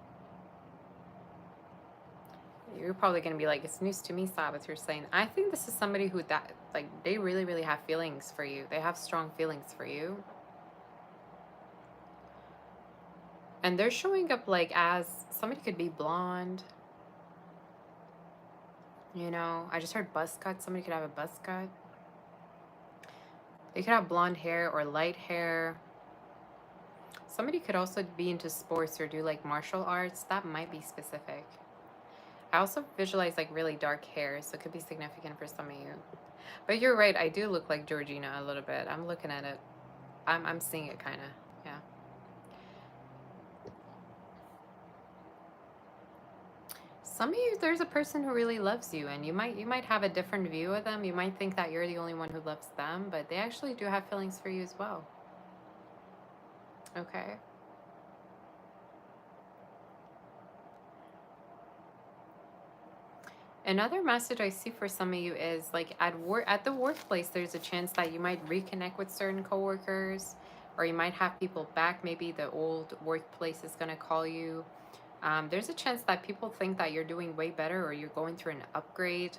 You're probably going to be like, it's news to me, Sabbath. You're saying, I think this is somebody who, that like, they really, really have feelings for you. They have strong feelings for you. And they're showing up like as somebody could be blonde. You know, I just heard buzz cut. Somebody could have a buzz cut. They could have blonde hair or light hair. Somebody could also be into sports or do like martial arts. That might be specific. I also visualize like really dark hair, so it could be significant for some of you. But you're right, I do look like Georgina a little bit. I'm looking at it. I'm seeing it kind of, yeah. Some of you, there's a person who really loves you, and you might have a different view of them. You might think that you're the only one who loves them, but they actually do have feelings for you as well. Okay. Another message I see for some of you is like at the workplace, there's a chance that you might reconnect with certain coworkers, or you might have people back. Maybe the old workplace is going to call you. There's a chance that people think that you're doing way better, or you're going through an upgrade.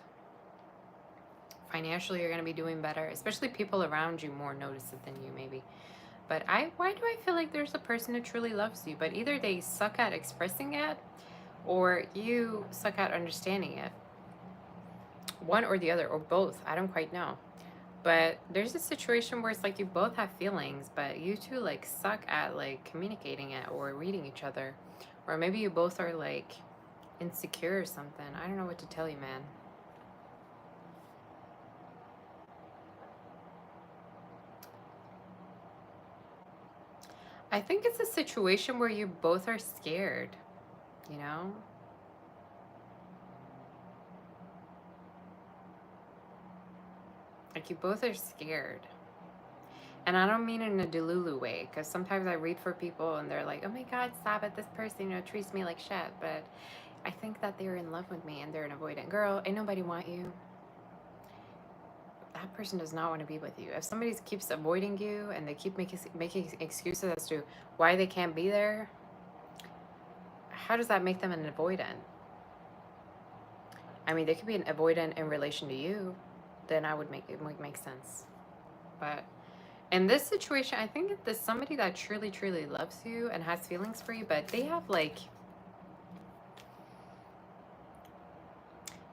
Financially, you're going to be doing better, especially people around you more notice it than you maybe. But why do I feel like there's a person who truly loves you, but either they suck at expressing it, or you suck at understanding it. One or the other, or both. I don't quite know. But there's a situation where it's like you both have feelings, but you two like suck at like communicating it or reading each other. Or maybe you both are like insecure or something. I don't know what to tell you, man. I think it's a situation where you both are scared, you know? Like you both are scared. And I don't mean it in a delulu way, because sometimes I read for people and they're like, oh my God, Sabbath, this person, treats me like shit. But I think that they're in love with me and they're an avoidant. Girl, ain't nobody want you. That person does not want to be with you. If somebody keeps avoiding you and they keep making excuses as to why they can't be there, how does that make them an avoidant? I mean, they could be an avoidant in relation to you. Then it would make sense. But in this situation, I think there's somebody that truly, truly loves you and has feelings for you, but they have like,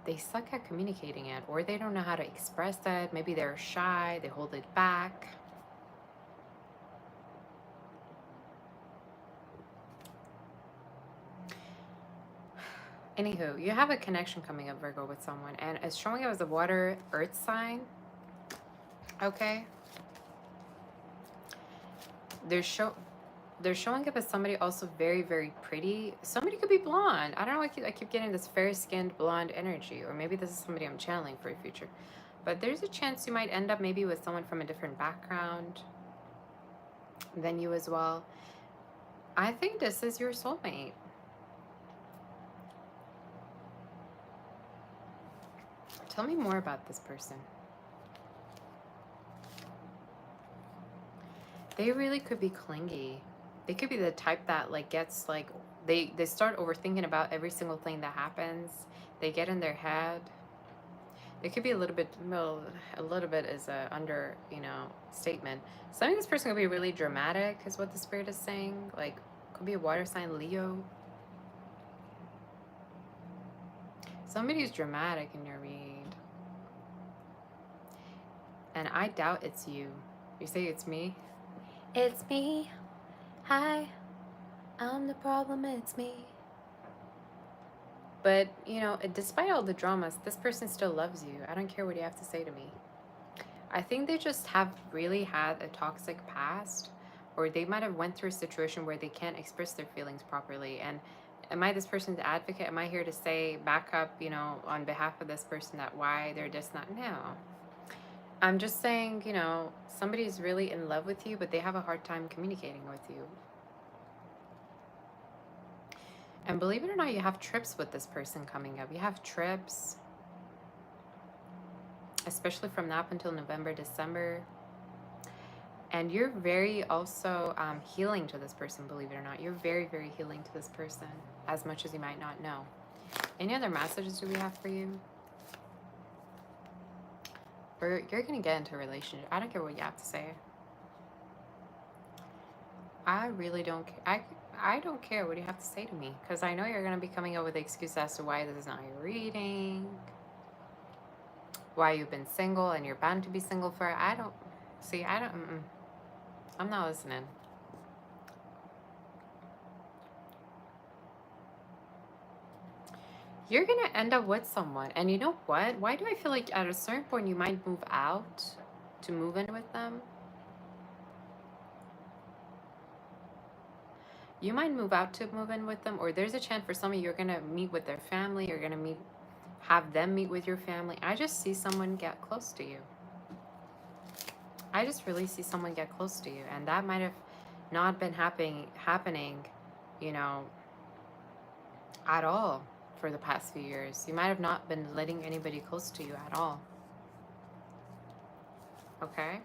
they suck at communicating it, or they don't know how to express it. Maybe they're shy, they hold it back. Anywho, you have a connection coming up, Virgo, with someone, and it's showing up as a water earth sign. Okay. They're showing up as somebody also very, very pretty. Somebody could be blonde. I don't know. I keep getting this fair-skinned blonde energy, or maybe this is somebody I'm channeling for the future. But there's a chance you might end up maybe with someone from a different background than you as well. I think this is your soulmate. Tell me more about this person. They really could be clingy. They could be the type that like gets like, they start overthinking about every single thing that happens. They get in their head. It could be a little bit, well, a little bit is a under, statement. Some of this person could be really dramatic is what the spirit is saying. Like, could be a water sign, Leo. Somebody who's dramatic in your read. And I doubt it's you. You say it's me? It's me. Hi. I'm the problem, it's me. But, you know, despite all the dramas, this person still loves you. I don't care what you have to say to me. I think they just have really had a toxic past, or they might have went through a situation where they can't express their feelings properly. And am I this person's advocate? Am I here to say, back up, you know, on behalf of this person that why they're just not? No. I'm just saying, you know, somebody's really in love with you, but they have a hard time communicating with you. And believe it or not, you have trips with this person coming up. You have trips, especially from now up until November, December. And you're very also healing to this person, believe it or not. You're very, very healing to this person, as much as you might not know. Any other messages do we have for you? Or you're going to get into a relationship. I don't care what you have to say. I really don't care. I don't care what you have to say to me, because I know you're going to be coming up with the excuse as to why this is not your reading, why you've been single and you're bound to be single for, I don't, see, I don't, I'm not listening. You're going to end up with someone. And you know what? Why do I feel like at a certain point you might move out to move in with them? You might move out to move in with them, or there's a chance for some of you, you're going to meet with their family, you're going to have them meet with your family. I just see someone get close to you. I just really see someone get close to you, and that might have not been happening, you know, at all for the past few years. You might have not been letting anybody close to you at all. Okay?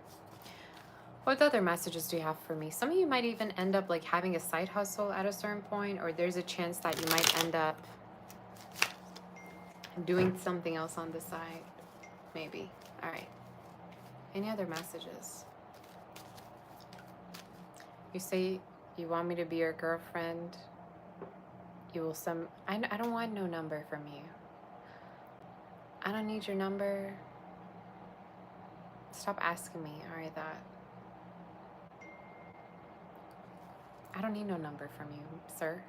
What other messages do you have for me? Some of you might even end up like having a side hustle at a certain point, or there's a chance that you might end up doing something else on the side. Maybe. All right. Any other messages? You say you want me to be your girlfriend. You will I don't want no number from you. I don't need your number. Stop asking me. All right, that. I don't need no number from you, sir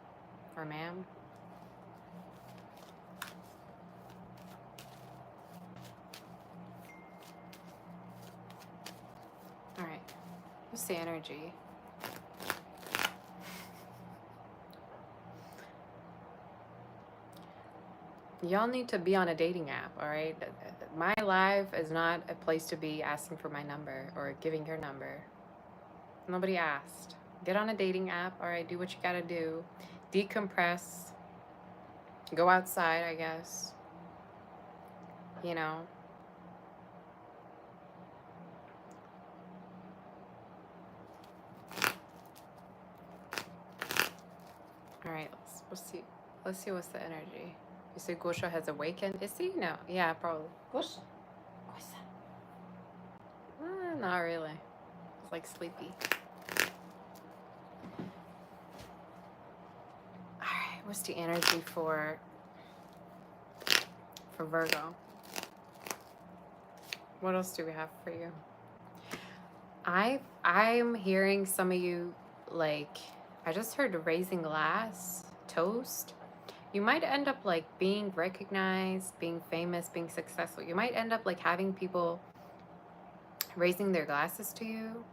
or ma'am. All right. What's the energy? Y'all need to be on a dating app, all right? My life is not a place to be asking for my number or giving your number. Nobody asked. Get on a dating app, all right? Do what you gotta do. Decompress. Go outside, I guess. You know. All right, let's see. Let's see what's the energy. You say Gosha has awakened. Is he? No. Yeah, probably. Gosha. Not really. It's like sleepy. Alright, what's the energy for Virgo? What else do we have for you? I'm hearing some of you, like, I just heard raising glass, toast. You might end up like being recognized, being famous, being successful. You might end up like having people raising their glasses to you.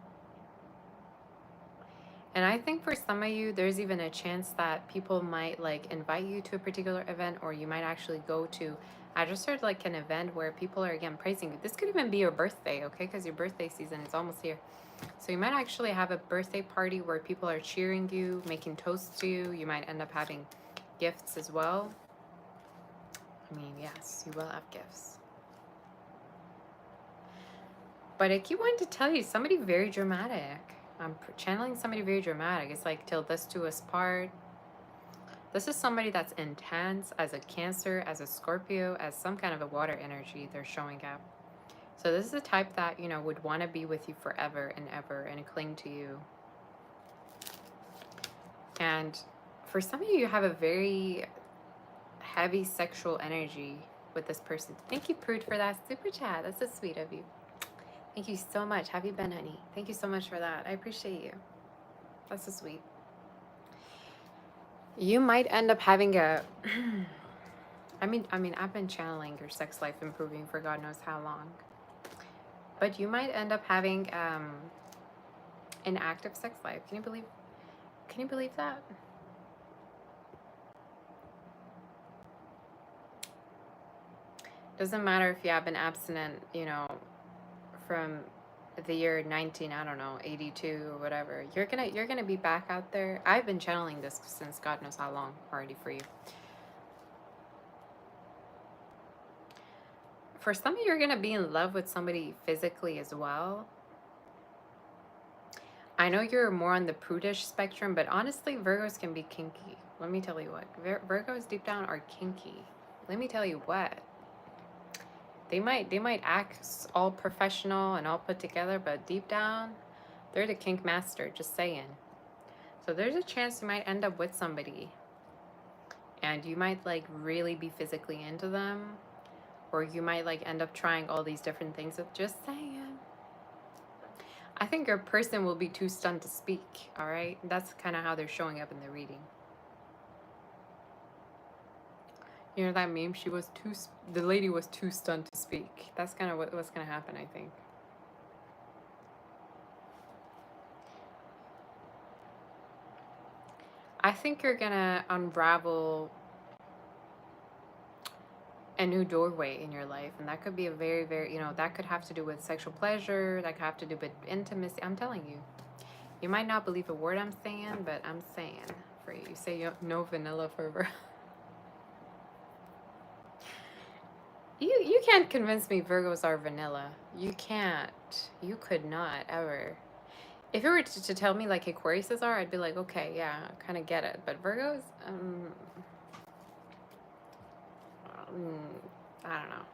And I think for some of you, there's even a chance that people might like invite you to a particular event, or you might actually go to, I just heard like an event where people are again praising you. This could even be your birthday, okay? Because your birthday season is almost here. So you might actually have a birthday party where people are cheering you, making toasts to you. You might end up having gifts as well. I mean, yes, you will have gifts. But I keep wanting to tell you, somebody very dramatic. I'm channeling somebody very dramatic. It's like, till death do us part. This is somebody that's intense, as a Cancer, as a Scorpio, as some kind of a water energy they're showing up. So this is the type that, you know, would want to be with you forever and ever and cling to you. And for some of you, you have a very heavy sexual energy with this person. Thank you, Prude, for that super chat. That's so sweet of you. Thank you so much. Have you been, honey? Thank you so much for that. I appreciate you. That's so sweet. You might end up having a I mean, I've been channeling your sex life improving for God knows how long. But you might end up having an active sex life. Can you believe that? Doesn't matter if you have been abstinent, from the year 19, I don't know, 82 or whatever. You're gonna be back out there. I've been channeling this since God knows how long already for you. For some of you, you're gonna be in love with somebody physically as well. I know you're more on the prudish spectrum, but honestly, Virgos can be kinky. Let me tell you what. Virgos deep down are kinky. Let me tell you what. They might act all professional and all put together, but deep down, they're the kink master, just saying. So there's a chance you might end up with somebody and you might like really be physically into them, or you might like end up trying all these different things. Just saying. I think your person will be too stunned to speak, all right? That's kind of how they're showing up in the reading. You know that meme? The lady was too stunned to speak. That's kind of what's going to happen, I think. I think you're going to unravel a new doorway in your life. And that could be a very, very, that could have to do with sexual pleasure. That could have to do with intimacy. I'm telling you. You might not believe a word I'm saying, but I'm saying for you. You say no vanilla for You can't convince me Virgos are vanilla. You can't. You could not ever. If you were to tell me like Aquariuses are, I'd be like, okay, yeah, I kind of get it. But Virgos, I don't know.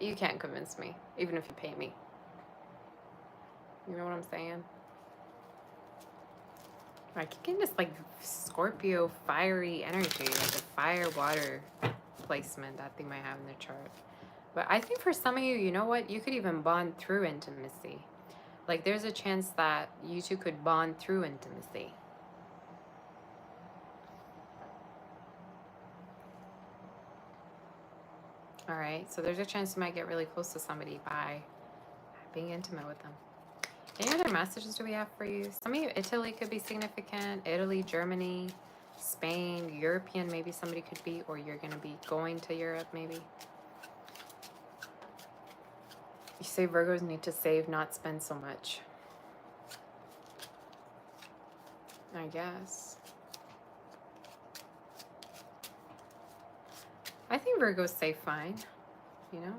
You can't convince me, even if you pay me. You know what I'm saying? Like, you can just like Scorpio fiery energy, like a fire water placement that they might have in their chart. But I think for some of you, you know what? You could even bond through intimacy. Like, there's a chance that you two could bond through intimacy. All right, so there's a chance you might get really close to somebody by being intimate with them. Any other messages do we have for you? Some of you, Italy could be significant. Italy, Germany, Spain, European, maybe somebody could be, or you're going to be going to Europe, maybe. You say Virgos need to save, not spend so much. I guess. I think Virgos save fine, you know?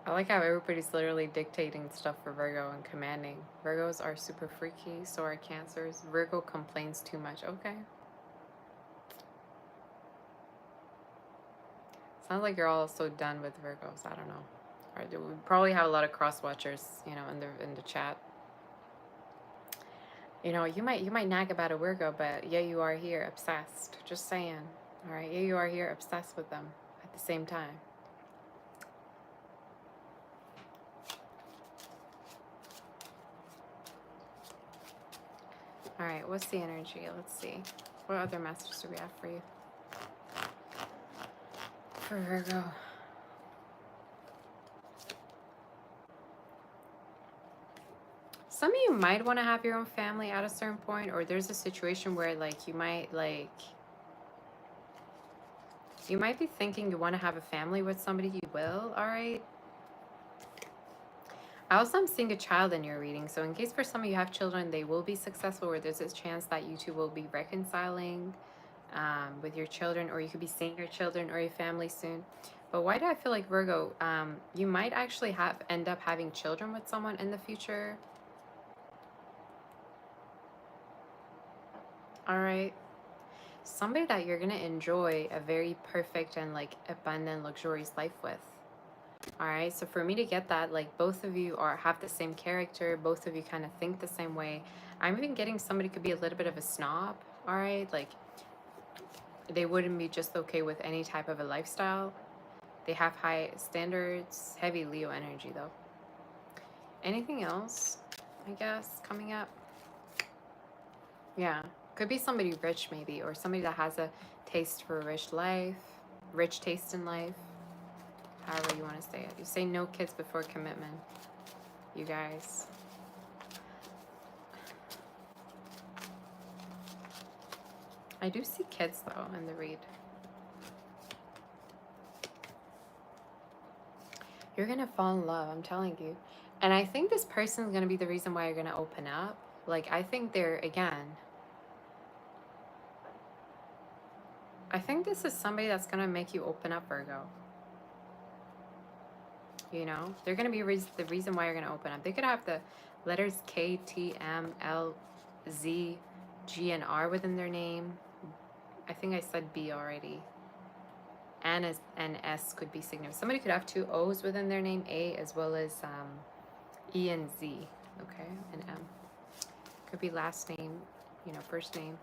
I like how everybody's literally dictating stuff for Virgo and commanding. Virgos are super freaky, so are Cancers. Virgo complains too much. Okay. Sounds like you're all so done with Virgos. I don't know. Or we probably have a lot of cross watchers, in the chat. You might nag about a Virgo, but yeah, you are here obsessed. Just saying. All right, yeah, you are here obsessed with them at the same time. All right, what's the energy? Let's see. What other messages do we have for you? For Virgo. Some of you might want to have your own family at a certain point, or there's a situation where like you might be thinking you want to have a family with somebody. You will, all right? Also, I'm seeing a child in your reading. So in case for some of you have children, they will be successful, or there's a chance that you two will be reconciling with your children, or you could be seeing your children or your family soon. But why do I feel like Virgo, you might actually end up having children with someone in the future? All right. Somebody that you're going to enjoy a very perfect and like abundant, luxurious life with. All right. So for me to get that, like both of you have the same character. Both of you kind of think the same way. I'm even getting somebody could be a little bit of a snob. All right. Like they wouldn't be just okay with any type of a lifestyle. They have high standards, heavy Leo energy though. Anything else? I guess, coming up. Yeah, could be somebody rich maybe, or somebody that has a taste for a rich life, rich taste in life, however you want to say it. You say no kids before commitment, you guys. I do see kids though in the read. You're gonna fall in love, I'm telling you. And I think this person is gonna be the reason why you're gonna open up. Like, I think they're, again, I think this is somebody that's gonna make you open up, Virgo. You know, they're gonna be the reason why you're gonna open up. They could have the letters K, T, M, L, Z, G, and R within their name. I think I said B already. And S could be significant. Somebody could have two O's within their name, A, as well as E and Z, okay, and M. Could be last name, you know, first name.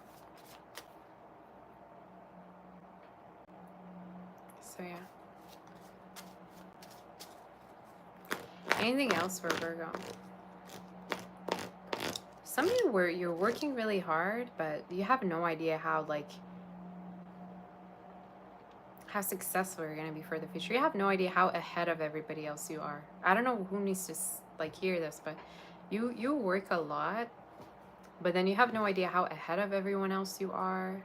So yeah. Anything else for Virgo? Somebody where you're working really hard, but you have no idea how, like, how successful you're gonna be for the future. You have no idea how ahead of everybody else you are. I don't know who needs to like hear this, but you work a lot, but then you have no idea how ahead of everyone else you are.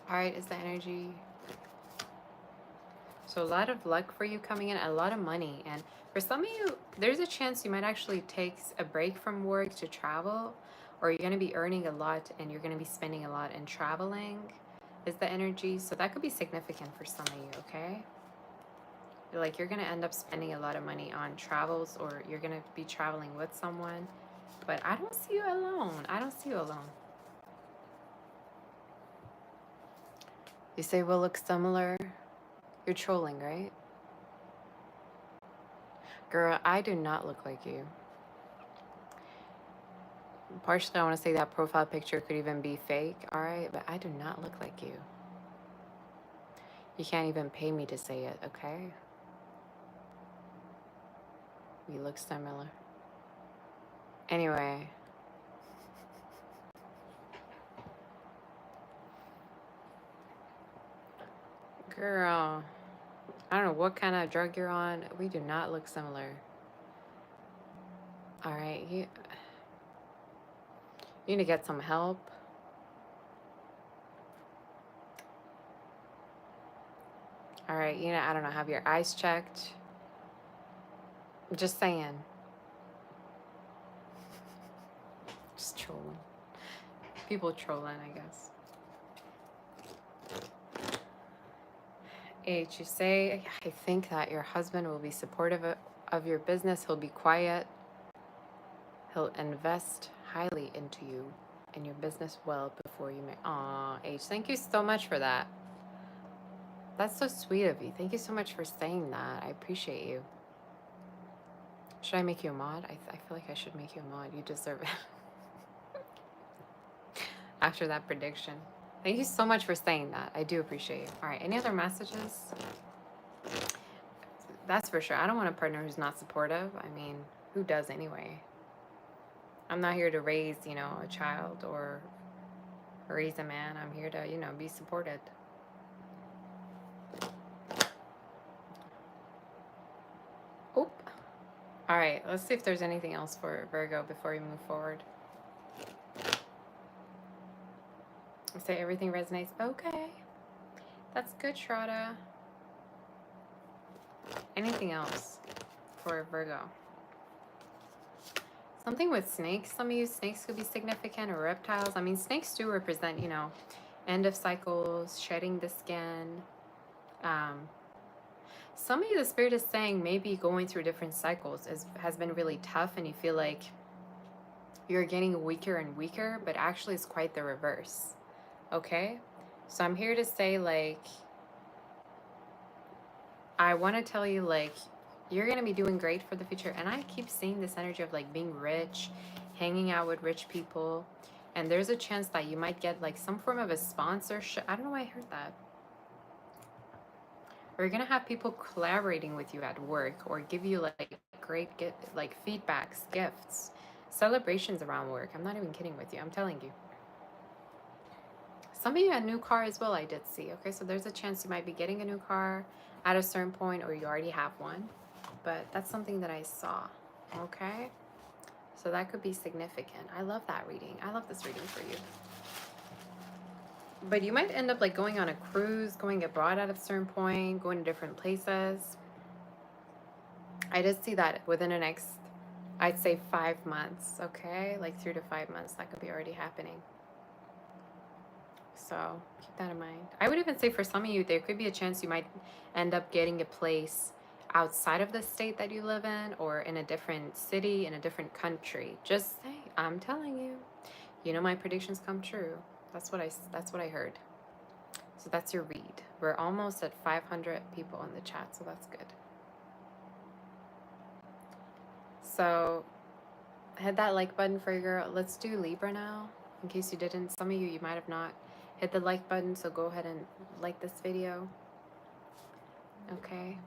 All right, is the energy. So a lot of luck for you coming in, a lot of money, and for some of you, there's a chance you might actually take a break from work to travel, or you're gonna be earning a lot and you're gonna be spending a lot and traveling. Is the energy. So that could be significant for some of you, okay? Like, you're gonna end up spending a lot of money on travels, or you're gonna be traveling with someone, but I don't see you alone. I don't see you alone. You say we'll look similar. You're trolling, right? Girl, I do not look like you. Partially, I want to say that profile picture could even be fake, all right? But I do not look like you. You can't even pay me to say it, okay? We look similar. Anyway. Girl, I don't know what kind of drug you're on. We do not look similar. All right, you need to get some help. All right, you know, I don't know, have your eyes checked. I'm just saying. Just trolling. People trolling, I guess. H, you say, I think that your husband will be supportive of your business. He'll be quiet. He'll invest highly into you and your business well before you marry. Aw, H, thank you so much for that. That's so sweet of you. Thank you so much for saying that. I appreciate you. Should I make you a mod? I feel like I should make you a mod. You deserve it. After that prediction. Thank you so much for saying that. I do appreciate you. All right, any other messages? That's for sure. I don't want a partner who's not supportive. I mean, who does anyway? I'm not here to raise, you know, a child or raise a man. I'm here to, you know, be supported. Oop. All right, let's see if there's anything else for Virgo before we move forward. Say everything resonates. Okay. That's good, Shraddha. Anything else for Virgo? Something with snakes. Some of you, snakes could be significant, or reptiles. I mean, snakes do represent, you know, end of cycles, shedding the skin. Some of you, the spirit is saying maybe going through different cycles has been really tough, and you feel like you're getting weaker and weaker, but actually it's quite the reverse. Okay? So I'm here to say, like, I want to tell you, like, you're going to be doing great for the future. And I keep seeing this energy of, like, being rich, hanging out with rich people. And there's a chance that you might get, like, some form of a sponsorship. I don't know why I heard that. Or you're going to have people collaborating with you at work, or give you, like, great, like, feedbacks, gifts. Celebrations around work. I'm not even kidding with you. I'm telling you. Some of you, a new car as well, I did see. Okay, so there's a chance you might be getting a new car at a certain point, or you already have one. But that's something that I saw. Okay, so that could be significant. I love that reading. I love this reading for you. But you might end up like going on a cruise, going abroad at a certain point, going to different places. I did see that within the next, I'd say 5 months. Okay, like 3 to 5 months, that could be already happening. So keep that in mind. I would even say for some of you, there could be a chance you might end up getting a place outside of the state that you live in, or in a different city, in a different country. Just say, I'm telling you, you know, my predictions come true. That's what I heard. So that's your read. We're almost at 500 people in the chat, so that's good. So hit that like button for your girl. Let's do Libra now. In case you didn't, some of you might have not hit the like button, so go ahead and like this video. Okay.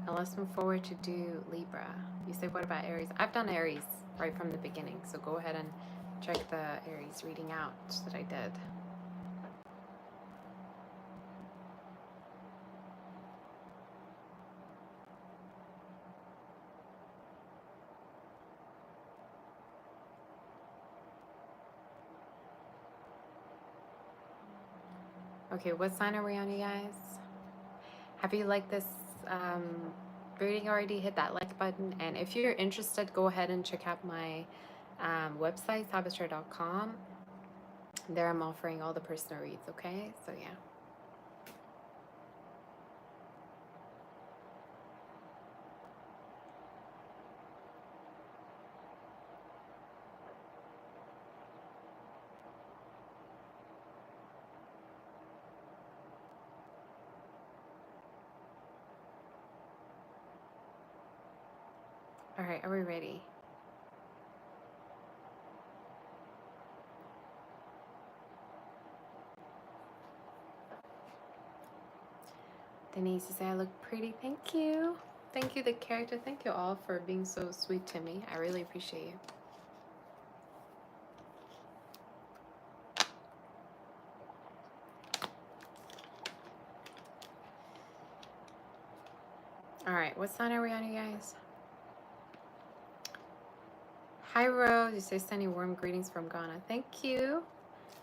Now let's move forward to do Libra. You say, what about Aries? I've done Aries right from the beginning, so go ahead and check the Aries reading out that I did. Okay, what sign are we on, you guys? Have you liked this reading already? Hit that like button. And if you're interested, go ahead and check out my website, sabbathshare.com. There I'm offering all the personal reads, okay? So yeah. All right, are we ready? Denise, you say I look pretty. Thank you. Thank you, the character. Thank you all for being so sweet to me. I really appreciate you. All right, what sign are we on, you guys? Hi, Rose. You say sending warm greetings from Ghana. Thank you.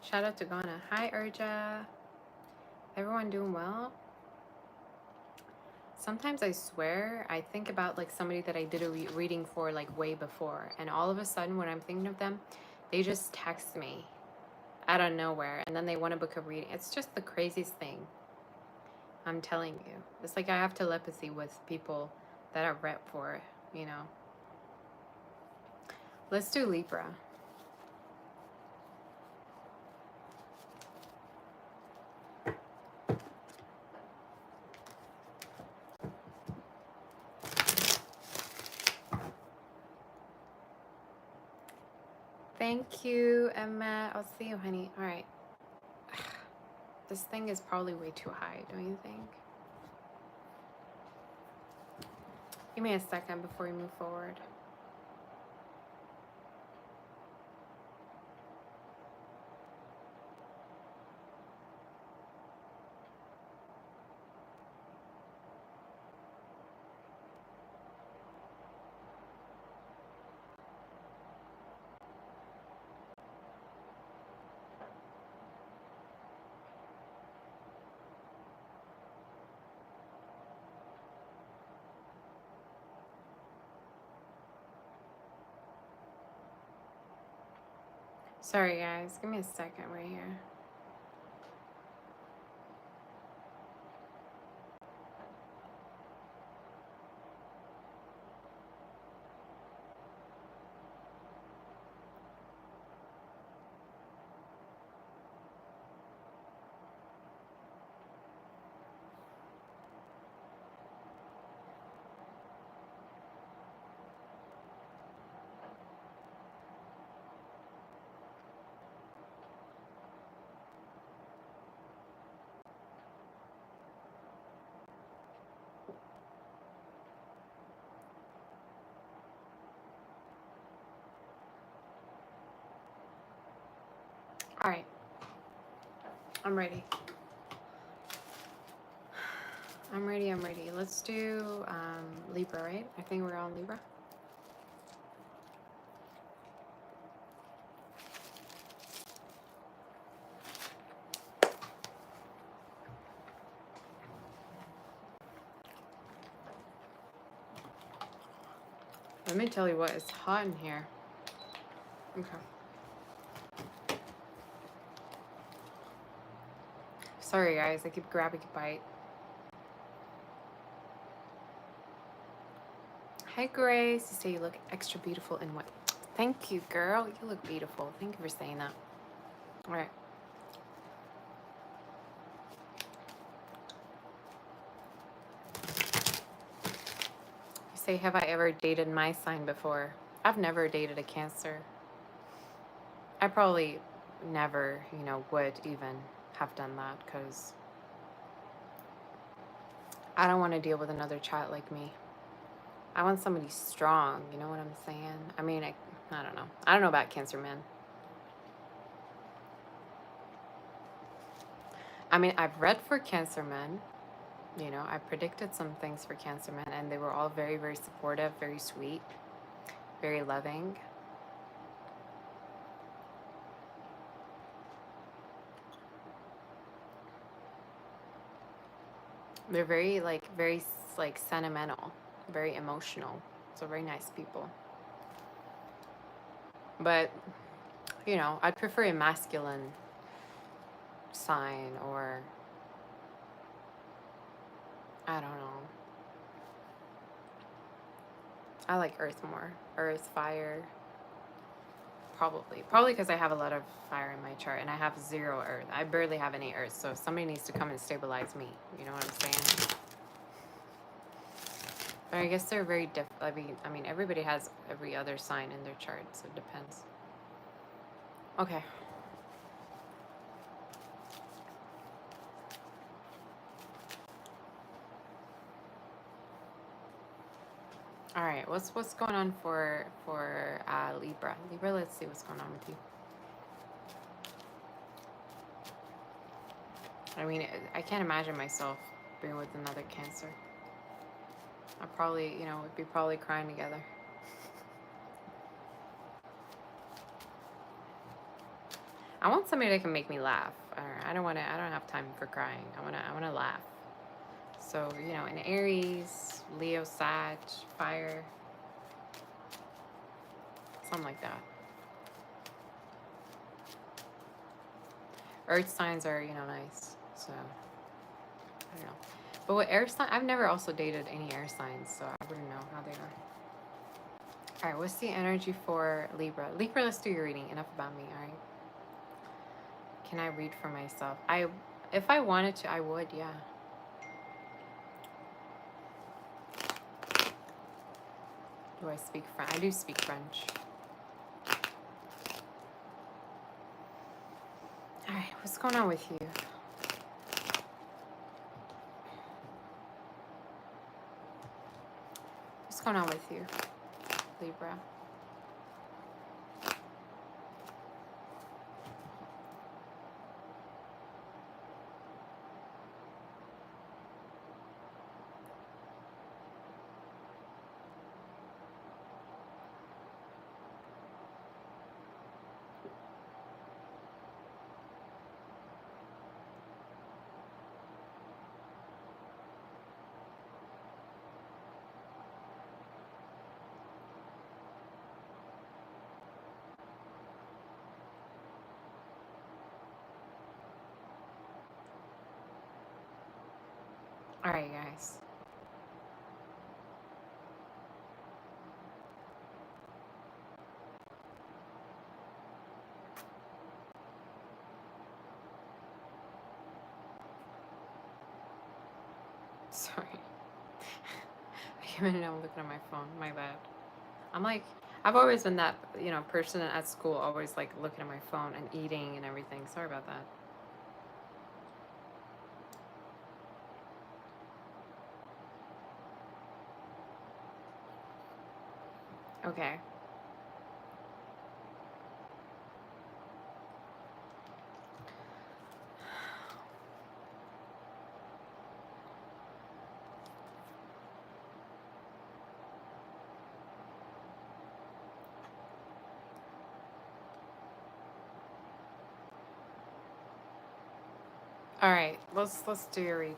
Shout out to Ghana. Hi, Urja. Everyone doing well? Sometimes I swear I think about like somebody that I did a reading for like way before, and all of a sudden when I'm thinking of them, they just text me out of nowhere, and then they want to book a reading. It's just the craziest thing. I'm telling you. It's like I have telepathy with people that I rep for, you know. Let's do Libra. Thank you, Emma. I'll see you, honey. All right. This thing is probably way too high, don't you think? Give me a second before we move forward. Sorry, guys. Give me a second right here. I'm ready. I'm ready. I'm ready. Let's do Libra, right? I think we're on Libra. Let me tell you what, it's hot in here. Okay. Sorry, guys. I keep grabbing a bite. Hi, Grace. You say you look extra beautiful in what? Thank you, girl. You look beautiful. Thank you for saying that. All right. You say, have I ever dated my sign before? I've never dated a Cancer. I probably never, would even have done that because I don't want to deal with another child like me. I want somebody strong. You know what I'm saying? I mean, I don't know. I don't know about Cancer men. I mean, I've read for Cancer men. I predicted some things for Cancer men, and they were all very, very supportive, very sweet, very loving. They're very sentimental, very emotional. So very nice people. But, I'd prefer a masculine sign, or I don't know. I like earth more. Earth, fire. Probably because I have a lot of fire in my chart and I have 0 earth. I barely have any earth, so somebody needs to come and stabilize me. You know what I'm saying? But I guess they're very different. I mean, everybody has every other sign in their chart, so it depends. Okay. All right. What's going on for Libra? Libra. Let's see what's going on with you. I mean, I can't imagine myself being with another Cancer. I probably, would be probably crying together. I want somebody that can make me laugh. I don't have time for crying. I wanna laugh. So, an Aries, Leo, Sag, fire, something like that. Earth signs are, nice. So, I don't know. But what air sign? I've never also dated any air signs, so I wouldn't know how they are. All right, what's the energy for Libra? Libra, let's do your reading. Enough about me, all right? Can I read for myself? If I wanted to, I would, yeah. Do I speak French? I do speak French. All right, what's going on with you? What's going on with you, Libra? All right, guys. Sorry. I came in and I'm looking at my phone. My bad. I'm like, I've always been that, person at school, always like looking at my phone and eating and everything. Sorry about that. Okay. All right, let's do your read.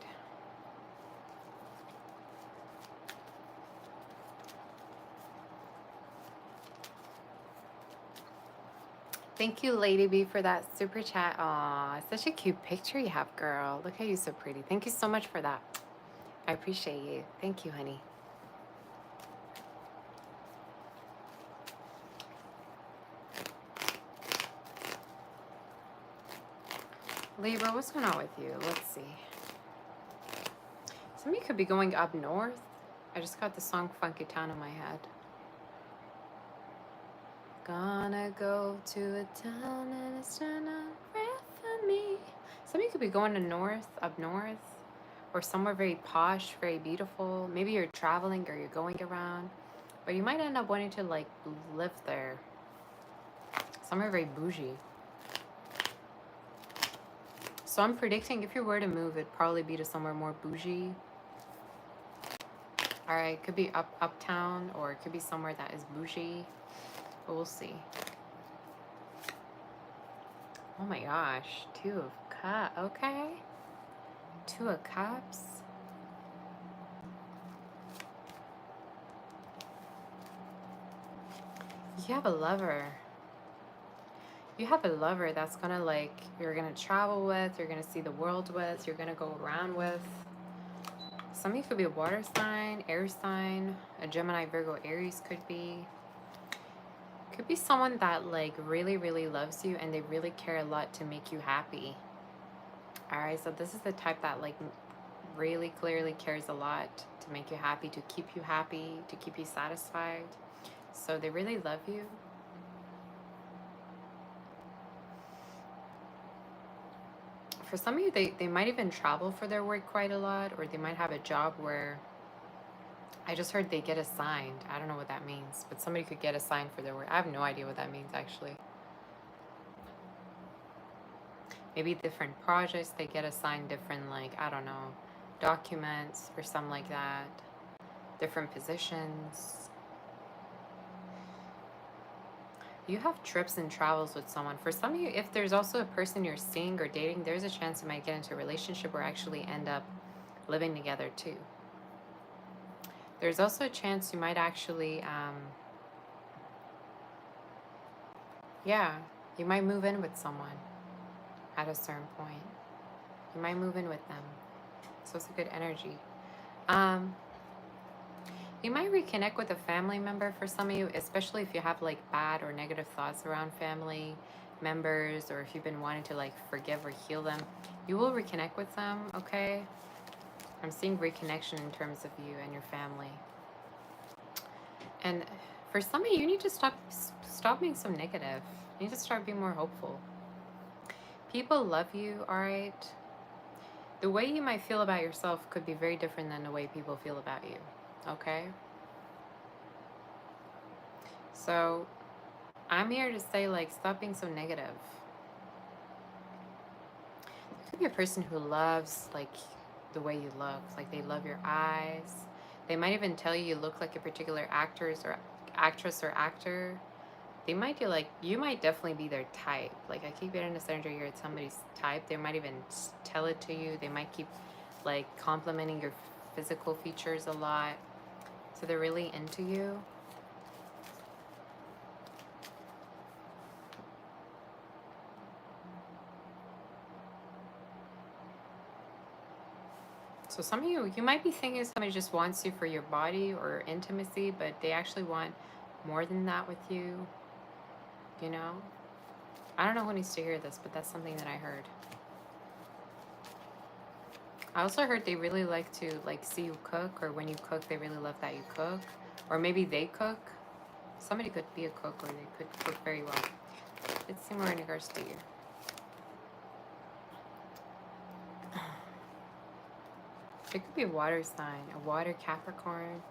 Thank you, Lady B, for that super chat. Aw, such a cute picture you have, girl. Look how you're so pretty. Thank you so much for that. I appreciate you. Thank you, honey. Libra, what's going on with you? Let's see. Somebody could be going up north. I just got the song Funky Town in my head. Gonna go to a town and it's tryna rest for me. Somebody could be going to north, up north, or somewhere very posh, very beautiful. Maybe you're traveling or you're going around, but you might end up wanting to like live there. Somewhere very bougie. So I'm predicting if you were to move, it'd probably be to somewhere more bougie. All right, could be uptown, or it could be somewhere that is bougie. But we'll see. Oh my gosh, 2 of Cups. Okay, 2 of Cups. You have a lover. You have a lover that's gonna like, you're gonna travel with, you're gonna see the world with, you're gonna go around with. Some of you could be a water sign, air sign, a Gemini, Virgo, Aries could be. Could be someone that like really, really loves you and they really care a lot to make you happy. All right, so this is the type that like really clearly cares a lot to make you happy, to keep you satisfied. So they really love you. For some of you, they might even travel for their work quite a lot, or they might have a job where, I just heard they get assigned. I don't know what that means, but somebody could get assigned for their work. I have no idea what that means, actually. Maybe different projects, they get assigned different, like, I don't know, documents or something like that. Different positions. You have trips and travels with someone. For some of you, if there's also a person you're seeing or dating, there's a chance you might get into a relationship or actually end up living together too. There's also a chance you might actually, yeah, you might move in with someone at a certain point. You might move in with them. So it's a good energy. You might reconnect with a family member for some of you, especially if you have like bad or negative thoughts around family members, or if you've been wanting to like forgive or heal them. You will reconnect with them, okay? I'm seeing reconnection in terms of you and your family. And for some of you, you need to stop being so negative. You need to start being more hopeful. People love you, all right? The way you might feel about yourself could be very different than the way people feel about you, okay? So I'm here to say, like, stop being so negative. There could be a person who loves, like, the way you look. Like, they love your eyes. They might even tell you look like a particular actress or actor. They might be like, you might definitely be their type. Like, I keep getting this energy, you're somebody's type. They might even tell it to you. They might keep, like, complimenting your physical features a lot. So they're really into you. So some of you might be thinking somebody just wants you for your body or intimacy, but they actually want more than that with you, you know? I don't know who needs to hear this, but that's something that I heard. I also heard they really like to like see you cook, or when you cook, they really love that you cook. Or maybe they cook. Somebody could be a cook, or they could cook very well. Let's see more in regards to you. It could be a water sign, a water Capricorn.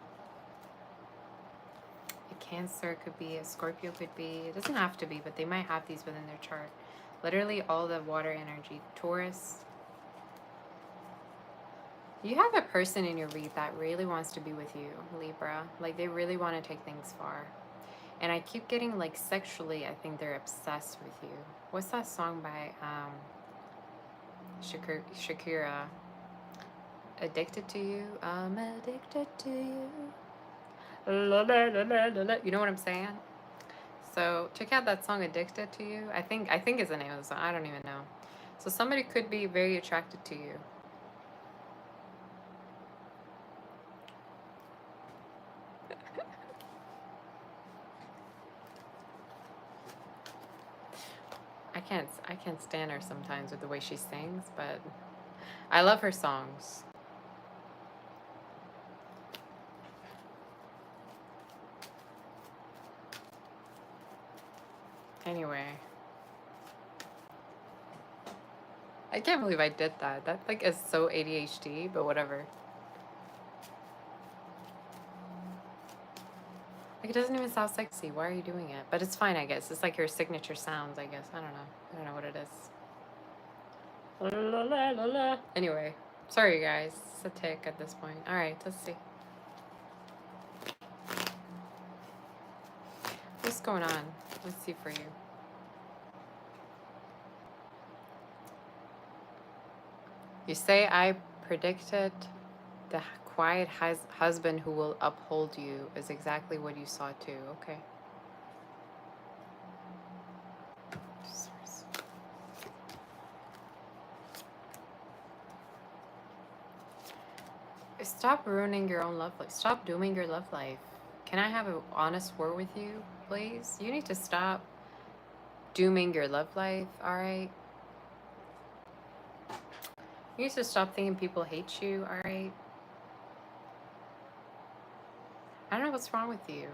A Cancer could be, a Scorpio could be. It doesn't have to be, but they might have these within their chart. Literally all the water energy. Taurus. You have a person in your read that really wants to be with you, Libra. Like, they really want to take things far. And I keep getting, like, sexually, I think they're obsessed with you. What's that song by, Shakira. Addicted to you. I'm addicted to you. La, la, la, la, la, la. You know what I'm saying? So check out that song "Addicted to You." I think is the name of the song. I don't even know. So somebody could be very attracted to you. I can't stand her sometimes with the way she sings, but I love her songs. Anyway, I can't believe I did that. That like is so ADHD, but whatever. Like it doesn't even sound sexy. Why are you doing it? But it's fine, I guess. It's like your signature sounds, I guess. I don't know. I don't know what it is. La, la, la, la. Anyway, sorry guys. It's a tick at this point. All right, let's see. What's going on? Let's see for you. You say I predicted the quiet husband who will uphold you is exactly what you saw too. Okay. Stop ruining your own love life. Stop dooming your love life. Can I have an honest word with you, please? You need to stop dooming your love life, alright? You need to stop thinking people hate you, alright? I don't know what's wrong with you.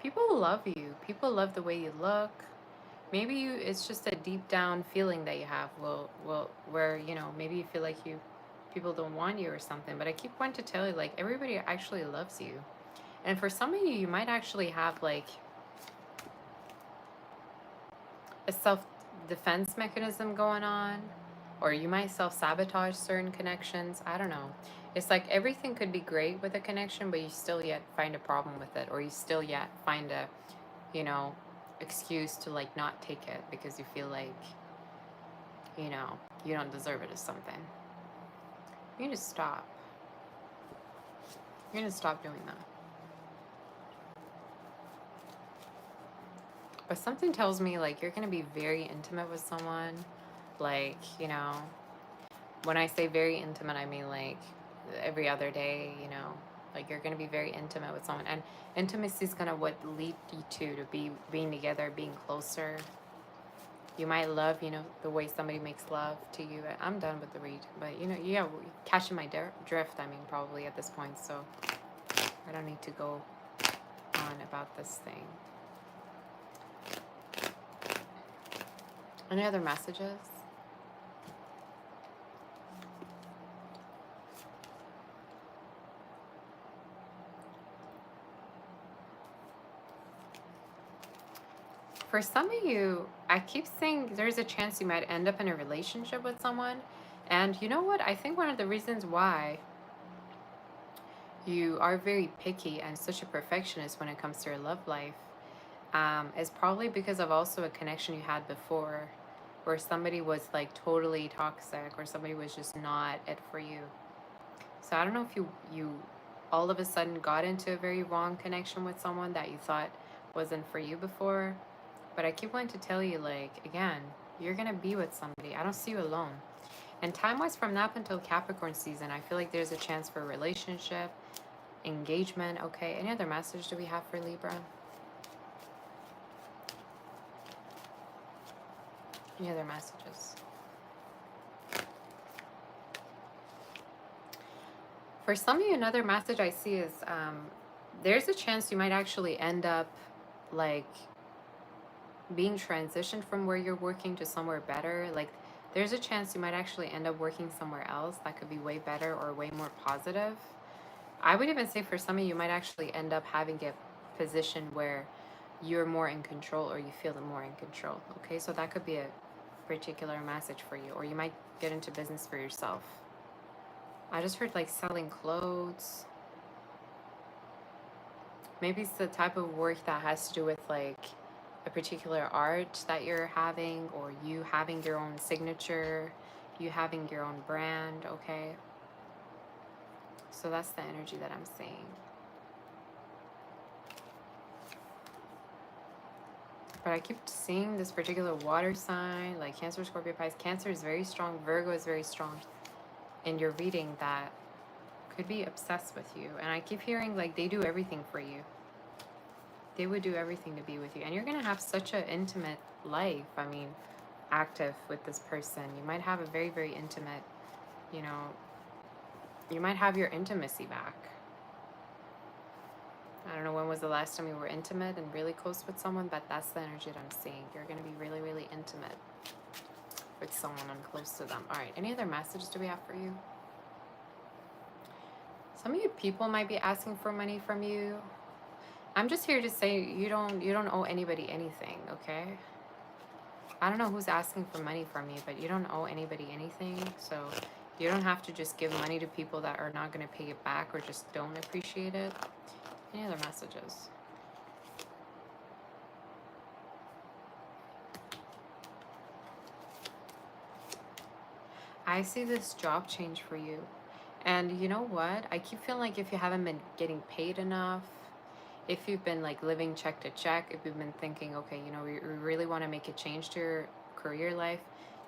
People love you. People love the way you look. Maybe it's just a deep down feeling that you have. Where, maybe you feel like people don't want you or something. But I keep wanting to tell you, like, everybody actually loves you. And for some of you, you might actually have, like, a self-defense mechanism going on. Or you might self-sabotage certain connections. I don't know. It's like everything could be great with a connection, but you still yet find a problem with it. Or you still yet find a, excuse to, like, not take it because you feel like, you don't deserve it or something. You need to stop. You're going to stop doing that. But something tells me, like, you're going to be very intimate with someone. Like, when I say very intimate, I mean, like, every other day, Like, you're going to be very intimate with someone. And intimacy is going to what lead you to being together, being closer. You might love, the way somebody makes love to you. I'm done with the read. But, yeah, catching my drift, I mean, probably at this point. So I don't need to go on about this thing. Any other messages? For some of you, I keep saying there's a chance you might end up in a relationship with someone. And you know what? I think one of the reasons why you are very picky and such a perfectionist when it comes to your love life is probably because of also a connection you had before where somebody was like totally toxic or somebody was just not it for you. So I don't know if you all of a sudden got into a very wrong connection with someone that you thought wasn't for you before. But I keep wanting to tell you, like, again, you're going to be with somebody. I don't see you alone. And time-wise, from now up until Capricorn season, I feel like there's a chance for a relationship, engagement. Okay, any other message do we have for Libra? Any other messages? For some of you, another message I see is there's a chance you might actually end up, like, being transitioned from where you're working to somewhere better. Like, there's a chance you might actually end up working somewhere else that could be way better or way more positive. I would even say for some of you might actually end up having a position where you're more in control or you feel more in control. Okay, so that could be a particular message for you. Or you might get into business for yourself. I just heard like selling clothes. Maybe it's the type of work that has to do with like a particular art that you're having or you having your own signature you having your own brand, okay? So that's the energy that I'm seeing. But I keep seeing this particular water sign, like Cancer, Scorpio, Pisces. Cancer is very strong. Virgo is very strong. In your reading, that could be obsessed with you. And I keep hearing like they do everything for you. They would do everything to be with you. And you're going to have such an intimate life. I mean, active with this person. You might have a very, very intimate, you know, you might have your intimacy back. I don't know when was the last time you were intimate and really close with someone, but that's the energy that I'm seeing. You're going to be really, really intimate with someone and close to them. All right, any other messages do we have for you? Some of you people might be asking for money from you. I'm just here to say you don't owe anybody anything, okay? I don't know who's asking for money from you, but you don't owe anybody anything. So you don't have to just give money to people that are not going to pay it back or just don't appreciate it. Any other messages? I see this job change for you. And you know what? I keep feeling like if you haven't been getting paid enough, if you've been like living check to check, if you've been thinking, okay, you know, we really want to make a change to your career life,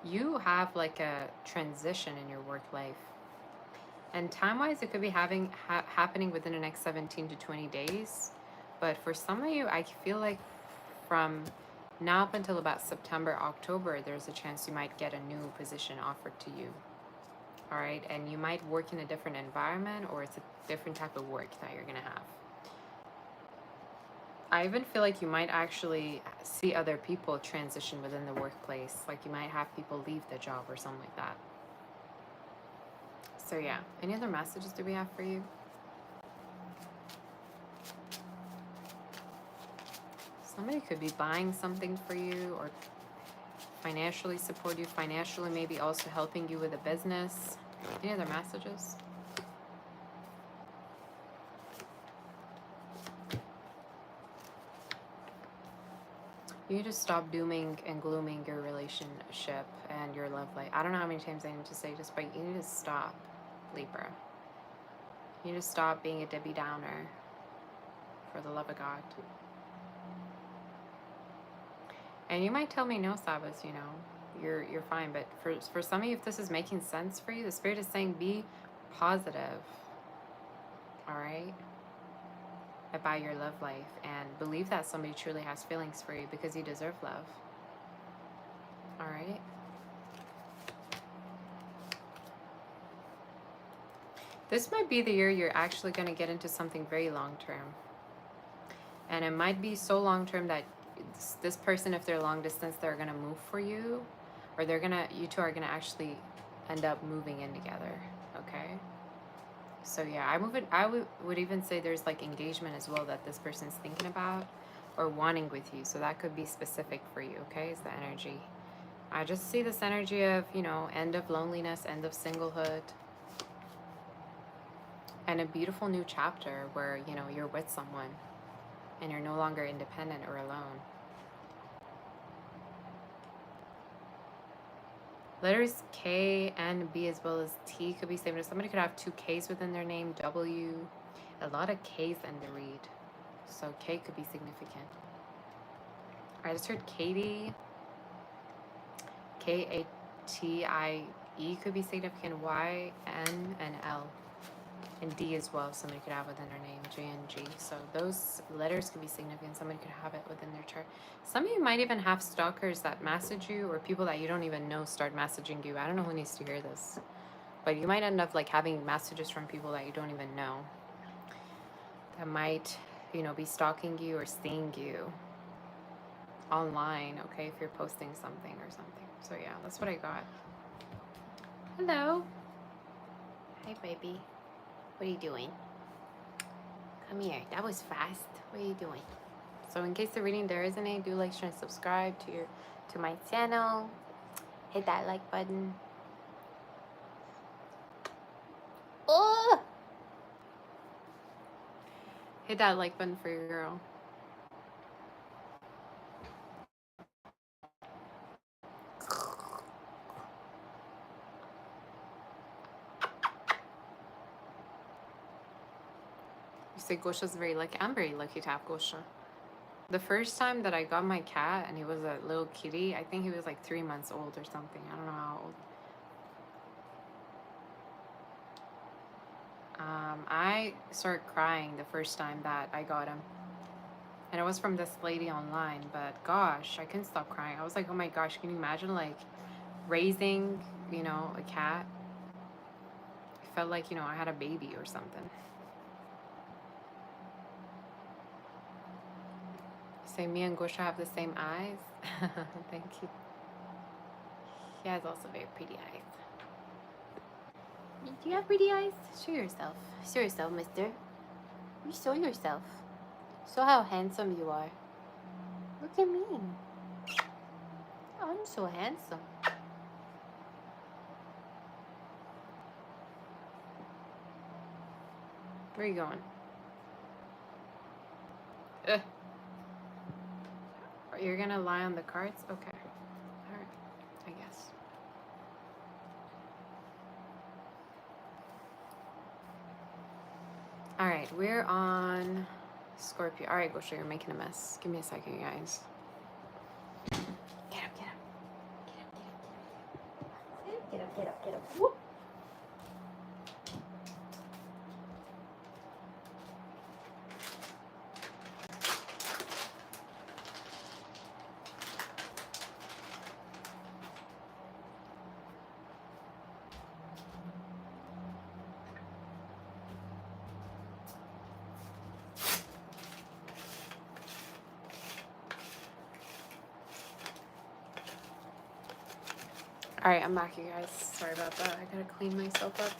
you have like a transition in your work life. And time-wise, it could be happening within the next 17 to 20 days. But for some of you, I feel like from now up until about September, October, there's a chance you might get a new position offered to you. All right, and you might work in a different environment, or it's a different type of work that you're gonna have. I even feel like you might actually see other people transition within the workplace. Like you might have people leave the job or something like that. So yeah, any other messages do we have for you? Somebody could be buying something for you or financially support you, financially maybe also helping you with a business. Any other messages? You need to stop dooming and glooming your relationship and your love life. I don't know how many times I need to say this, but you need to stop, Libra. You need to stop being a Debbie Downer, for the love of God. And you might tell me, no, Sabas, you know, you're fine. But for some of you, if this is making sense for you, the Spirit is saying be positive, all right, about your love life, and believe that somebody truly has feelings for you because you deserve love, all right? This might be the year you're actually going to get into something very long-term. And it might be so long-term that this person, if they're long distance, they're going to move for you, or you two are going to actually end up moving in together, okay? So yeah, I would even say there's like engagement as well that this person's thinking about or wanting with you. So that could be specific for you, okay? Is the energy. I just see this energy of, you know, end of loneliness, end of singlehood, and a beautiful new chapter where, you know, you're with someone and you're no longer independent or alone. Letters K and B as well as T could be same. Somebody could have two K's within their name, W, a lot of K's in the read. So K could be significant. I just heard Katie, Katie could be significant, Y, N, and L. And D as well, somebody could have within their name, J and G. So those letters could be significant. Somebody could have it within their chart. Some of you might even have stalkers that message you, or people that you don't even know start messaging you. I don't know who needs to hear this, but you might end up like having messages from people that you don't even know that might, you know, be stalking you or seeing you online, okay, if you're posting something or something. So yeah, that's what I got. Hello. Hi, baby. What are you doing? Come here. That was fast. What are you doing? So in case the reading there isn't any, do like, share, and subscribe to my channel. Hit that like button. Oh! Hit that like button for your girl. You say Gosha's very lucky. I'm very lucky to have Gosha. The first time that I got my cat and he was a little kitty, I think he was like 3 months old or something. I don't know how old. I started crying the first time that I got him. And it was from this lady online, but gosh, I couldn't stop crying. I was like, oh my gosh, can you imagine like raising, you know, a cat? I felt like, you know, I had a baby or something. Say me and Gosha have the same eyes. Thank you. He has also very pretty eyes. Do you have pretty eyes? Show yourself. Show yourself, mister. You show yourself. Show how handsome you are. Look at me. I'm so handsome. Where are you going? Ugh. You're gonna lie on the cards? Okay. Alright. I guess. Alright, we're on Scorpio. Alright, Gosha, you're making a mess. Give me a second, guys. Get up, get up. Get up, get up, get up. Whoop. Alright, I'm back, you guys. Sorry about that. I gotta clean myself up.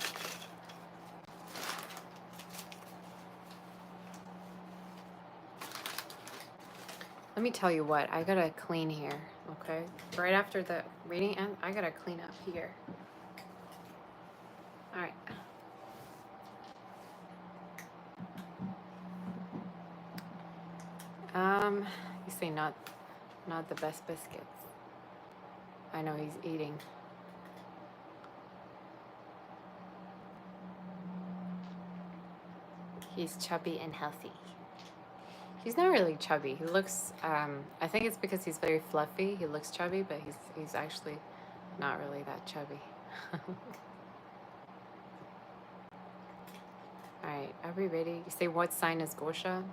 Let me tell you what, I gotta clean here, okay? Right after the reading, and I gotta clean up here. Alright. You say not the best biscuits. I know he's eating. He's chubby and healthy. He's not really chubby. He looks, I think it's because he's very fluffy. He looks chubby, but he's actually not really that chubby. Alright, are we ready? You say what sign is Gosha?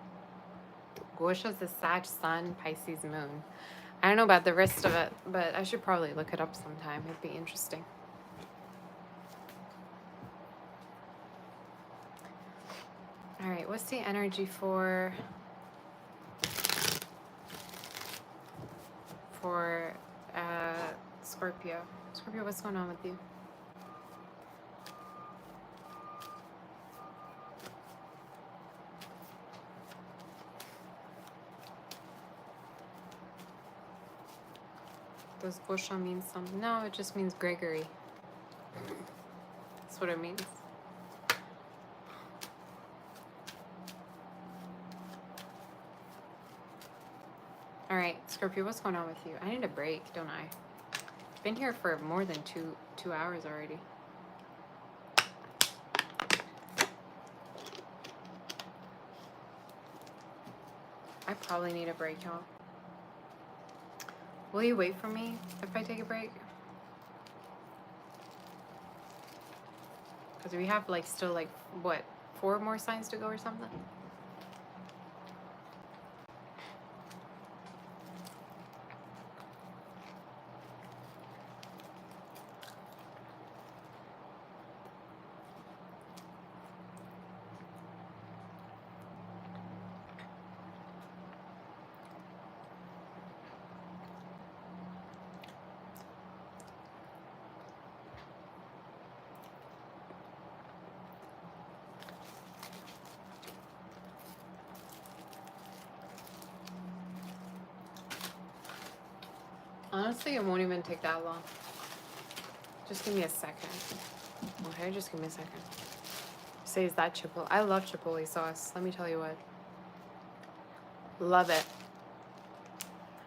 Gosha's the Sag Sun, Pisces Moon. I don't know about the rest of it, but I should probably look it up sometime. It'd be interesting. Alright, what's the energy for Scorpio? Scorpio, what's going on with you? Does Gosha mean something? No, it just means Gregory. That's what it means. Alright, Scorpio, what's going on with you? I need a break, don't I? I've been here for more than two hours already. I probably need a break, y'all. Will you wait for me if I take a break? Because we have like still like, what, 4 more signs to go or something? Honestly, it won't even take that long. Just give me a second. Okay, just give me a second. Say, is that Chipotle? I love Chipotle sauce. Let me tell you what. Love it.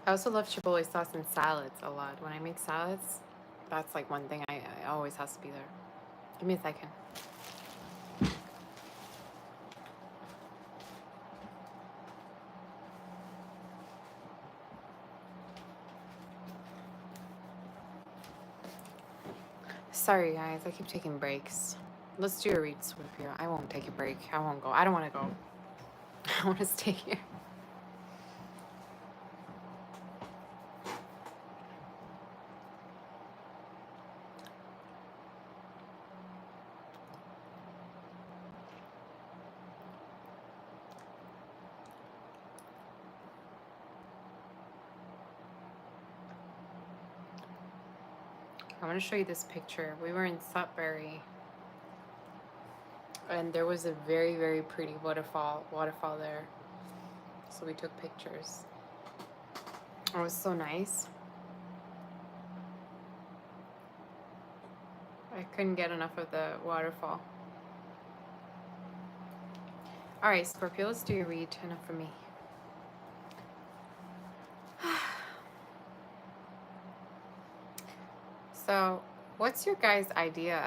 I also love Chipotle sauce in salads a lot. When I make salads, that's like one thing I always has to be there. Give me a second. Sorry, guys. I keep taking breaks. Let's do a read, Scorpio. I won't take a break. I won't go. I don't want to go. I want to stay here. I want to show you this picture. We were in Sudbury, and there was a very, very pretty waterfall there. So we took pictures. It was so nice. I couldn't get enough of the waterfall. All right, Scorpio, let's do your read. Enough for me. So, what's your guys' idea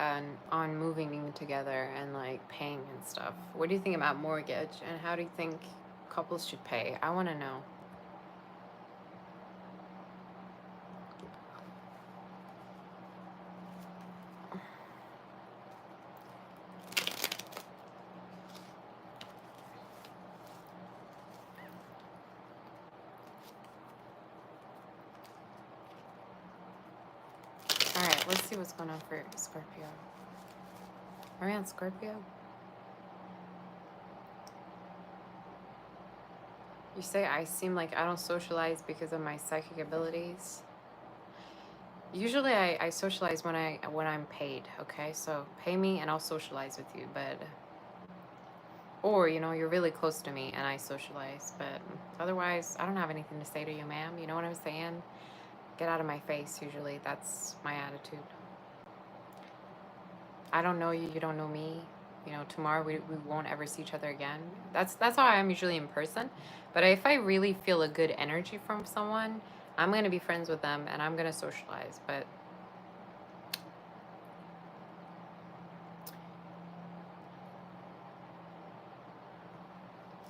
on moving in together and like paying and stuff? What do you think about mortgage, and how do you think couples should pay? I want to know. All right, let's see what's going on for Scorpio. Are we on Scorpio? You say I seem like I don't socialize because of my psychic abilities. Usually I socialize when I'm paid, okay? So pay me and I'll socialize with you, but or you know, you're really close to me and I socialize, but otherwise I don't have anything to say to you, ma'am. You know what I'm saying? Get out of my face. Usually that's my attitude. I don't know you, you don't know me. You know, tomorrow we won't ever see each other again. That's how I am usually in person. But if I really feel a good energy from someone, I'm gonna be friends with them and I'm gonna socialize. But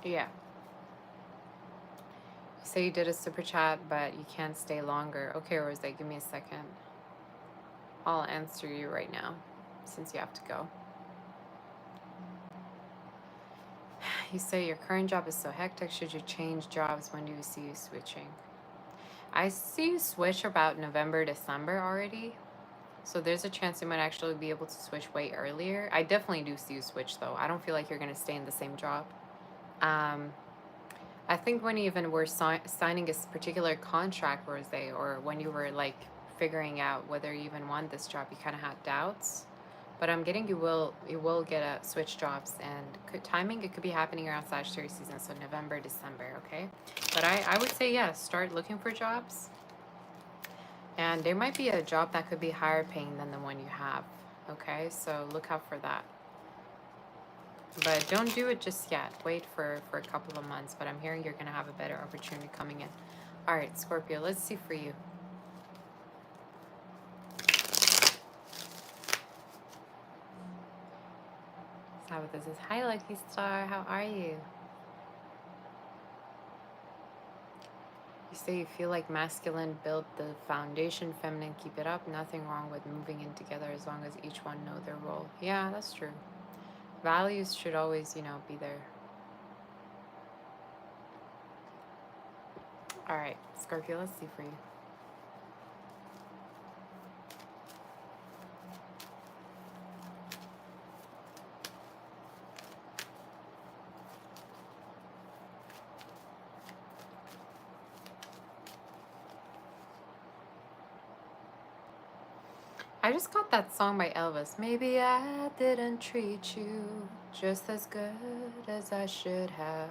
yeah. You say you did a super chat, but you can't stay longer. Okay, Rose, give me a second. I'll answer you right now, since you have to go. You say your current job is so hectic. Should you change jobs? When do you see you switching? I see you switch about November, December already. So there's a chance you might actually be able to switch way earlier. I definitely do see you switch though. I don't feel like you're going to stay in the same job. I think when you even were signing a particular contract, Rose, or when you were like figuring out whether you even want this job, you kind of had doubts. But I'm getting you will get a switch jobs, and timing, it could be happening around Sagittarius season, so November, December, okay? But I would say yes, start looking for jobs. And there might be a job that could be higher paying than the one you have, okay? So look out for that. But don't do it just yet. Wait for a couple of months. But I'm hearing you're going to have a better opportunity coming in. All right, Scorpio, let's see for you. So this is, hi, Lucky Star. How are you? You say you feel like masculine build the foundation, feminine keep it up. Nothing wrong with moving in together as long as each one know their role. Yeah, that's true. Values should always, you know, be there. All right, Scorpio, let's see for you. I just got that song by Elvis. Maybe I didn't treat you just as good as I should have.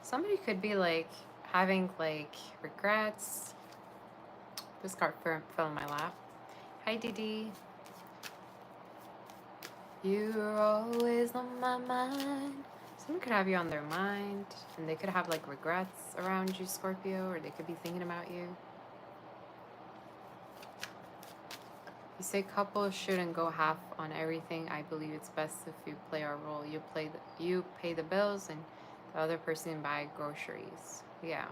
Somebody could be like having like regrets. This card fell in my lap. Hi, Dee. You're always on my mind. Someone could have you on their mind, and they could have like regrets around you, Scorpio, or they could be thinking about you. You say couples shouldn't go half on everything. I believe it's best if you play our role. You pay the bills and the other person buy groceries. Yeah.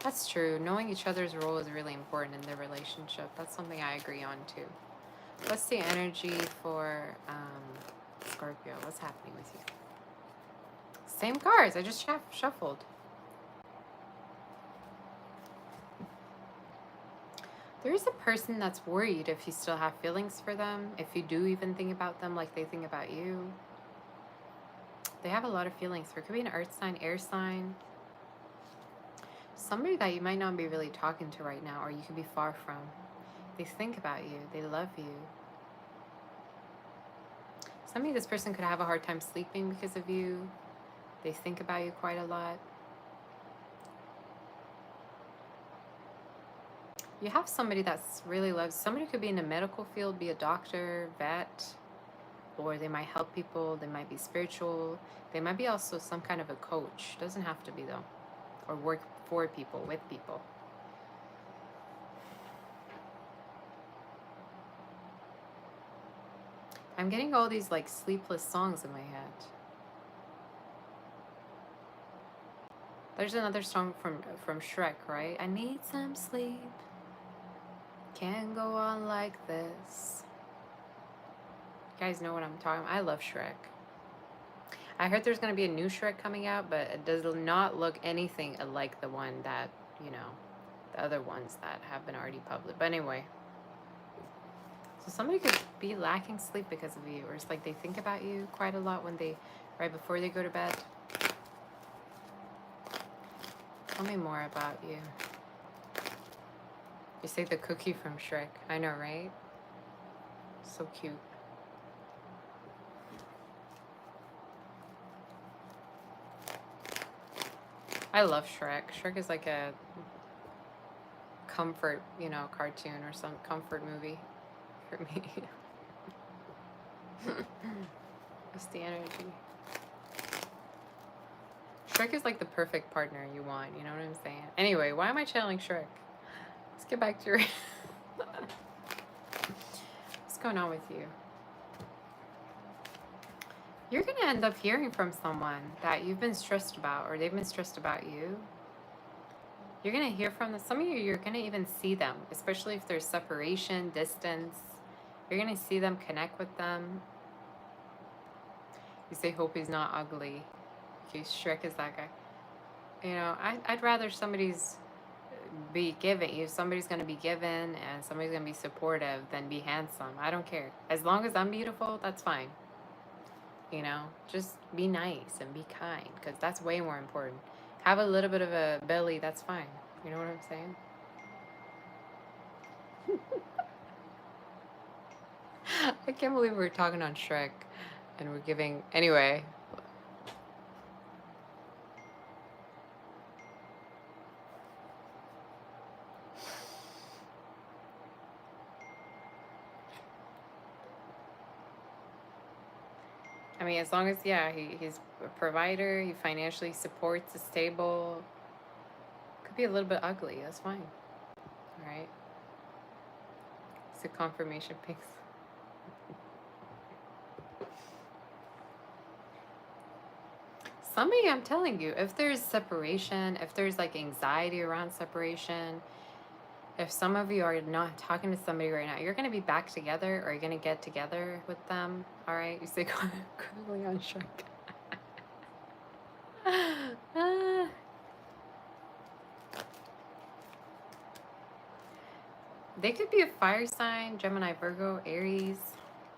That's true. Knowing each other's role is really important in the relationship. That's something I agree on too. What's the energy for Scorpio? What's happening with you? Same cards. I just shuffled. There is a person that's worried if you still have feelings for them, if you do even think about them like they think about you. They have a lot of feelings. There could be an earth sign, air sign. Somebody that you might not be really talking to right now, or you could be far from. They think about you. They love you. Somebody, this person could have a hard time sleeping because of you. They think about you quite a lot. You have somebody that's really loves. Somebody could be in the medical field, be a doctor, vet, or they might help people. They might be spiritual. They might be also some kind of a coach. Doesn't have to be though, or work for people, with people. I'm getting all these like sleepless songs in my head. There's another song from Shrek, right? I need some sleep. Can't go on like this. You guys know what I'm talking about. I love Shrek. I heard there's going to be a new Shrek coming out, but it does not look anything like the one that, you know, the other ones that have been already published. But anyway. So somebody could be lacking sleep because of you, or it's like they think about you quite a lot when they, right before they go to bed. Tell me more about you. You say the cookie from Shrek. I know, right? So cute. I love Shrek. Shrek is like a comfort, you know, cartoon or some comfort movie for me. What's the energy? Shrek is like the perfect partner you want, you know what I'm saying? Anyway, why am I channeling Shrek? Let's get back to your... What's going on with you? You're going to end up hearing from someone that you've been stressed about, or they've been stressed about you. You're going to hear from them. Some of you, you're going to even see them, especially if there's separation, distance. You're going to see them, connect with them. You say, hope he's not ugly. Okay, Shrek is that guy. You know, I'd rather somebody's be given. You, somebody's going to be given and somebody's going to be supportive than be handsome. I don't care. As long as I'm beautiful, that's fine. You know, just be nice and be kind, because that's way more important. Have a little bit of a belly, that's fine. You know what I'm saying? I can't believe we're talking on Shrek and we're giving... Anyway. I mean, as long as, yeah, he's a provider, he financially supports, is stable. Could be a little bit ugly, that's fine. All right? It's a confirmation piece. Somebody, I'm telling you, if there's separation, if there's like anxiety around separation, if some of you are not talking to somebody right now, you're going to be back together, or you're going to get together with them. All right? You say, currently on Shrek. They could be a fire sign, Gemini, Virgo, Aries.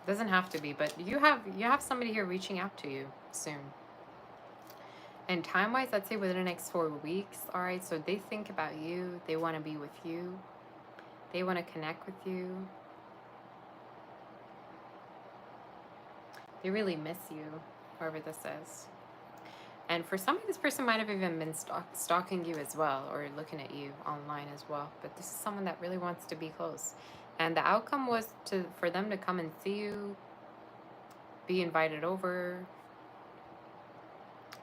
Doesn't have to be, but you have somebody here reaching out to you soon. And time-wise, I'd say within the next 4 weeks. All right, so they think about you. They want to be with you. They want to connect with you. They really miss you, whoever this is. And for some, this person might have even been stalking you as well, or looking at you online as well. But this is someone that really wants to be close. And the outcome was for them to come and see you, be invited over,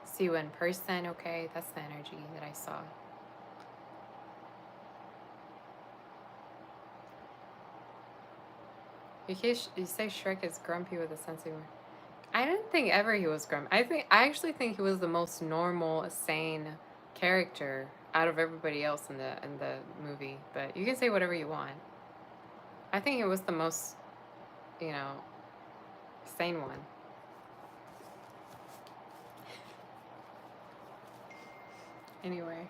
see you in person. Okay, that's the energy that I saw. You say Shrek is grumpy with a sense of humor. I didn't think ever he was grumpy. I actually think he was the most normal, sane character out of everybody else in the movie. But you can say whatever you want. I think it was the most, you know, sane one. Anyway,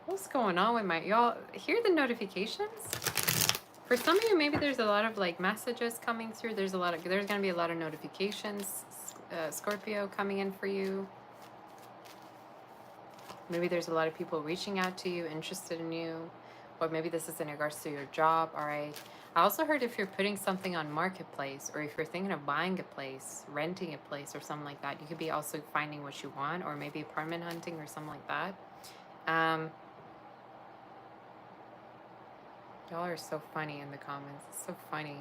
what's going on with my y'all? Hear the notifications? For some of you, maybe there's a lot of like messages coming through. There's gonna be a lot of notifications, Scorpio, coming in for you. Maybe there's a lot of people reaching out to you, interested in you, or maybe this is in regards to your job. All right. I also heard if you're putting something on marketplace, or if you're thinking of buying a place, renting a place, or something like that, you could be also finding what you want, or maybe apartment hunting or something like that. Y'all are so funny in the comments. It's so funny.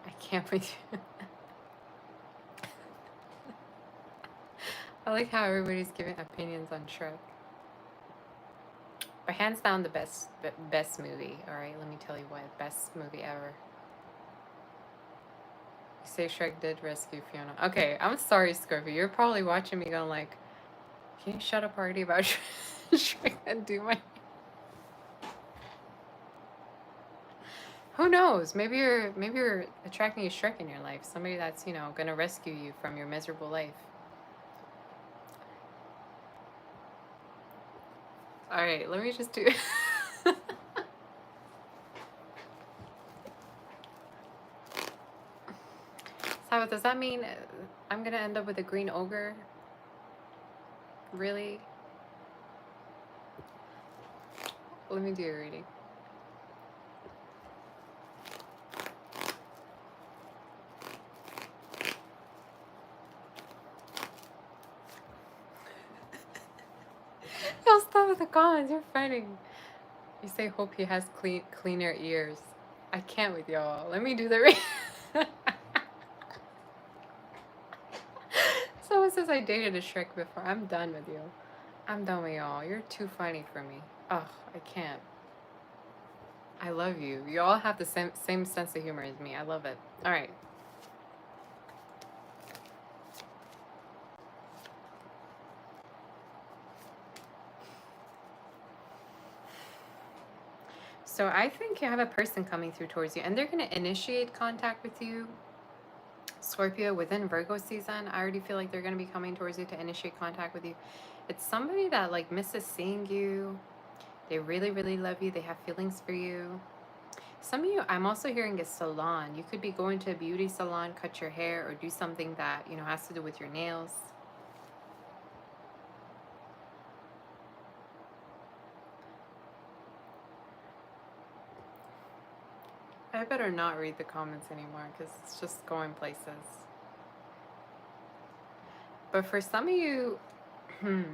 I can't wait. I like how everybody's giving opinions on Shrek. But hands down, the best movie. All right, let me tell you what, best movie ever. You say Shrek did rescue Fiona. Okay, I'm sorry, Scorpio. You're probably watching me going like, can you shut up already about Shrek and do my... Who knows? Maybe you're attracting a Shrek in your life. Somebody that's, you know, gonna rescue you from your miserable life. All right, let me just do... So does that mean I'm gonna end up with a green ogre? Really? Let me do a reading. I'll stop with the comments. You're funny. You say hope he has cleaner ears. I can't with y'all. Let me do the reading. Someone says I dated a Shrek before. I'm done with you. I'm done with y'all. You're too funny for me. Ugh, I can't. I love you. You all have the same sense of humor as me. I love it. All right. So I think you have a person coming through towards you, and they're going to initiate contact with you, Scorpio, within Virgo season. I already feel like they're going to be coming towards you to initiate contact with you. It's somebody that like misses seeing you. They really, really love you. They have feelings for you. Some of you, I'm also hearing a salon. You could be going to a beauty salon, cut your hair, or do something that, you know, has to do with your nails. I better not read the comments anymore because it's just going places. But for some of you, the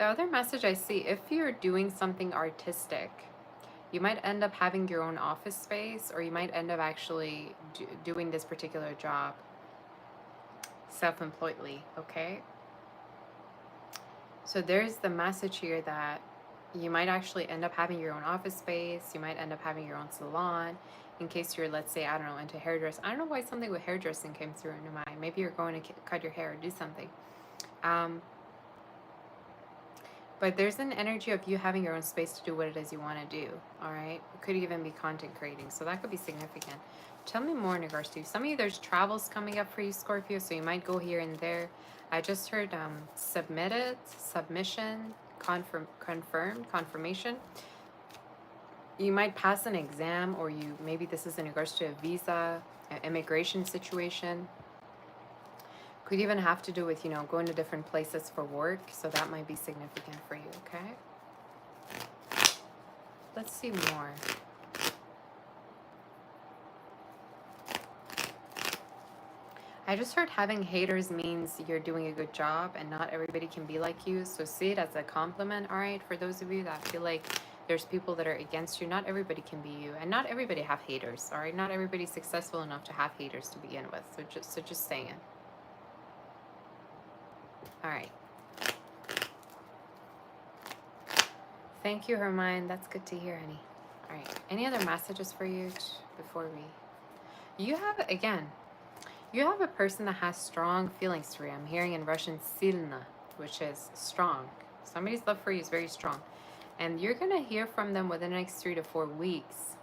other message I see, if you're doing something artistic, you might end up having your own office space, or you might end up actually doing this particular job self-employedly, okay? So there's the message here that you might actually end up having your own office space. You might end up having your own salon in case you're, let's say, I don't know, into hairdressing. I don't know why something with hairdressing came through into mind. Maybe you're going to cut your hair or do something. But there's an energy of you having your own space to do what it is you want to do, all right? It could even be content creating, so that could be significant. Tell me more in regards to you. Some of you, there's travels coming up for you, Scorpio, so you might go here and there. I just heard submitted, submission, confirmed, confirmation. You might pass an exam, or maybe this is in regards to a visa, an immigration situation. Could even have to do with, you know, going to different places for work, so that might be significant for you, okay? Let's see more. I just heard having haters means you're doing a good job, and not everybody can be like you. So see it as a compliment, all right? For those of you that feel like there's people that are against you, not everybody can be you, and not everybody have haters, all right? Not everybody's successful enough to have haters to begin with. So just saying. All right. Thank you, Hermione. That's good to hear, honey. All right. Any other messages for you before we... You have, again, You have a person that has strong feelings for you. I'm hearing in Russian silna, which is strong. Somebody's love for you is very strong. And you're going to hear from them within the next 3 to 4 weeks.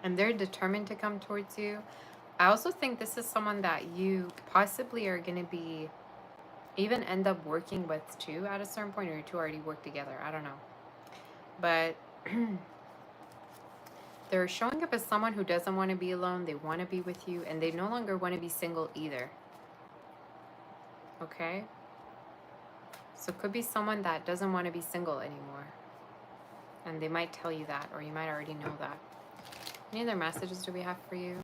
And they're determined to come towards you. I also think this is someone that you possibly are going to be even end up working with too at a certain point, or you two already work together. I don't know. But they're showing up as someone who doesn't want to be alone. They want to be with you, and they no longer want to be single either. Okay? So it could be someone that doesn't want to be single anymore. And they might tell you that, or you might already know that. Any other messages do we have for you?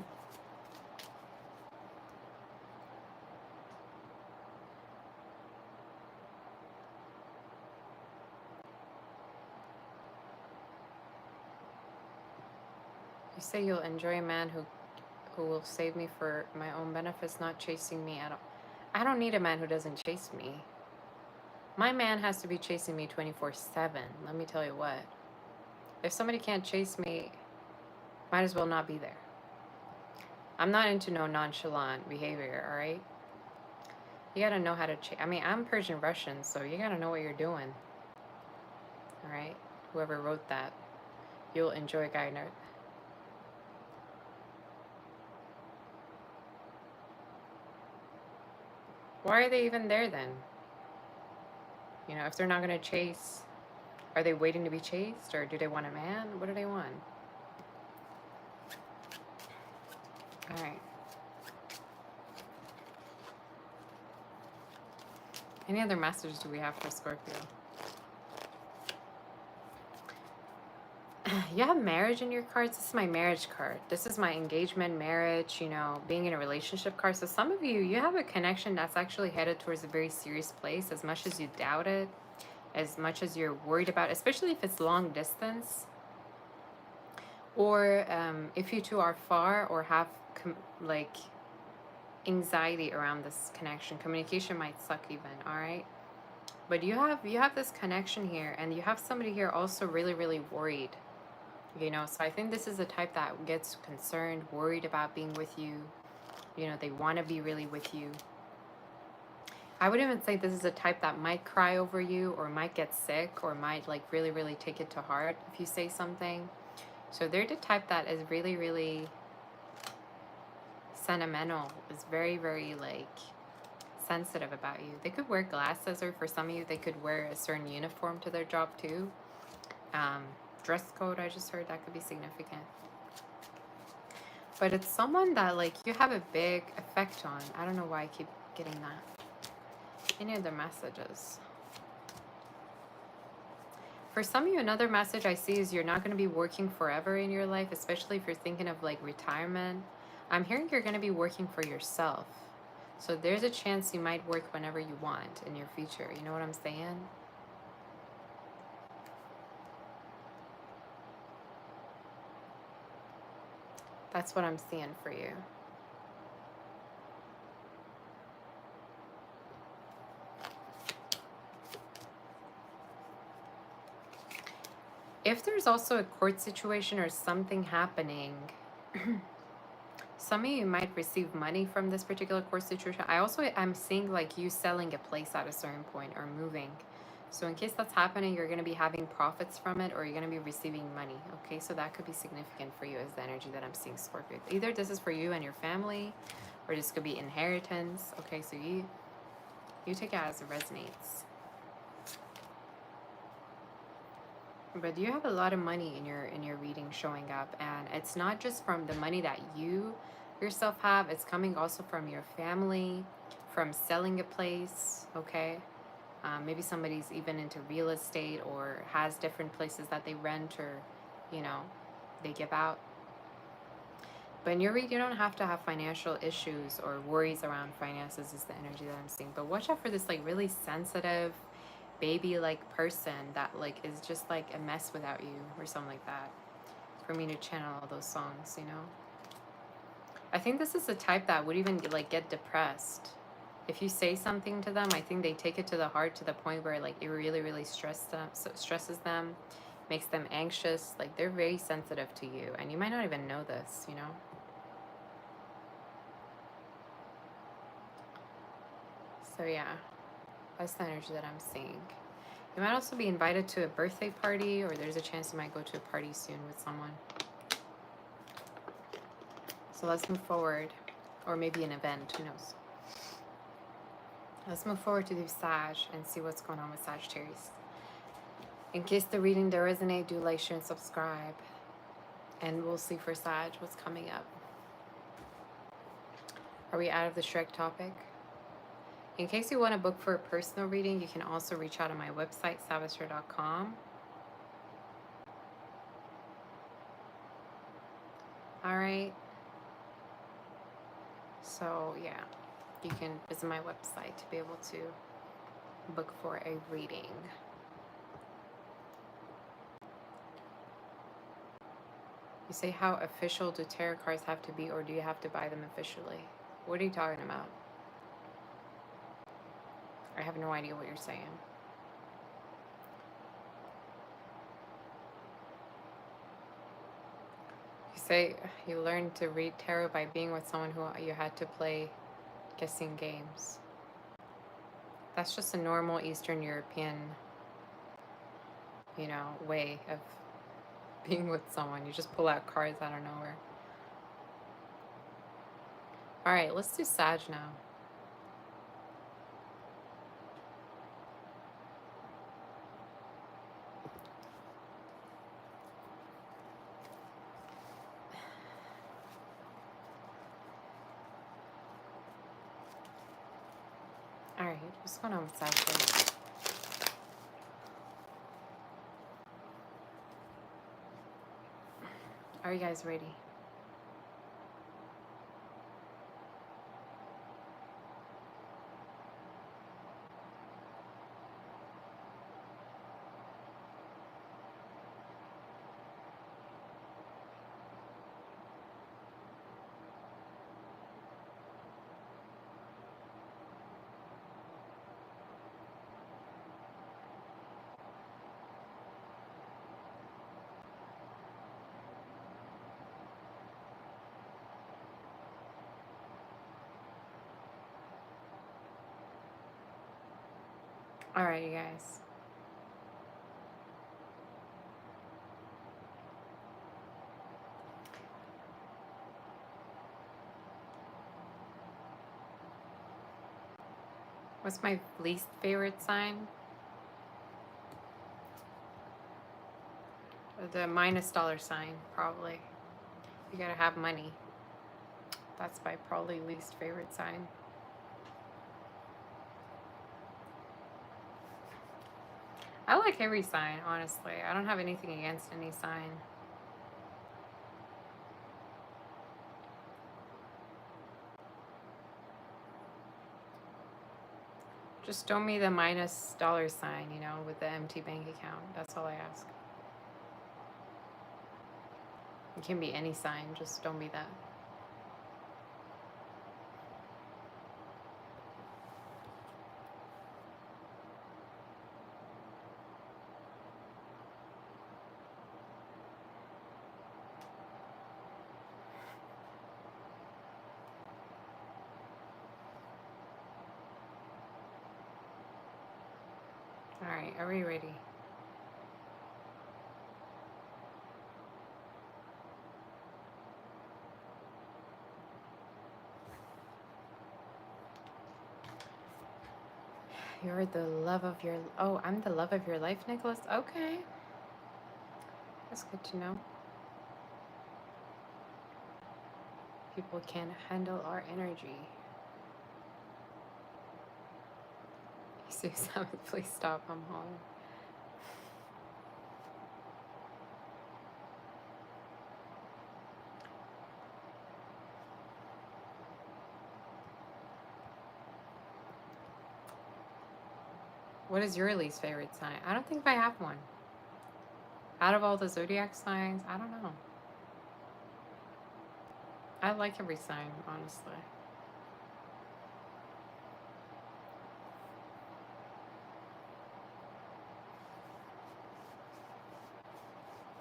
You say you'll enjoy a man who will save me for my own benefits, not chasing me at all. I don't need a man who doesn't chase me. My man has to be chasing me 24/7. Let me tell you what. If somebody can't chase me, might as well not be there. I'm not into no nonchalant behavior, all right? You gotta know how to chase. I mean, I'm Persian Russian, so you gotta know what you're doing. All right? Whoever wrote that, you'll enjoy guy nerd. Why are they even there then? You know, if they're not gonna chase, are they waiting to be chased, or do they want a man? What do they want? All right. Any other messages do we have for Scorpio? You have marriage in your cards. This is my marriage card. This is my engagement, marriage, you know, being in a relationship card. So some of you, you have a connection that's actually headed towards a very serious place, as much as you doubt it, as much as you're worried about, especially if it's long distance, or if you two are far or have like anxiety around this connection. Communication might suck even, all right? But you have this connection here, and you have somebody here also really, really worried. You know, so I think this is the type that gets concerned, worried about being with you. You know, they want to be really with you. I would even say this is a type that might cry over you, or might get sick, or might like really, really take it to heart if you say something. So they're the type that is really, really sentimental, is very, very like sensitive about you. They could wear glasses, or for some of you, they could wear a certain uniform to their job too. Dress code, I just heard, that could be significant. But it's someone that like you have a big effect on. I don't know why I keep getting that. Any other messages? For some of you, another message I see is you're not going to be working forever in your life, especially if you're thinking of like retirement. I'm hearing you're going to be working for yourself. So there's a chance you might work whenever you want in your future. You know what I'm saying? That's what I'm seeing for you. If there's also a court situation or something happening, some of you might receive money from this particular court situation. I'm seeing like you selling a place at a certain point, or moving. So in case that's happening, you're going to be having profits from it, or you're going to be receiving money. Okay, so that could be significant for you as the energy that I'm seeing, Scorpio. Either this is for you and your family, or this could be inheritance. Okay, so you take it as it resonates. But you have a lot of money in your reading showing up, and it's not just from the money that you yourself have. It's coming also from your family, from selling a place. Okay, maybe somebody's even into real estate, or has different places that they rent, or you know, they give out. But in your read, you don't have to have financial issues or worries around finances, is the energy that I'm seeing. But watch out for this like really sensitive baby like person that like is just like a mess without you, or something like that, for me to channel all those songs, you know. I think this is the type that would even like get depressed if you say something to them. I think they take it to the heart, to the point where like it really, really stresses them, makes them anxious. Like they're very sensitive to you, and you might not even know this, you know. So yeah, that's the energy that I'm seeing. You might also be invited to a birthday party, or there's a chance you might go to a party soon with someone. So let's move forward. Or maybe an event, who knows. Let's move forward to the Sag and see what's going on with Sagittarius. In case the reading does resonate, do like, share, and subscribe. And we'll see for Sag what's coming up. Are we out of the Shrek topic? In case you want to book for a personal reading, you can also reach out on my website, savasher.com. Alright. So, yeah. You can visit my website to be able to book for a reading. You say, how official do tarot cards have to be, or do you have to buy them officially? What are you talking about? I have no idea what you're saying. You say you learned to read tarot by being with someone who you had to play guessing games. That's just a normal Eastern European, way of being with someone. You just pull out cards out of nowhere. All right, let's do Sag now. All right, what's going on with Sag? Are you guys ready? All right, you guys. What's my least favorite sign? The minus dollar sign, probably. You gotta have money. That's my probably least favorite sign. I like every sign, honestly. I don't have anything against any sign. Just show me the minus dollar sign, with the empty bank account. That's all I ask. It can be any sign, just don't be that. All right, are we ready? You're the love of your... Oh, I'm the love of your life, Nicholas? Okay. That's good to know. People can't handle our energy. Susan, please stop. I'm home. What is your least favorite sign? I don't think I have one. Out of all the zodiac signs, I don't know. I like every sign, honestly.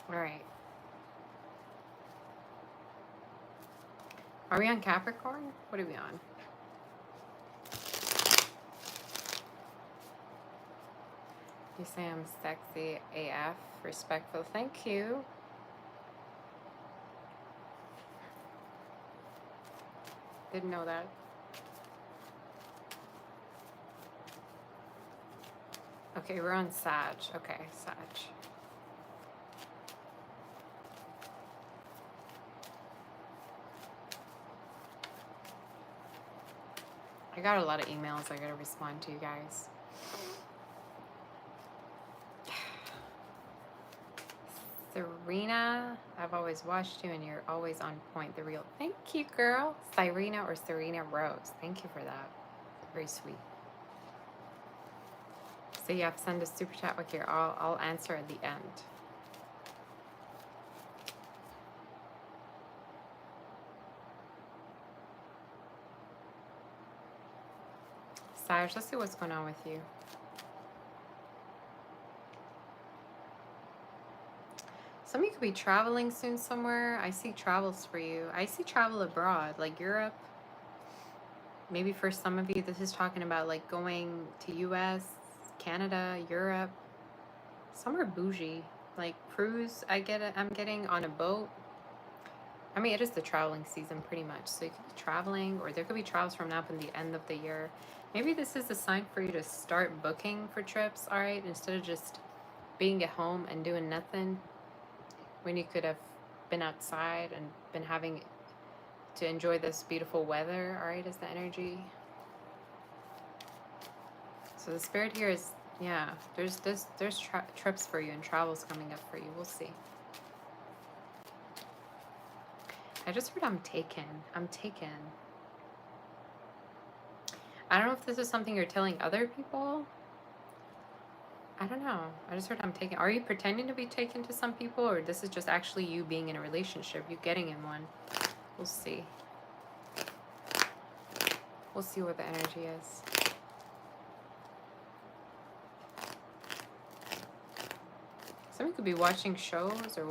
All right. Are we on Capricorn? What are we on? You say I'm sexy AF, respectful. Thank you. Didn't know that. Okay, we're on Sag. Okay, Sag. I got a lot of emails I gotta respond to, you guys. Serena, I've always watched you and you're always on point. The real. Thank you, girl. Serena or Serena Rose. Thank you for that. Very sweet. So you have to send a super chat. Okay, I'll answer at the end. Saj, let's see what's going on with you. Some of you could be traveling soon somewhere. I see travels for you. I see travel abroad, like Europe. Maybe for some of you, this is talking about like going to US, Canada, Europe, somewhere bougie, like cruise. I'm getting on a boat. I mean, it is the traveling season pretty much. So you could be traveling, or there could be travels from now until the end of the year. Maybe this is a sign for you to start booking for trips, all right? Instead of just being at home and doing nothing when you could have been outside and been having to enjoy this beautiful weather, all right, is the energy. So the spirit here is, yeah, there's trips for you and travels coming up for you. We'll see. I just heard I'm taken. I'm taken. I don't know if this is something you're telling other people. I don't know. I just heard I'm taken. Are you pretending to be taken to some people, or this is just actually you being in a relationship, you getting in one? We'll see. We'll see what the energy is. Some of you could be watching shows or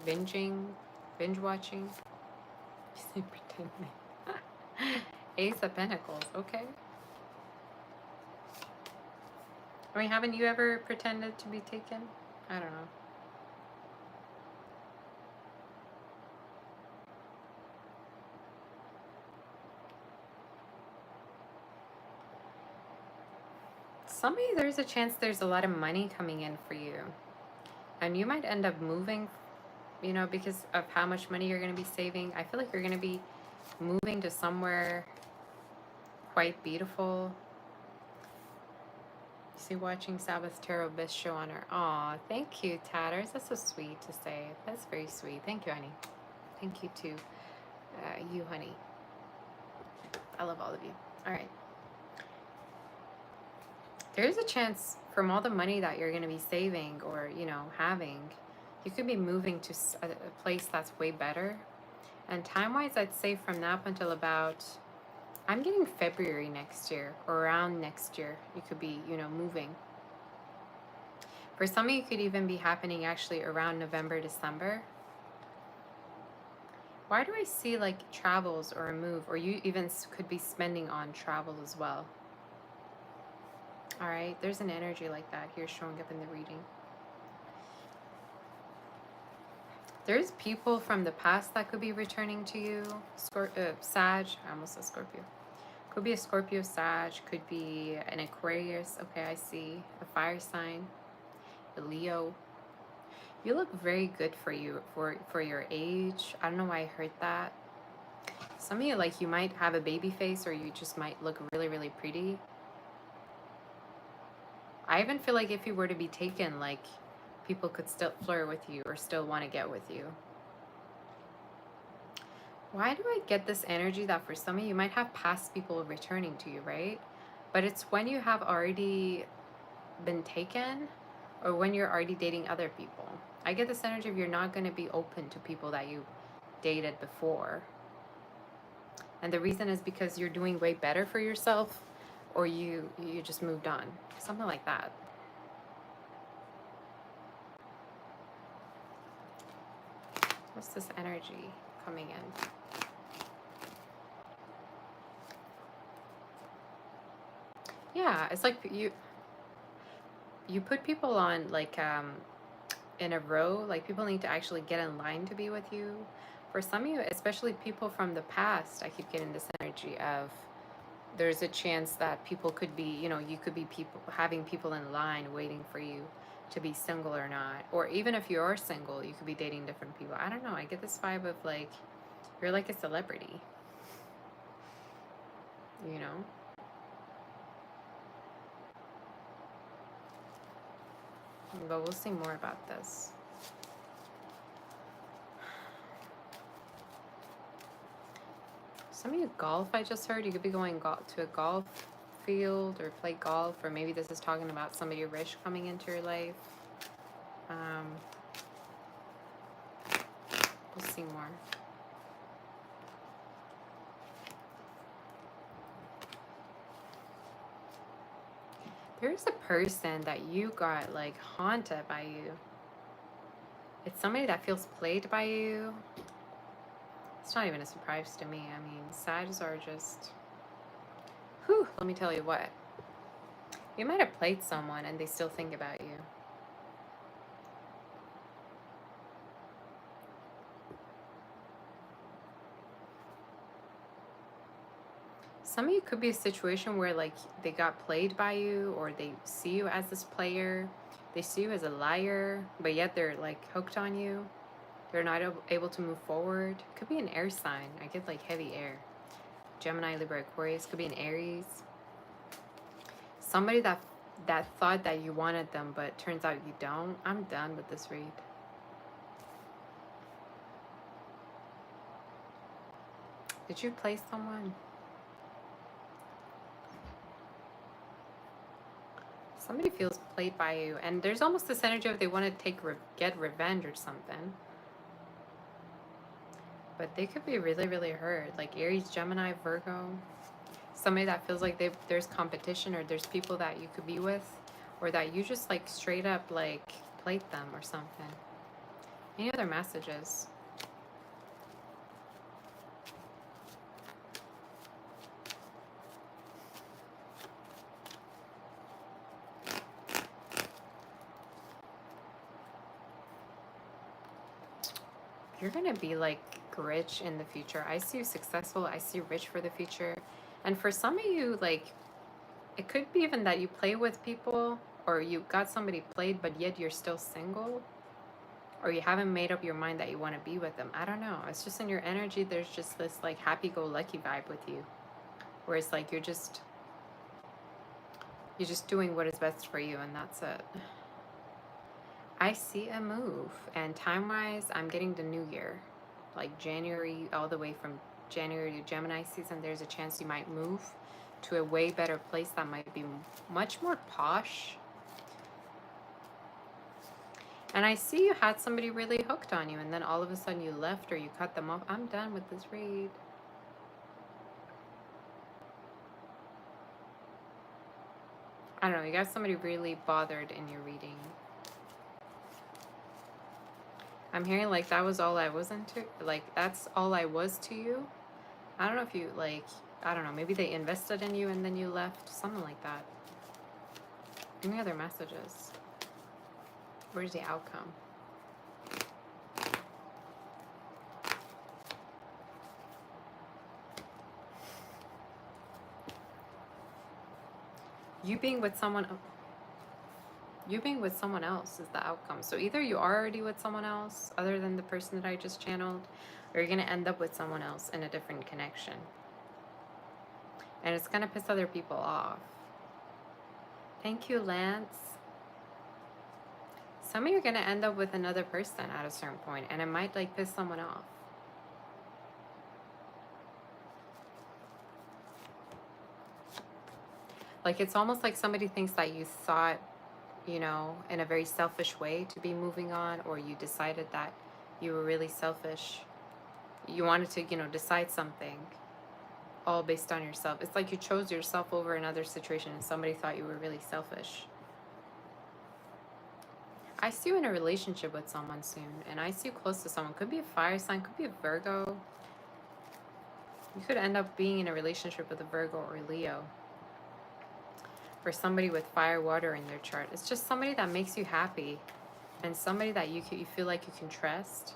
binge watching. You say pretending. Ace of Pentacles, okay. I mean, haven't you ever pretended to be taken? I don't know. Some of you, there's a chance there's a lot of money coming in for you. And you might end up moving, you know, because of how much money you're going to be saving. I feel like you're going to be moving to somewhere quite beautiful. See, watching Sabbath Tarot Best Show on her. Aw, thank you, Tatters. That's so sweet to say. That's very sweet. Thank you, honey. Thank you to you, honey. I love all of you. All right. There's a chance from all the money that you're going to be saving or, you know, having, you could be moving to a place that's way better. And time-wise, I'd say from now up until about, I'm getting February next year or around next year, you could be, you know, moving. For some of you, it could even be happening actually around November, December. Why do I see like travels or a move, or you even could be spending on travel as well? All right, there's an energy like that here showing up in the reading. There's people from the past that could be returning to you. Sag, I almost said Scorpio. Could be a Scorpio, Sag, could be an Aquarius. Okay, I see. A fire sign. A Leo. You look very good for you, for your age. I don't know why I heard that. Some of you, like, you might have a baby face, or you just might look really, really pretty. I even feel like if you were to be taken, like, people could still flirt with you or still want to get with you. Why do I get this energy that for some of you might have past people returning to you, right? But it's when you have already been taken or when you're already dating other people. I get this energy of you're not going to be open to people that you dated before. And the reason is because you're doing way better for yourself, or you just moved on. Something like that. What's this energy coming in? Yeah, it's like you... you put people on like in a row. Like people need to actually get in line to be with you. For some of you, especially people from the past, I keep getting this energy of there's a chance that people could be, you know, you could be people having people in line waiting for you to be single or not. Or even if you are single, you could be dating different people. I don't know. I get this vibe of like you're like a celebrity, you know? But we'll see more about this. Some of you golf, I just heard. You could be going to a golf field or play golf, or maybe this is talking about somebody rich coming into your life. Um, we'll see more. There's a person that you got like haunted by you. It's somebody that feels played by you. It's not even a surprise to me. I mean, Sags are just, whew, let me tell you what. You might have played someone and they still think about you. Some of you could be a situation where like they got played by you, or they see you as this player. They see you as a liar, but yet they're like hooked on you. They're not able to move forward. Could be an air sign. I get like heavy air. Gemini, Libra, Aquarius. Could be an Aries. Somebody that thought that you wanted them, but turns out you don't. I'm done with this read. Did you play someone? Somebody feels played by you, and there's almost this energy of they want to get revenge or something. But they could be really, really hurt. Like Aries, Gemini, Virgo. Somebody that feels like there's competition, or there's people that you could be with, or that you just like straight up like played them or something. Any other messages? You're gonna be like rich in the future. I see you successful. I see you rich for the future. And for some of you, like it could be even that you play with people, or you got somebody played, but yet you're still single, or you haven't made up your mind that you want to be with them. I don't know. It's just in your energy. There's just this like happy-go-lucky vibe with you, where it's like you're just doing what is best for you, and that's it. I see a move, and time-wise, I'm getting the new year, like January, all the way from January to Gemini season. There's a chance you might move to a way better place that might be much more posh. And I see you had somebody really hooked on you, and then all of a sudden you left or you cut them off. I'm done with this read. I don't know, you got somebody really bothered in your reading. I'm hearing like that was all I was into, like that's all I was to you. I don't know if you like, I don't know, maybe they invested in you and then you left, something like that. Any other messages? Where's the outcome? You being with someone else is the outcome. So either you are already with someone else other than the person that I just channeled, or you're going to end up with someone else in a different connection. And it's going to piss other people off. Thank you, Lance. Some of you are going to end up with another person at a certain point, and it might like piss someone off. Like it's almost like somebody thinks that you thought, you know, in a very selfish way to be moving on, or you decided that you were really selfish. You wanted to, you know, decide something all based on yourself. It's like you chose yourself over another situation and somebody thought you were really selfish. I see you in a relationship with someone soon, and I see you close to someone. Could be a fire sign, could be a Virgo. You could end up being in a relationship with a Virgo or a Leo. For somebody with fire, water in their chart. It's just somebody that makes you happy. And somebody that you feel like you can trust.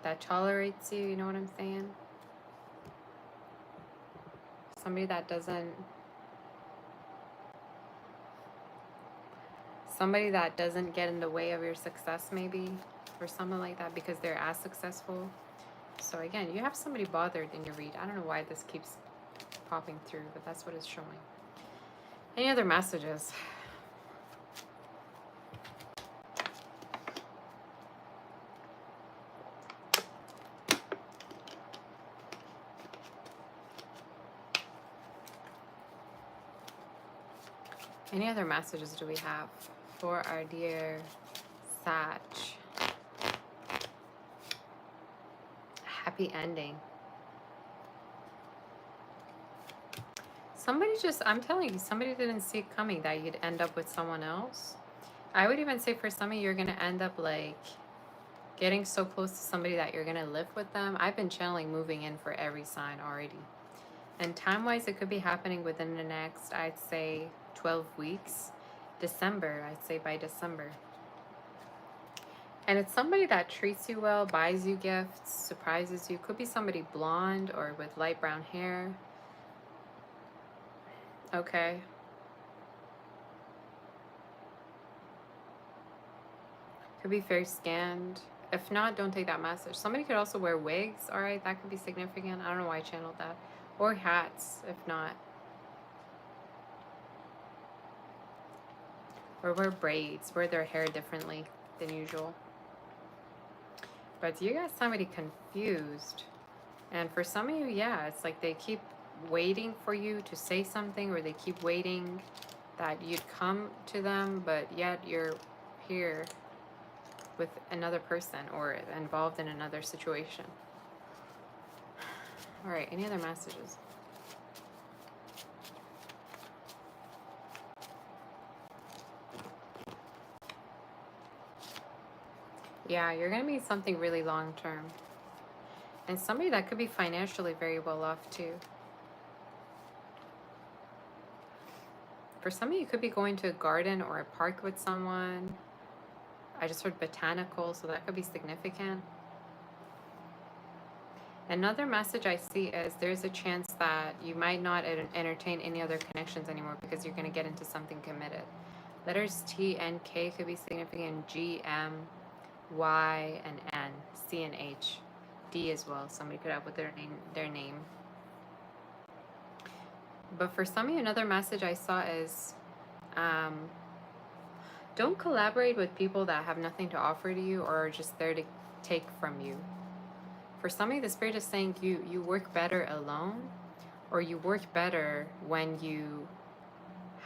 That tolerates you, you know what I'm saying? Somebody that doesn't... Somebody that doesn't get in the way of your success, maybe. Or something like that, because they're as successful. So again, you have somebody bothered in your read. I don't know why this keeps popping through, but that's what it's showing. Any other messages? Any other messages do we have for our dear Sag? Happy ending. Somebody just, I'm telling you, somebody didn't see it coming that you'd end up with someone else. I would even say for some of you, you're going to end up like getting so close to somebody that you're going to live with them. I've been channeling moving in for every sign already. And time-wise, it could be happening within the next, I'd say, 12 weeks. December, I'd say by December. And it's somebody that treats you well, buys you gifts, surprises you. Could be somebody blonde or with light brown hair. Okay. Could be fair skinned. If not, don't take that message. Somebody could also wear wigs. All right, that could be significant. I don't know why I channeled that. Or hats, if not. Or wear braids, wear their hair differently than usual. But you got somebody confused. And for some of you, yeah, it's like they keep waiting for you to say something, or they keep waiting that you'd come to them, but yet you're here with another person or involved in another situation. All right, any other messages? Yeah, you're going to meet something really long term. And somebody that could be financially very well off too. For some of you, could be going to a garden or a park with someone. I just heard botanical, so that could be significant. Another message I see is there's a chance that you might not entertain any other connections anymore because you're going to get into something committed. Letters T and K could be significant. G, M, Y, and N. C and H. D as well. Somebody could have with their name. But for some of you, another message I saw is don't collaborate with people that have nothing to offer to you or are just there to take from you. For some of you, the Spirit is saying you work better alone, or you work better when you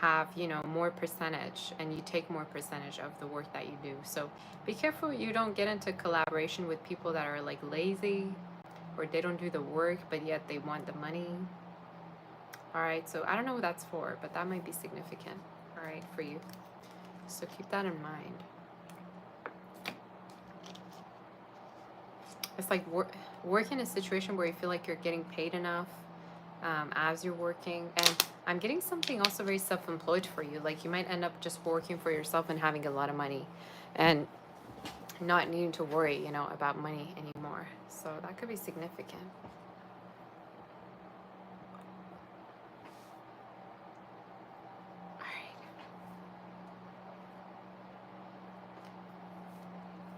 have, you know, more percentage and you take more percentage of the work that you do. So be careful you don't get into collaboration with people that are like lazy, or they don't do the work, but yet they want the money. All right, so I don't know what that's for, but that might be significant, all right, for you. So keep that in mind. It's like work in a situation where you feel like you're getting paid enough as you're working. And I'm getting something also very self-employed for you. Like you might end up just working for yourself and having a lot of money and not needing to worry, you know, about money anymore. So that could be significant. All right.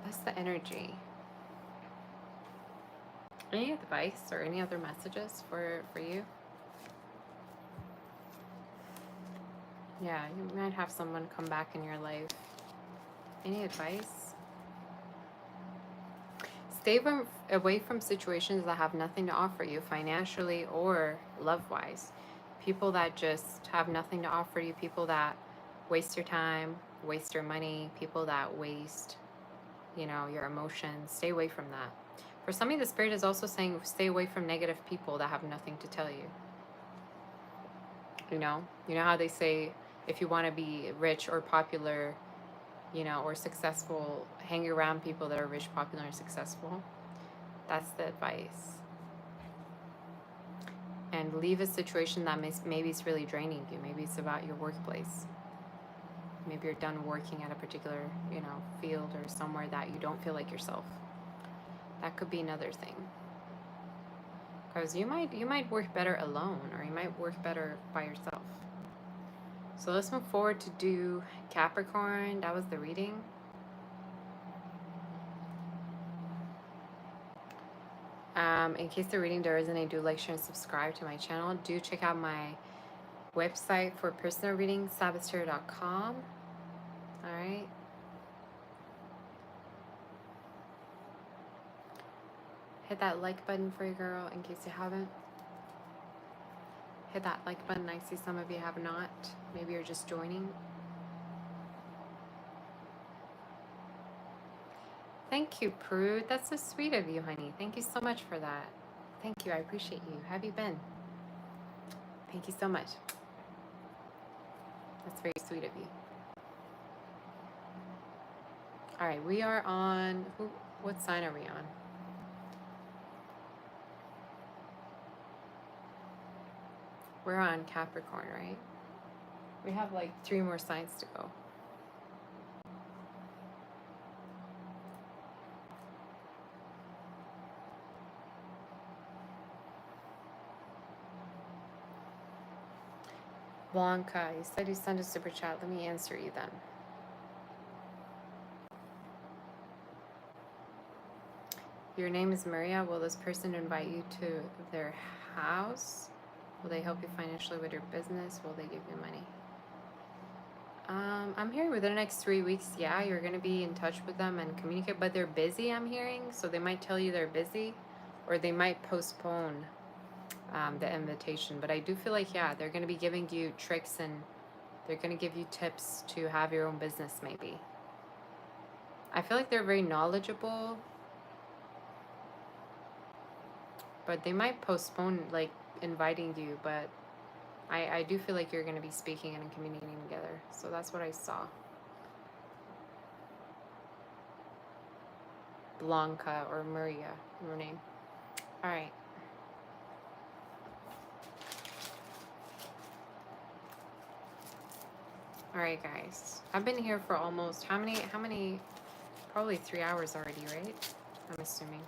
That's the energy. Any advice or any other messages for you? Yeah, you might have someone come back in your life. Any advice? Stay away from situations that have nothing to offer you financially or love-wise. People that just have nothing to offer you, people that waste your time, waste your money, people that waste, you know, your emotions. Stay away from that. For some of you, the Spirit is also saying stay away from negative people that have nothing to tell you. You know how they say if you want to be rich or popular, you know, or successful, hang around people that are rich, popular, and successful. That's the advice. and leave a situation that maybe it's really draining you. Maybe it's about your workplace. Maybe you're done working at a particular, you know, field or somewhere that you don't feel like yourself. That could be another thing. Because you might work better alone, or you might work better by yourself. So let's move forward to do Capricorn. That was the reading. In case the reading does resonate, do like, share, and subscribe to my channel. Do check out my website for personal readings, sabaster.com. Alright. Hit that like button for you, girl, in case you haven't. Hit that like button. I see some of you have not. Maybe you're just joining. Thank you, Prude. That's so sweet of you, honey. Thank you so much for that. Thank you. I appreciate you. How have you been? Thank you so much. That's very sweet of you. All right, we are on... what sign are we on? We're on Capricorn, right? We have like 3 more signs to go. Blanca, you said you sent a super chat. Let me answer you then. Your name is Maria. Will this person invite you to their house? Will they help you financially with your business? Will they give you money? I'm hearing within the next 3 weeks, yeah, you're going to be in touch with them and communicate, but they're busy, I'm hearing, so they might tell you they're busy, or they might postpone the invitation. But I do feel like, yeah, they're going to be giving you tricks, and they're going to give you tips to have your own business, maybe. I feel like they're very knowledgeable, but they might postpone, like, inviting you, but I do feel like you're going to be speaking and communicating together. So that's what I saw. Blanca or Maria, your name. All right. All right, guys. I've been here for almost, how many, probably 3 hours already, right? I'm assuming.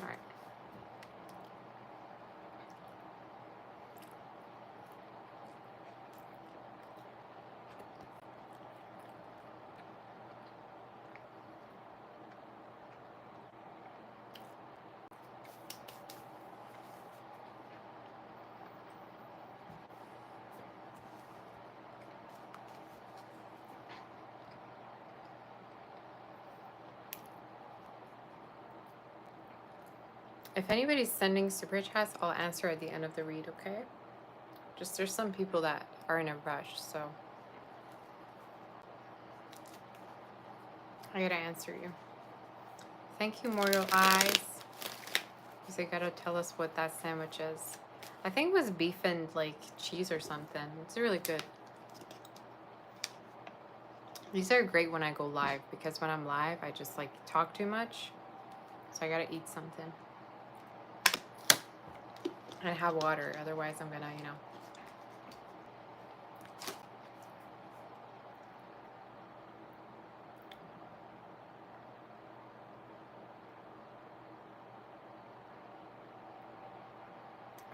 All right. If anybody's sending super chats, I'll answer at the end of the read, okay? Just there's some people that are in a rush, so I gotta answer you. Thank you, Mortal Eyes. Because they gotta tell us what that sandwich is. I think it was beef and like cheese or something. It's really good. These are great when I go live, because when I'm live, I just like talk too much. So I gotta eat something. And have water, otherwise I'm gonna, you know.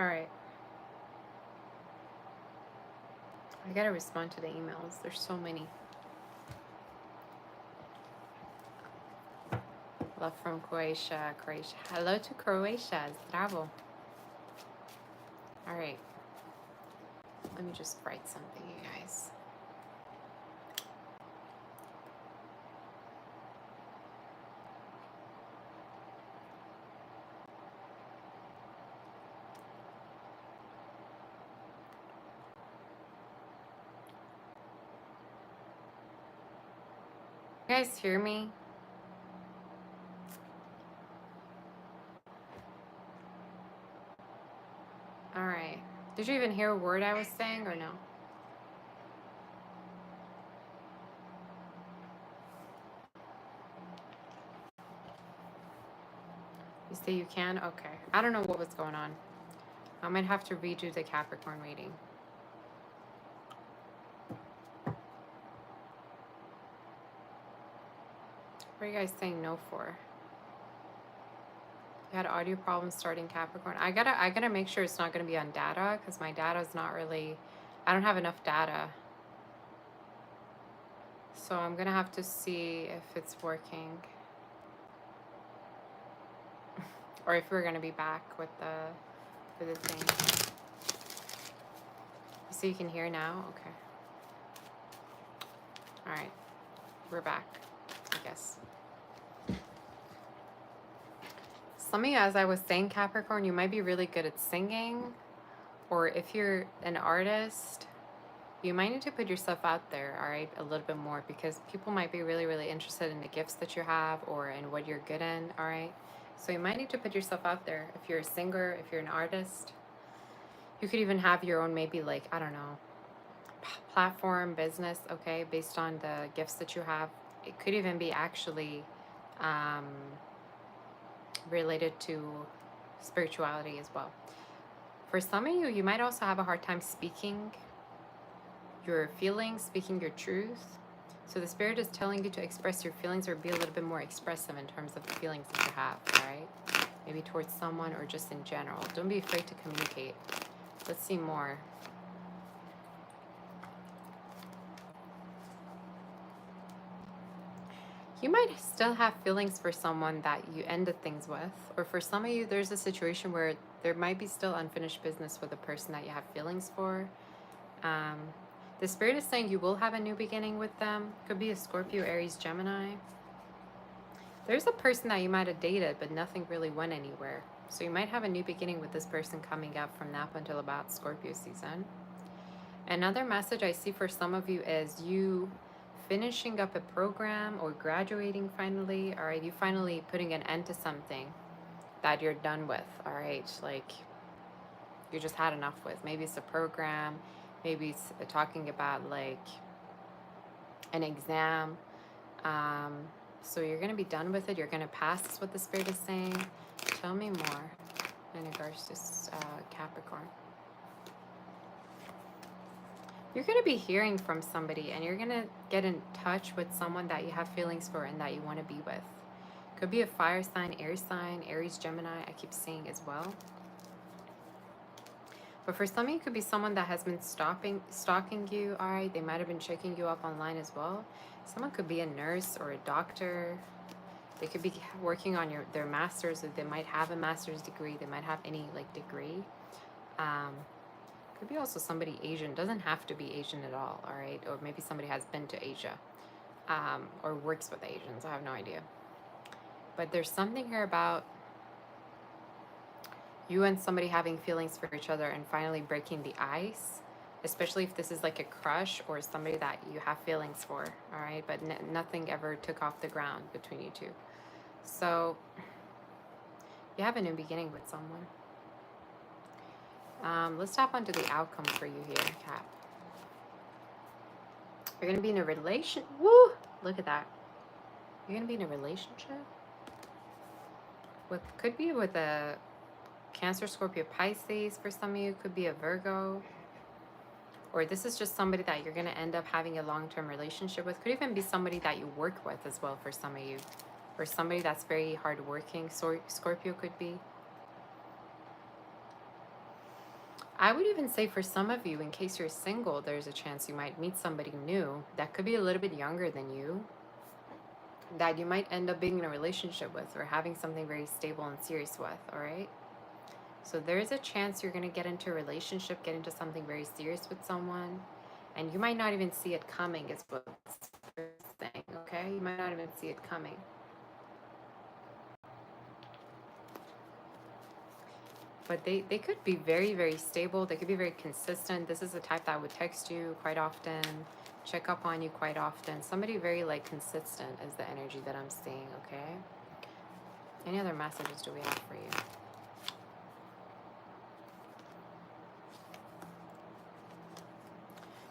All right. I gotta respond to the emails. There's so many. Love from Croatia. Croatia. Hello to Croatia. Zdravo. All right. Let me just write something, you guys. You guys hear me? All right. Did you even hear a word I was saying or no? You say you can? Okay. I don't know what was going on. I might have to redo the Capricorn reading. What are you guys saying no for? You had audio problems starting Capricorn. I gotta make sure it's not gonna be on data because my data is not really. I don't have enough data, so I'm gonna have to see if it's working or if we're gonna be back with the thing. So you can hear now. Okay. All right. We're back, I guess. Some of you, as I was saying, Capricorn, you might be really good at singing, or if you're an artist, you might need to put yourself out there, all right, a little bit more because people might be really, really interested in the gifts that you have or in what you're good in, all right? So you might need to put yourself out there. If you're a singer, if you're an artist, you could even have your own, maybe like, I don't know, platform, business, okay, based on the gifts that you have. It could even be actually um, related to spirituality as well. For some of you, you might also have a hard time speaking your feelings, speaking your truth. So the spirit is telling you to express your feelings or be a little bit more expressive in terms of the feelings that you have, all right? Maybe towards someone or just in general. Don't be afraid to communicate. Let's see more. You might still have feelings for someone that you ended things with, or for some of you, there's a situation where there might be still unfinished business with a person that you have feelings for. Um, the spirit is saying you will have a new beginning with them. Could be a Scorpio, Aries, Gemini. There's a person that you might have dated, but nothing really went anywhere. So you might have a new beginning with this person coming up from now until about Scorpio season. Another message I see for some of you is you finishing up a program or graduating finally. All right, you finally putting an end to something that you're done with. All right, like you just had enough with. Maybe it's a program, maybe it's talking about like an exam. So you're going to be done with it. You're going to pass, is what the spirit is saying. Tell me more in regards to Capricorn. You're going to be hearing from somebody and you're going to get in touch with someone that you have feelings for and that you want to be with. Could be a fire sign, Aries, Gemini, I keep seeing as well. But for some of you, it could be someone that has been stalking you, all right? They might have been checking you up online as well. Someone could be a nurse or a doctor. They could be working on their master's, or they might have a master's degree. They might have any like degree. Could be also somebody Asian. Doesn't have to be Asian at all right? Or maybe somebody has been to Asia or works with Asians. I have no idea. But there's something here about you and somebody having feelings for each other and finally breaking the ice, especially if this is like a crush or somebody that you have feelings for, all right? But nothing ever took off the ground between you two. So you have a new beginning with someone. Let's tap onto the outcome for you here, Cap. You're gonna be in a relation. Woo! Look at that. You're gonna be in a relationship with, could be with a Cancer, Scorpio, Pisces. For some of you, could be a Virgo. Or this is just somebody that you're gonna end up having a long-term relationship with. Could even be somebody that you work with as well for some of you. Or somebody that's very hardworking. Scorpio could be. I would even say for some of you, in case you're single, there's a chance you might meet somebody new that could be a little bit younger than you, that you might end up being in a relationship with or having something very stable and serious with, all right? So there's a chance you're going to get into a relationship, get into something very serious with someone, and you might not even see it coming, is what I'm saying, okay? You might not even see it coming. But they could be very, very stable. They could be very consistent. This is the type that would text you quite often, check up on you quite often. Somebody very like consistent is the energy that I'm seeing, okay? Any other messages do we have for you?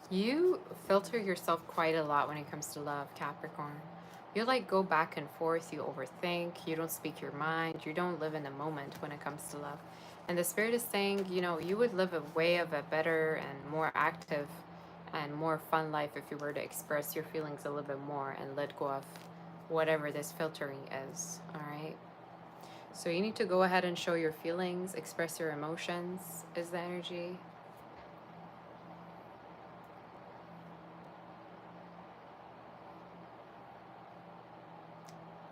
You filter yourself quite a lot when it comes to love, Capricorn. You like go back and forth, you overthink, you don't speak your mind, you don't live in the moment when it comes to love. And the spirit is saying, you know, you would live a way of a better and more active and more fun life if you were to express your feelings a little bit more and let go of whatever this filtering is, all right? So you need to go ahead and show your feelings, express your emotions, is the energy.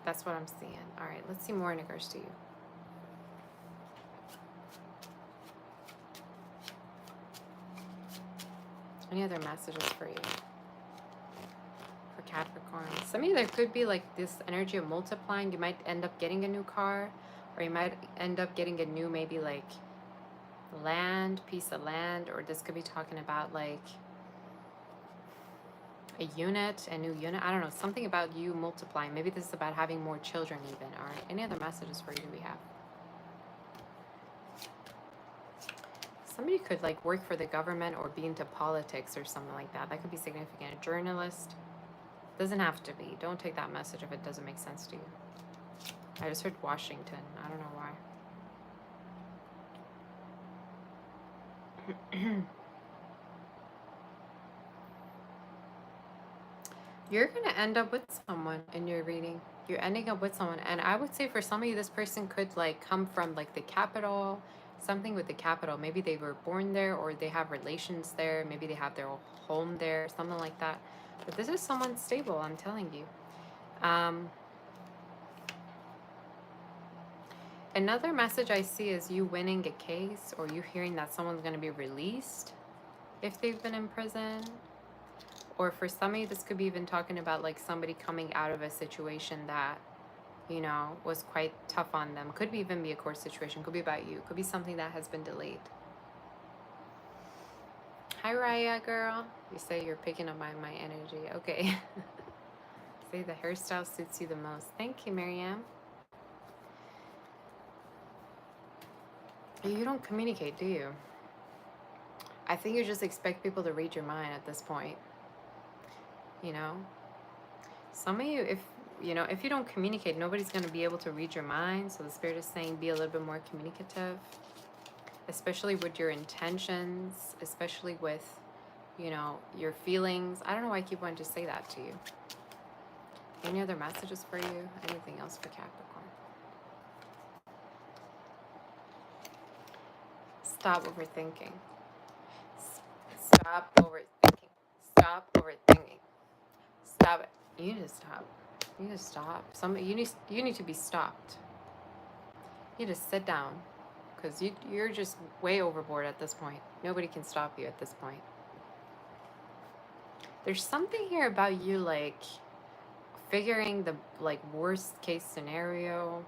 That's what I'm seeing. All right, let's see more in regards to you. Any other messages for you? For Capricorn. Some of you, there could be like this energy of multiplying. You might end up getting a new car, or you might end up getting a new, maybe like piece of land, or this could be talking about like a new unit. I don't know, something about you multiplying. Maybe this is about having more children even. All right, any other messages for you do we have? Somebody could like work for the government or be into politics or something like that. That could be significant. A journalist. Doesn't have to be. Don't take that message if it doesn't make sense to you. I just heard Washington. I don't know why. You're going to end up with someone in your reading. You're ending up with someone. And I would say for some of you, this person could like come from like the capital, something with the capital. Maybe they were born there or they have relations there. Maybe they have their home there, something like that. But this is someone stable, I'm telling you. Another message I see is you winning a case or you hearing that someone's going to be released if they've been in prison. Or for some of you, this could be even talking about like somebody coming out of a situation that, you know, was quite tough on them. Could be even be a court situation. Could be about you. Could be something that has been delayed. Hi, Raya, girl. You say you're picking up my energy. Okay. Say the hairstyle suits you the most. Thank you, Marianne. You don't communicate, do you? I think you just expect people to read your mind at this point. You know? Some of you, if you don't communicate, nobody's going to be able to read your mind. So the spirit is saying be a little bit more communicative, especially with your intentions, especially with, you know, your feelings. I don't know why I keep wanting to say that to you. Any other messages for you? Anything else for Capricorn? Stop overthinking. Stop overthinking. Stop overthinking. Stop it. You need to stop. You need to stop. You need to be stopped. You need to sit down, because you're just way overboard at this point. Nobody can stop you at this point. There's something here about you like figuring the like worst case scenario.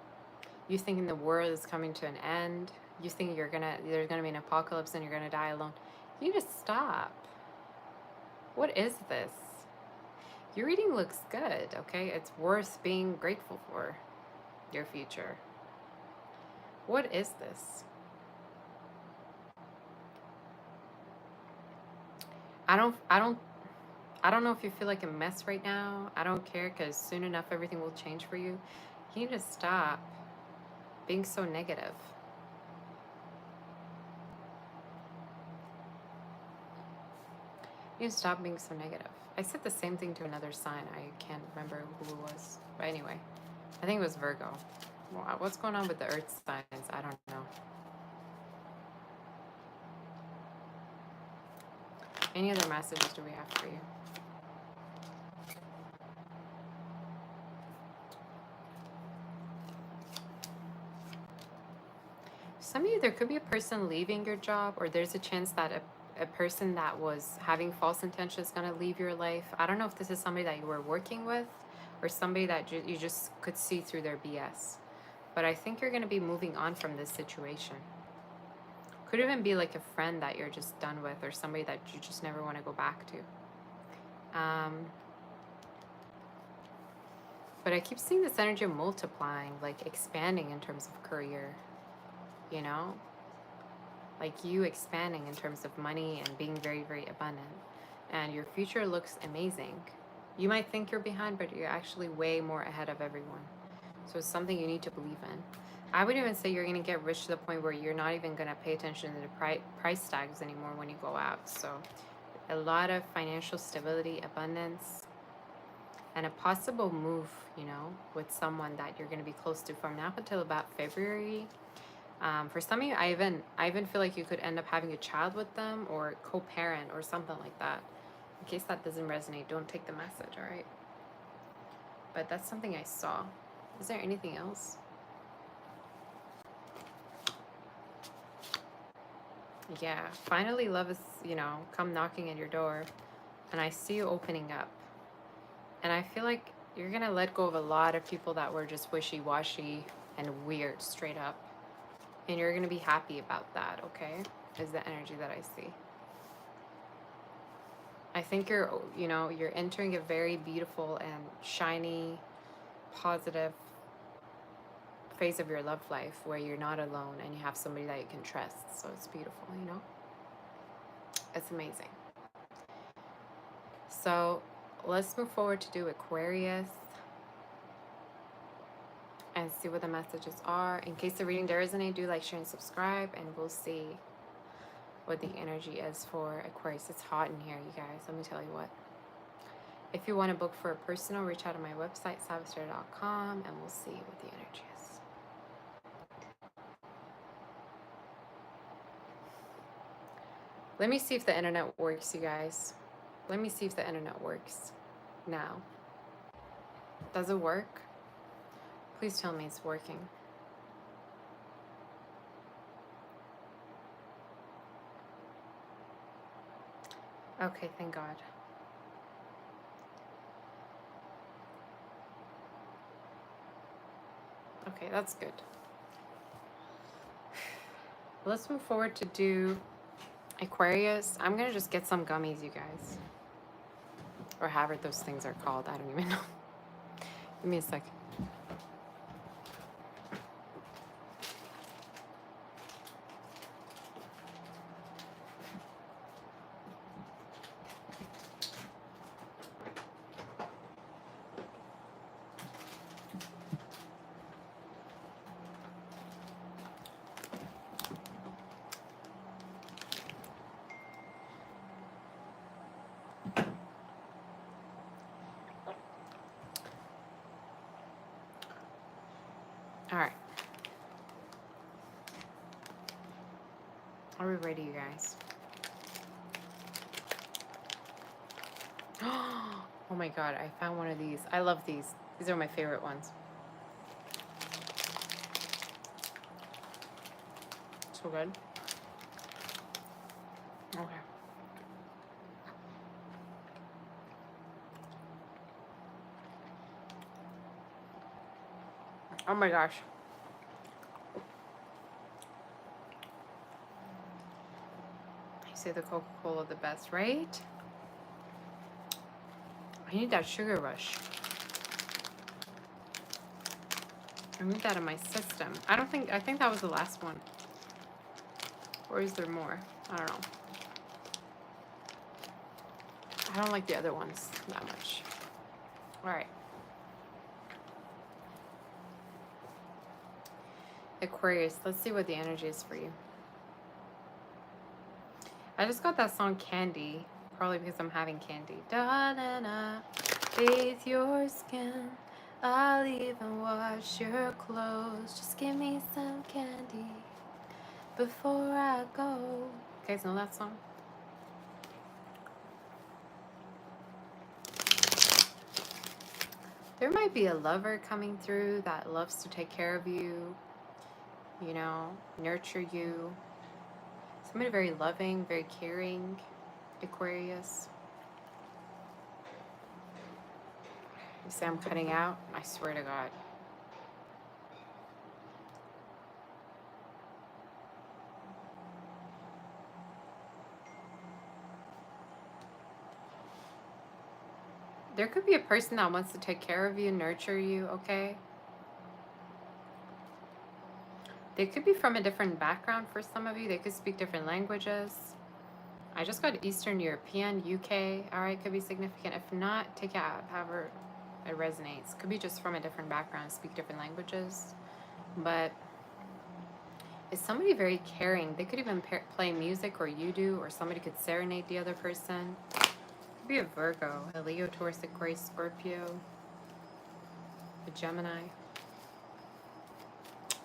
You thinking the world is coming to an end. You think there's gonna be an apocalypse and you're gonna die alone. You need to stop. What is this? Your reading looks good, okay? It's worth being grateful for your future. What is this? I don't know if you feel like a mess right now. I don't care, because soon enough everything will change for you. You need to stop being so negative. You need to stop being so negative. I said the same thing to another sign. I can't remember who it was. But anyway, I think it was Virgo. Wow, what's going on with the earth signs? I don't know. Any other messages do we have for you? Some of you, there could be a person leaving your job, or there's a chance that a person that was having false intentions is going to leave your life. I don't know if this is somebody that you were working with or somebody that you just could see through their BS. But I think you're going to be moving on from this situation. Could even be like a friend that you're just done with, or somebody that you just never want to go back to. Um, but I keep seeing this energy multiplying, like expanding in terms of career, you know? Like you expanding in terms of money and being very, very abundant. And your future looks amazing. You might think you're behind, but you're actually way more ahead of everyone. So it's something you need to believe in. I would even say you're going to get rich to the point where you're not even going to pay attention to the price tags anymore when you go out. So a lot of financial stability, abundance, and a possible move, you know, with someone that you're going to be close to from now until about February. For some of you, I even feel like you could end up having a child with them or co-parent or something like that. In case that doesn't resonate, don't take the message, all right? But that's something I saw. Is there anything else? Yeah, finally love is, you know, come knocking at your door, and I see you opening up. And I feel like you're gonna let go of a lot of people that were just wishy-washy and weird, straight up. And you're gonna be happy about that, okay? Is the energy that I see. I think you're, you know, you're entering a very beautiful and shiny, positive phase of your love life where you're not alone and you have somebody that you can trust. So it's beautiful, you know? It's amazing. So let's move forward to do Aquarius and see what the messages are. In case the reading does resonate, do like, share, and subscribe, and we'll see what the energy is for Aquarius. It's hot in here, you guys. Let me tell you what. If you want to book for a personal, reach out to my website, savastar.com, and we'll see what the energy is. Let me see if the internet works, you guys. Let me see if the internet works now. Does it work? Please tell me it's working. Okay, thank God. Okay, that's good. Let's move forward to do Aquarius. I'm gonna just get some gummies, you guys. Or however those things are called. I don't even know. Give me a second. All right. Are we ready, you guys? Oh my God, I found one of these. I love these. These are my favorite ones. So good. Okay. Oh my gosh. I say the Coca-Cola the best, right? I need that sugar rush. I need that in my system. I think that was the last one. Or is there more? I don't know. I don't like the other ones that much. All right. Aquarius, let's see what the energy is for you. I just got that song Candy, probably because I'm having candy. Darling, I bathe your skin. I'll even wash your clothes. Just give me some candy before I go. You guys know that song? There might be a lover coming through that loves to take care of you, you know, nurture you. Somebody very loving, very caring, Aquarius. You say I'm cutting out? I swear to God. There could be a person that wants to take care of you, nurture you, okay? They could be from a different background for some of you. They could speak different languages. I just got Eastern European, UK. All right, could be significant. If not, take it out, however it resonates. Could be just from a different background, speak different languages. But is somebody very caring? They could even play music, or you do, or somebody could serenade the other person. Could be a Virgo, a Leo, Taurus, Aquarius, Scorpio, a Gemini.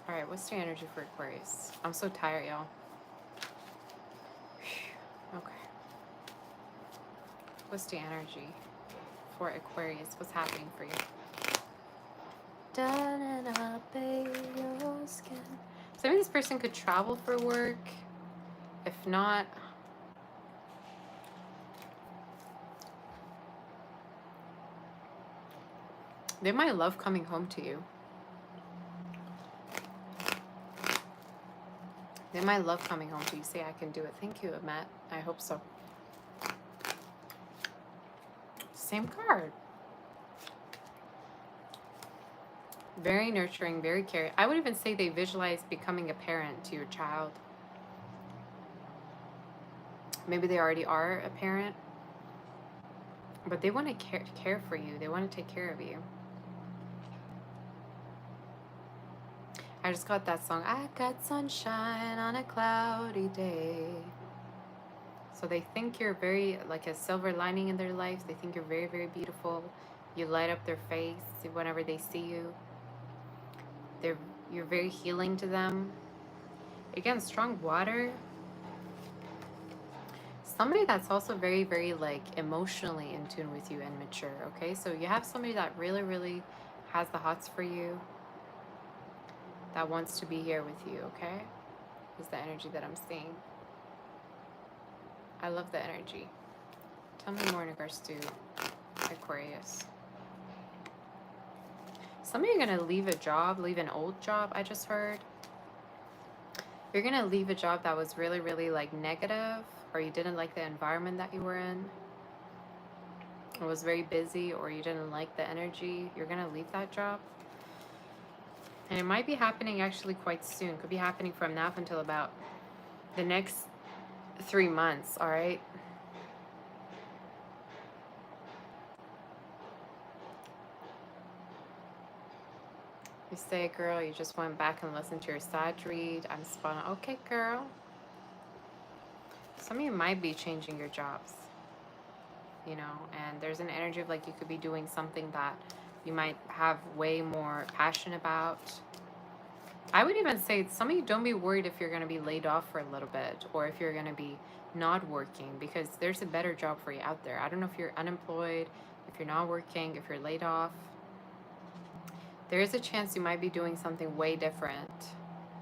All right, what's the energy for Aquarius? I'm so tired, y'all. Okay. What's the energy for Aquarius? What's happening for you? Done up your skin. So maybe this person could travel for work. If not, they might love coming home to you. They might love coming home to you. Say, I can do it. Thank you, Matt. I hope so. Same card. Very nurturing, very caring. I would even say they visualize becoming a parent to your child. Maybe they already are a parent, but they want to care for you. They want to take care of you. I just got that song, I got sunshine on a cloudy day. So they think you're very, like a silver lining in their life. They think you're very, very beautiful. You light up their face whenever they see you. You're very healing to them. Again, strong water. Somebody that's also very, very like emotionally in tune with you and mature, okay? So you have somebody that really, really has the hots for you, that wants to be here with you, okay? Is the energy that I'm seeing. I love the energy. Tell me more in regards to Aquarius. Somebody gonna leave a job, leave an old job, I just heard. You're gonna leave a job that was really, really like negative, or you didn't like the environment that you were in. It was very busy, or you didn't like the energy. You're gonna leave that job. And it might be happening actually quite soon. Could be happening from now until about the next 3 months, all right? You say, girl, you just went back and listened to your Sag read. I'm spot on. Okay, girl. Some of you might be changing your jobs, you know, and there's an energy of like you could be doing something that you might have way more passion about. I would even say some of you, don't be worried if you're going to be laid off for a little bit, or if you're going to be not working, because there's a better job for you out there. I don't know if you're unemployed, if you're not working, if you're laid off. There is a chance you might be doing something way different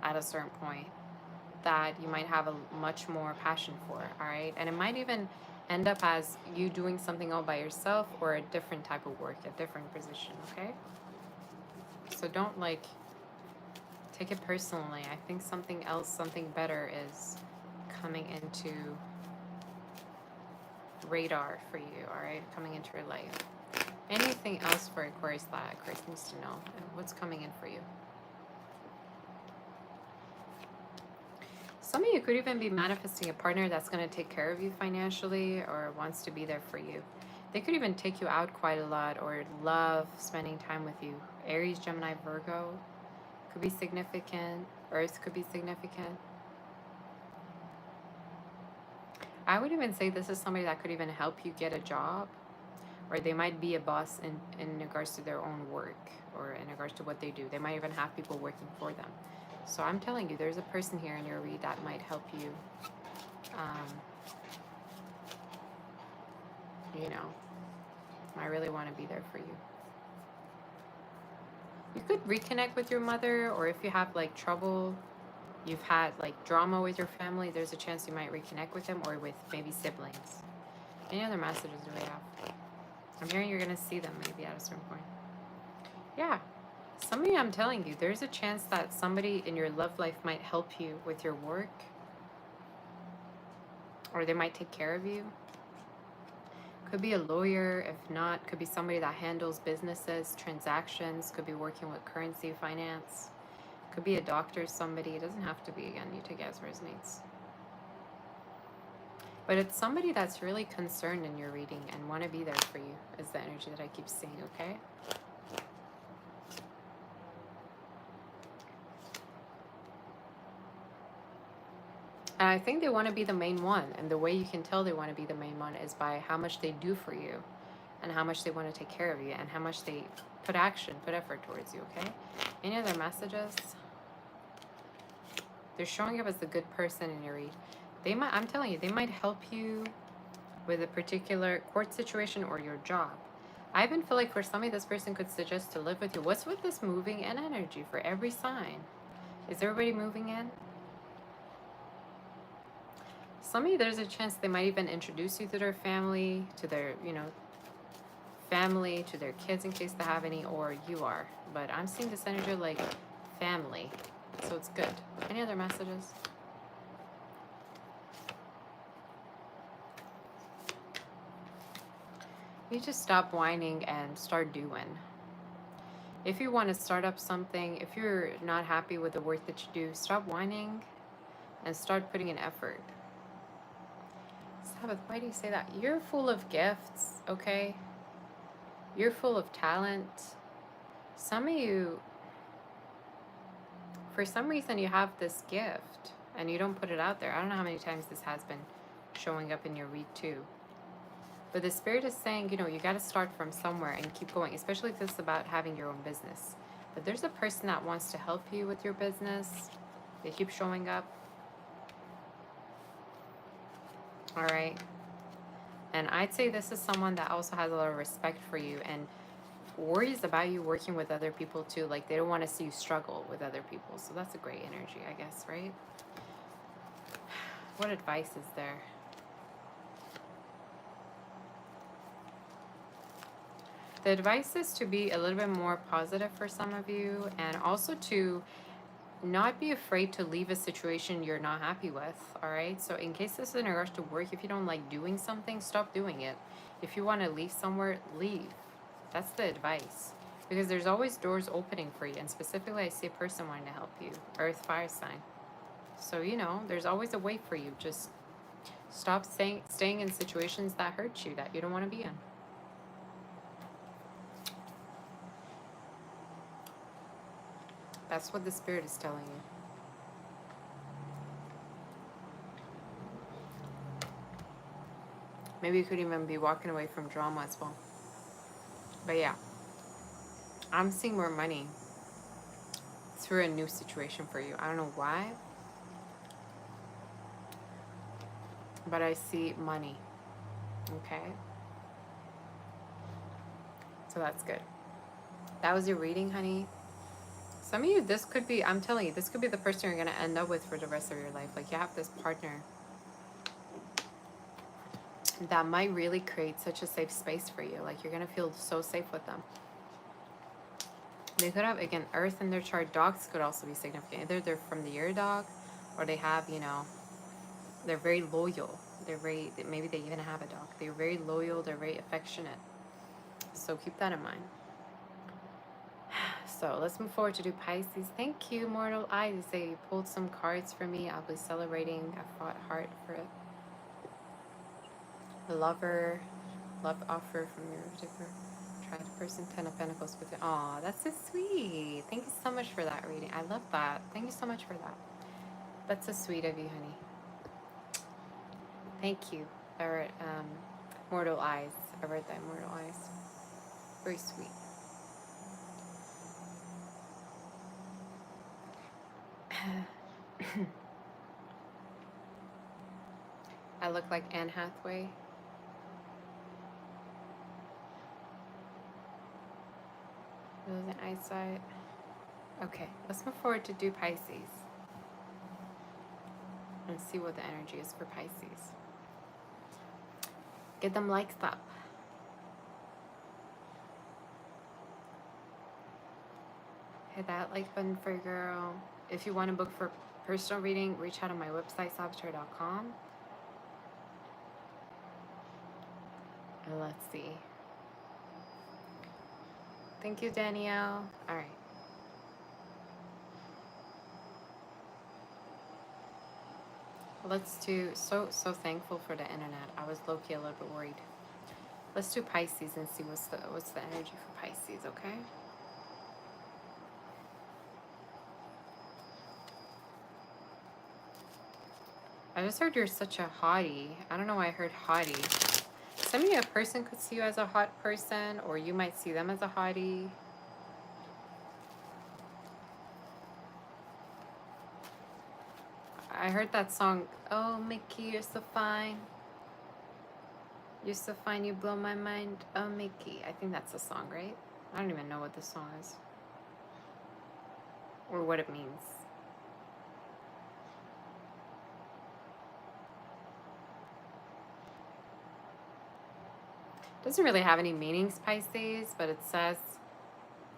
at a certain point that you might have a much more passion for, all right? And it might even end up as you doing something all by yourself, or a different type of work, a different position, okay? So don't like take it personally. I think something else, something better is coming into radar for you, all right? Coming into your life. Anything else for Aquarius that Aquarius needs to know? And what's coming in for you? Some of you could even be manifesting a partner that's going to take care of you financially, or wants to be there for you. They could even take you out quite a lot, or love spending time with you. Aries, Gemini, Virgo could be significant. Earth could be significant. I would even say this is somebody that could even help you get a job, or they might be a boss in regards to their own work, or in regards to what they do. They might even have people working for them. So I'm telling you, there's a person here in your read that might help you, you know, I really want to be there for you. You could reconnect with your mother, or if you have like trouble, you've had like drama with your family, there's a chance you might reconnect with them, or with maybe siblings. Any other messages do we have? I'm hearing you're going to see them maybe at a certain point. Yeah. Some of you, I'm telling you, there's a chance that somebody in your love life might help you with your work, or they might take care of you. Could be a lawyer. If not, could be somebody that handles businesses, transactions. Could be working with currency, finance. Could be a doctor, somebody. It doesn't have to be, again, you take it as resonates. But it's somebody that's really concerned in your reading and want to be there for you, is the energy that I keep seeing, okay? And I think they want to be the main one. And the way you can tell they want to be the main one is by how much they do for you and how much they want to take care of you and how much they put effort towards you, okay? Any other messages? They're showing up as the good person in your read. They might, I'm telling you, they might help you with a particular court situation or your job. I even feel like for somebody, this person could suggest to live with you. What's with this moving in energy for every sign? Is everybody moving in? Somebody, there's a chance they might even introduce you to their family, to their, family, to their kids in case they have any, or you are. But I'm seeing this energy like family, so it's good. Any other messages? You just stop whining and start doing. If you want to start up something, if you're not happy with the work that you do, stop whining and start putting in effort. Sabbath, why do you say that? You're full of gifts, okay? You're full of talent. Some of you, for some reason, you have this gift and you don't put it out there. I don't know how many times this has been showing up in your read too. But the Spirit is saying, you got to start from somewhere and keep going, especially if this is about having your own business. But there's a person that wants to help you with your business. They keep showing up. All right. And I'd say this is someone that also has a lot of respect for you and worries about you working with other people too. Like they don't want to see you struggle with other people. So that's a great energy, I guess, right? What advice is there? The advice is to be a little bit more positive for some of you and also to not be afraid to leave a situation you're not happy with, all right? So in case this is in regards to work, if you don't like doing something, stop doing it. If you want to leave somewhere, leave. That's the advice. Because there's always doors opening for you. And specifically, I see a person wanting to help you. Earth, fire sign. So, there's always a way for you. Just stop staying in situations that hurt you, that you don't want to be in. That's what the Spirit is telling you. Maybe you could even be walking away from drama as well. But yeah, I'm seeing more money through a new situation for you. I don't know why, but I see money. Okay? So that's good. That was your reading, honey. Some of you, this could be, I'm telling you, this could be the person you're going to end up with for the rest of your life. Like you have this partner that might really create such a safe space for you. Like you're going to feel so safe with them. They could have, again, Earth in their chart. Dogs could also be significant. Either they're from the year dog or they have, they're very loyal. Maybe they even have a dog. They're very loyal. They're very affectionate. So keep that in mind. So let's move forward to do Pisces. Thank you, Mortal Eyes. They pulled some cards for me. I'll be celebrating. I fought hard for it. The Lover, love offer from your particular tried person, 10 of Pentacles with it. Aw, that's so sweet. Thank you so much for that reading. I love that. Thank you so much for that. That's so sweet of you, honey. Thank you. I read, Mortal Eyes. I read that, Mortal Eyes. Very sweet. I look like Anne Hathaway. Losing eyesight. Okay, let's move forward to do Pisces. And see what the energy is for Pisces. Get them likes up. Hit that like button for your girl. If you want to book for personal reading, reach out on my website, saboteur.com. Let's see. Thank you, Danielle. All right. Let's do, so thankful for the internet. I was low-key a little bit worried. Let's do Pisces and see what's the energy for Pisces, okay? I just heard you're such a hottie. I don't know why I heard hottie. Some of you, a person could see you as a hot person, or you might see them as a hottie. I heard that song, oh, Mickey, you're so fine. You're so fine, you blow my mind. Oh, Mickey. I think that's the song, right? I don't even know what the song is. Or what it means. Doesn't really have any meanings, Pisces, but it says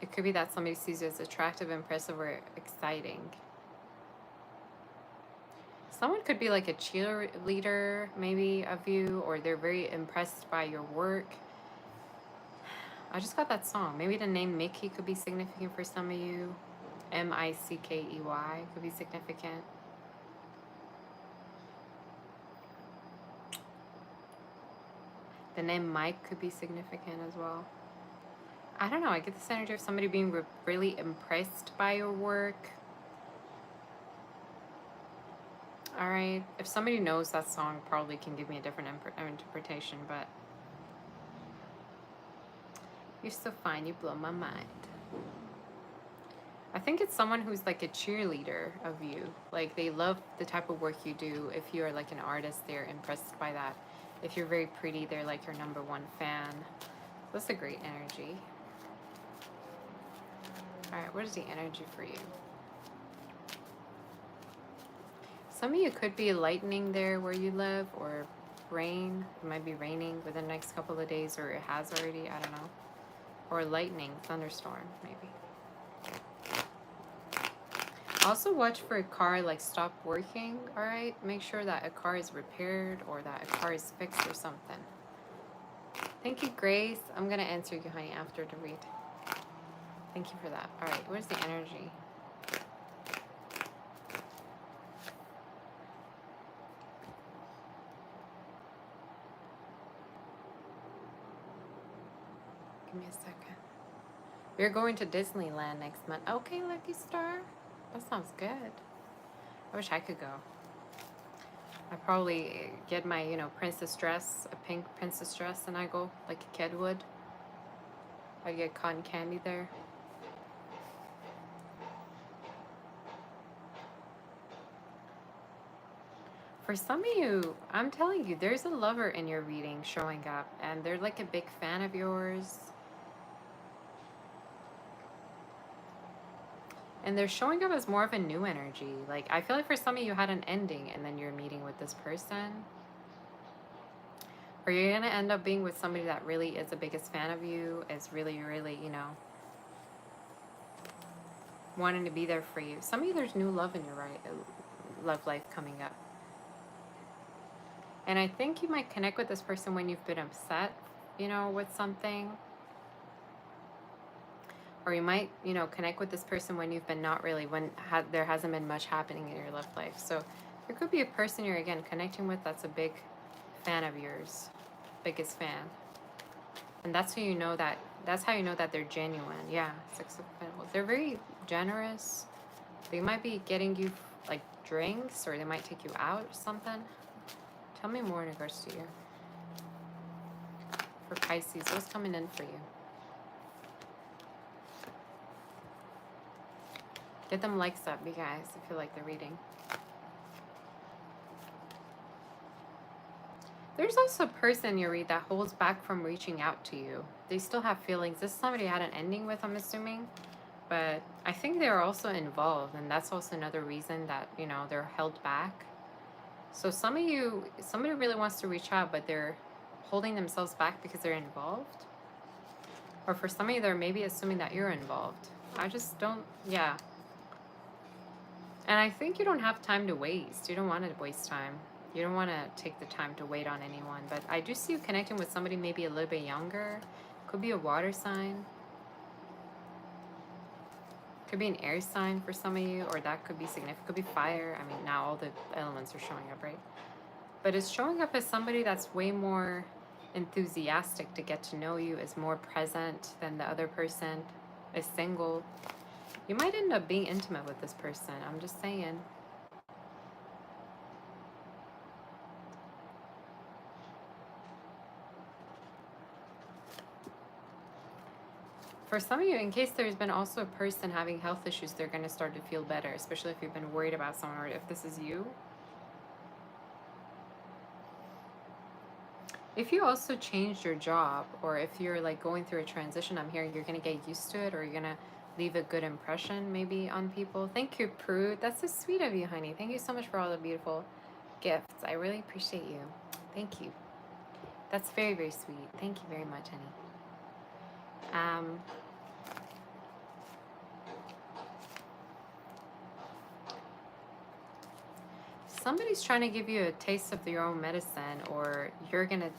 it could be that somebody sees you as attractive, impressive, or exciting. Someone could be like a cheerleader, maybe, of you, or they're very impressed by your work. I just got that song. Maybe the name Mickey could be significant for some of you. M-I-C-K-E-Y could be significant. The name Mike could be significant as well. I don't know. I get this energy of somebody being really impressed by your work. All right. If somebody knows that song, probably can give me a different interpretation, but you're so fine. You blow my mind. I think it's someone who's like a cheerleader of you. Like they love the type of work you do. If you're like an artist, they're impressed by that. If you're very pretty, they're like your #1 fan. That's a great energy. All right, what is the energy for you? Some of you could be lightning there where you live, or rain. It might be raining within the next couple of days, or it has already, I don't know. Or lightning, thunderstorm, maybe. Also watch for a car like stop working, all right? Make sure that a car is repaired or that a car is fixed or something. Thank you, Grace. I'm going to answer you, honey, after the read. Thank you for that. All right, where's the energy? Give me a second. We're going to Disneyland next month. Okay, Lucky Star. That sounds good. I wish I could go. I probably get my, princess dress, a pink princess dress, and I go like a kid would. I get cotton candy there. For some of you, I'm telling you, there's a lover in your reading showing up, and they're like a big fan of yours. And they're showing up as more of a new energy. Like, I feel like for some of you had an ending, and then you're meeting with this person. Or you're going to end up being with somebody that really is the biggest fan of you, is really, really, wanting to be there for you. Some of you, there's new love in your love life coming up. And I think you might connect with this person when you've been upset, with something. Or you might, connect with this person when you've been not really, when there hasn't been much happening in your love life. So there could be a person you're, again, connecting with that's a big fan of yours. Biggest fan. And that's how you know that they're genuine. Yeah, 6 of Pentacles. They're very generous. They might be getting you, like, drinks, or they might take you out or something. Tell me more in regards to you. For Pisces, what's coming in for you? Get them likes up, you guys, if you like the reading. There's also a person you read that holds back from reaching out to you. They still have feelings. This is somebody you had an ending with, I'm assuming. But I think they're also involved, and that's also another reason that, they're held back. So some of you, somebody really wants to reach out, but they're holding themselves back because they're involved. Or for some of you, they're maybe assuming that you're involved. I just don't, yeah. And I think you don't have time to waste. You don't want to waste time. You don't want to take the time to wait on anyone. But I do see you connecting with somebody maybe a little bit younger. Could be a water sign. Could be an air sign for some of you, or that could be significant. Could be fire. I mean, now all the elements are showing up, right? But it's showing up as somebody that's way more enthusiastic to get to know you, is more present than the other person, is single. You might end up being intimate with this person. I'm just saying. For some of you, in case there's been also a person having health issues, they're going to start to feel better, especially if you've been worried about someone, or if this is you. If you also changed your job, or if you're like going through a transition, I'm hearing you're going to get used to it, or you're going to leave a good impression maybe on people. Thank you, Prude. That's so sweet of you, honey. Thank you so much for all the beautiful gifts. I really appreciate you. Thank you. That's very, very sweet. Thank you very much, honey. Somebody's trying to give you a taste of your own medicine, or you're gonna,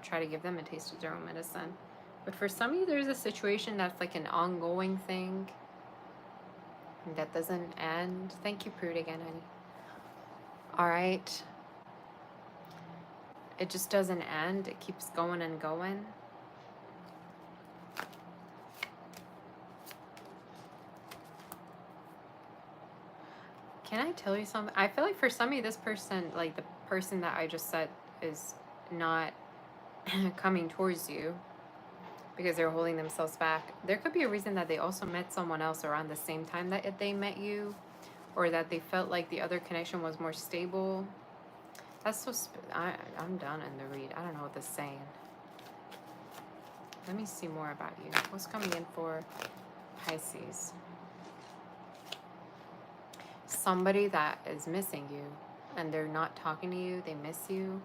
try to give them a taste of their own medicine. But for some of you, there's a situation that's like an ongoing thing that doesn't end. Thank you, Prude, again, honey. All right. It just doesn't end. It keeps going and going. Can I tell you something? I feel like for some of you, this person, like the person that I just said, is not coming towards you because they're holding themselves back. There could be a reason that they also met someone else around the same time that they met you, or that they felt like the other connection was more stable. That's so I'm done in the read. I don't know what this is saying. Let me see more about you. What's coming in for Pisces? Somebody that is missing you and they're not talking to you, they miss you.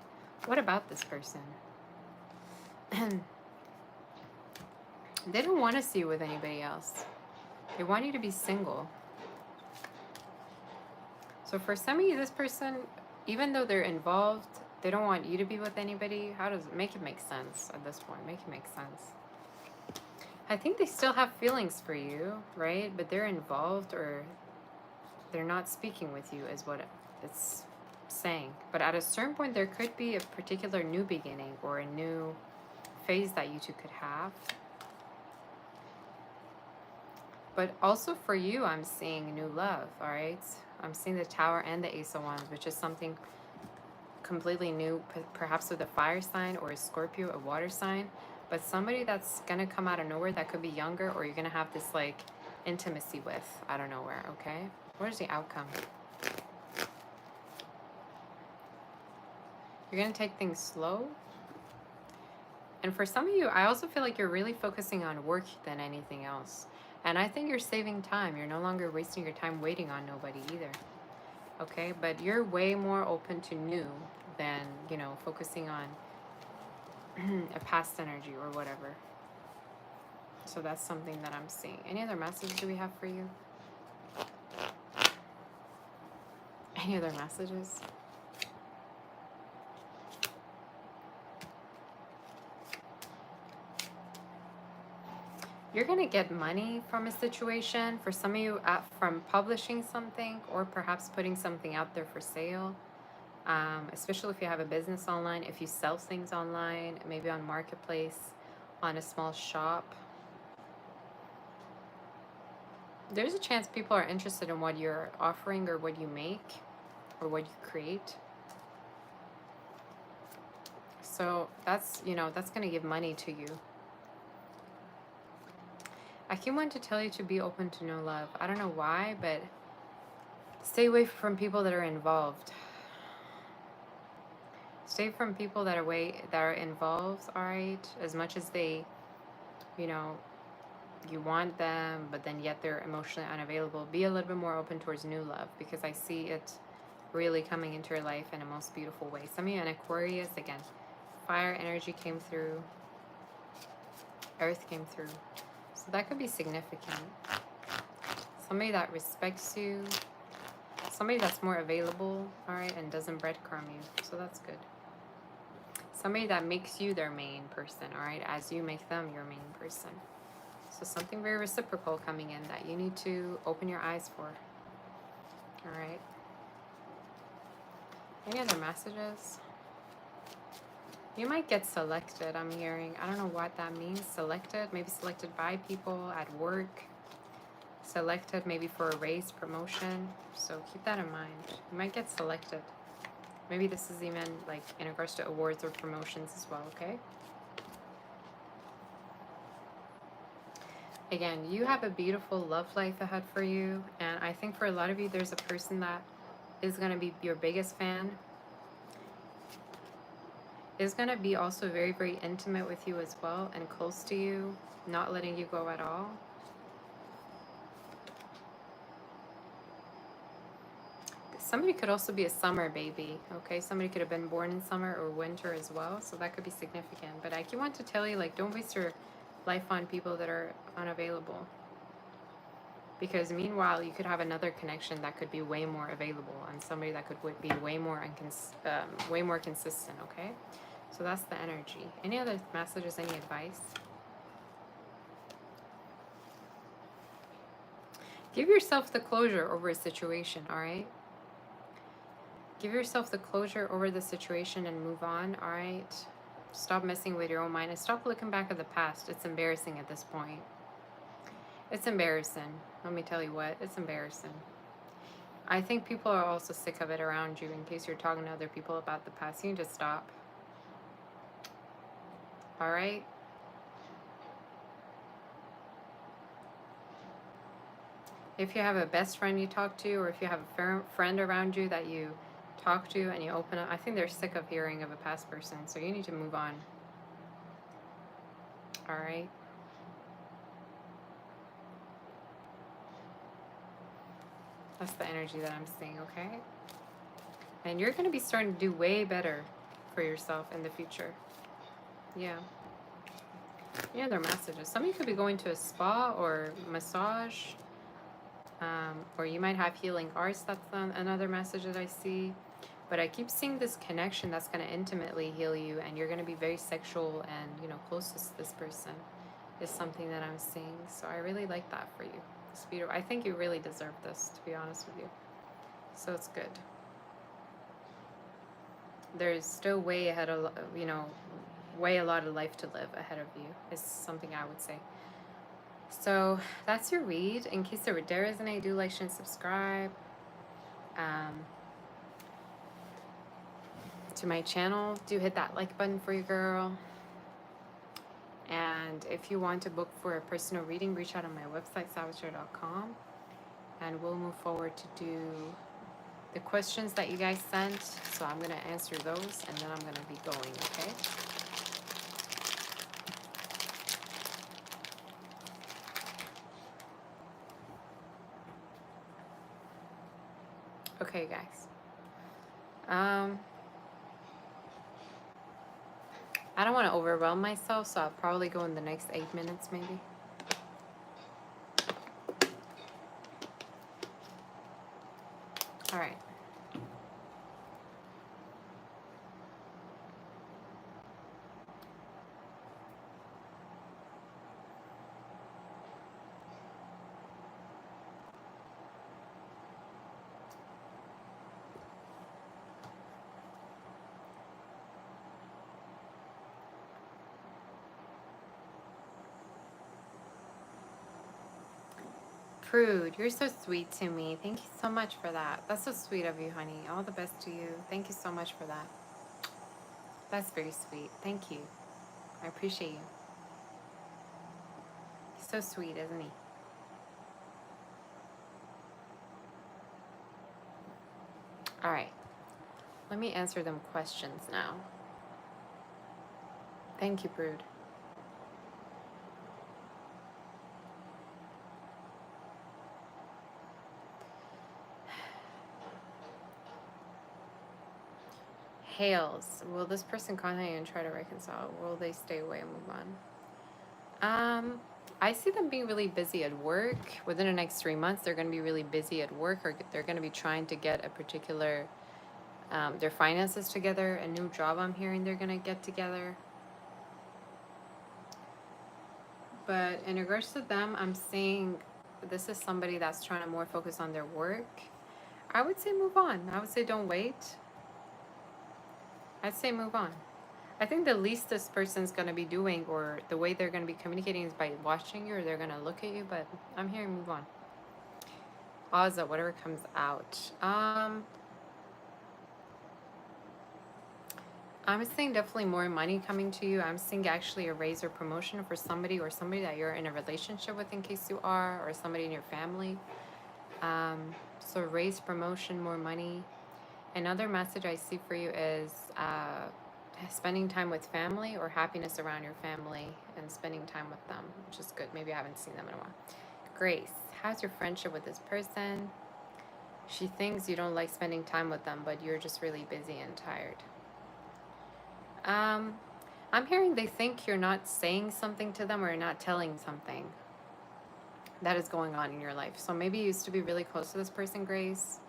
What about this person? They don't want to see you with anybody else. They want you to be single. So for some of you, this person, even though they're involved, they don't want you to be with anybody. How does it make sense at this point? Make it make sense. I think they still have feelings for you, right? But they're involved, or they're not speaking with you is what it's saying. But at a certain point, there could be a particular new beginning or a new phase that you two could have. But also for you, I'm seeing new love, all right? I'm seeing the Tower and the Ace of Wands, which is something completely new, perhaps with a fire sign or a Scorpio, a water sign. But somebody that's going to come out of nowhere that could be younger, or you're going to have this like intimacy with out of nowhere, okay? What is the outcome? You're going to take things slow. And for some of you, I also feel like you're really focusing on work than anything else. And I think you're saving time. You're no longer wasting your time waiting on nobody either. Okay? But you're way more open to new than, focusing on a past energy or whatever. So that's something that I'm seeing. Any other messages do we have for you? Any other messages? You're going to get money from a situation. For some of you, from publishing something, or perhaps putting something out there for sale. Especially if you have a business online, if you sell things online, maybe on Marketplace, on a small shop. There's a chance people are interested in what you're offering, or what you make, or what you create. So that's, that's going to give money to you. I keep wanting to tell you to be open to no love. I don't know why, but stay away from people that are involved. Stay from people that are involved, all right? As much as they, you want them, but then yet they're emotionally unavailable. Be a little bit more open towards new love, because I see it really coming into your life in a most beautiful way. Some of you in Aquarius, again, fire energy came through. Earth came through. So that could be significant. Somebody that respects you. Somebody that's more available, all right, and doesn't breadcrumb you. So that's good. Somebody that makes you their main person, all right, as you make them your main person. So something very reciprocal coming in that you need to open your eyes for, all right. Any other messages? You might get selected, I'm hearing. I don't know what that means. Selected, maybe selected by people at work. Selected maybe for a raise, promotion. So keep that in mind. You might get selected. Maybe this is even like in regards to awards or promotions as well, okay? Again, you have a beautiful love life ahead for you. And I think for a lot of you, there's a person that is going to be your biggest fan. Is going to be also very, very intimate with you as well and close to you, not letting you go at all. Somebody could also be a summer baby, okay? Somebody could have been born in summer or winter as well, so that could be significant. But I want to tell you, like, don't waste your life on people that are unavailable. Because meanwhile, you could have another connection that could be way more available and somebody that could be way more consistent, okay? So that's the energy. Any other messages, any advice? Give yourself the closure over a situation, all right? Give yourself the closure over the situation and move on, all right? Stop messing with your own mind and stop looking back at the past. It's embarrassing at this point. It's embarrassing. Let me tell you what, it's embarrassing. I think people are also sick of it around you in case you're talking to other people about the past. You need to stop. All right? If you have a best friend you talk to, or if you have a friend around you that you talk to and you open up, I think they're sick of hearing of a past person. So you need to move on. All right? That's the energy that I'm seeing, okay? And you're going to be starting to do way better for yourself in the future. Yeah. Any other messages? Somebody could be going to a spa or massage. Or you might have healing arts. That's another message that I see. But I keep seeing this connection that's going to intimately heal you. And you're going to be very sexual and, you know, closest to this person is something that I'm seeing. So I really like that for you. It's beautiful. I think you really deserve this, to be honest with you. So it's good. There's still way ahead of, you know, way a lot of life to live ahead of you is something I would say. So that's your read. In case there resonate, do like, share, and subscribe to my channel. Do hit that like button for your girl. And if you want to book for a personal reading, reach out on my website, savageer.com, and we'll move forward to do the questions that you guys sent. So I'm going to answer those, and then I'm going to be going, okay? Okay, guys. I don't want to overwhelm myself, so I'll probably go in the next 8 minutes, maybe. All right. Prude, you're so sweet to me. Thank you so much for that. That's so sweet of you, honey. All the best to you. Thank you so much for that. That's very sweet. Thank you. I appreciate you. He's so sweet, isn't he? All right. Let me answer them questions now. Thank you, Prude. Hales, will this person contact you and try to reconcile? Will they stay away and move on? I see them being really busy at work. Within the next 3 months, they're going to be really busy at work, or they're going to be trying to get a particular, their finances together. A new job, I'm hearing they're going to get together. But in regards to them, I'm seeing this is somebody that's trying to more focus on their work. I would say move on. I would say don't wait. I'd say move on. I think the least this person's going to be doing, or the way they're going to be communicating, is by watching you, or they're going to look at you, but I'm hearing move on. Ozza, whatever comes out. I'm seeing definitely more money coming to you. I'm seeing actually a raise or promotion for somebody, or somebody that you're in a relationship with in case you are, or somebody in your family. So raise, promotion, more money. Another message I see for you is spending time with family, or happiness around your family and spending time with them, which is good. Maybe I haven't seen them in a while. Grace, how's your friendship with this person? She thinks you don't like spending time with them, but you're just really busy and tired. I'm hearing they think you're not saying something to them, or you're not telling something that is going on in your life. So maybe you used to be really close to this person, Grace.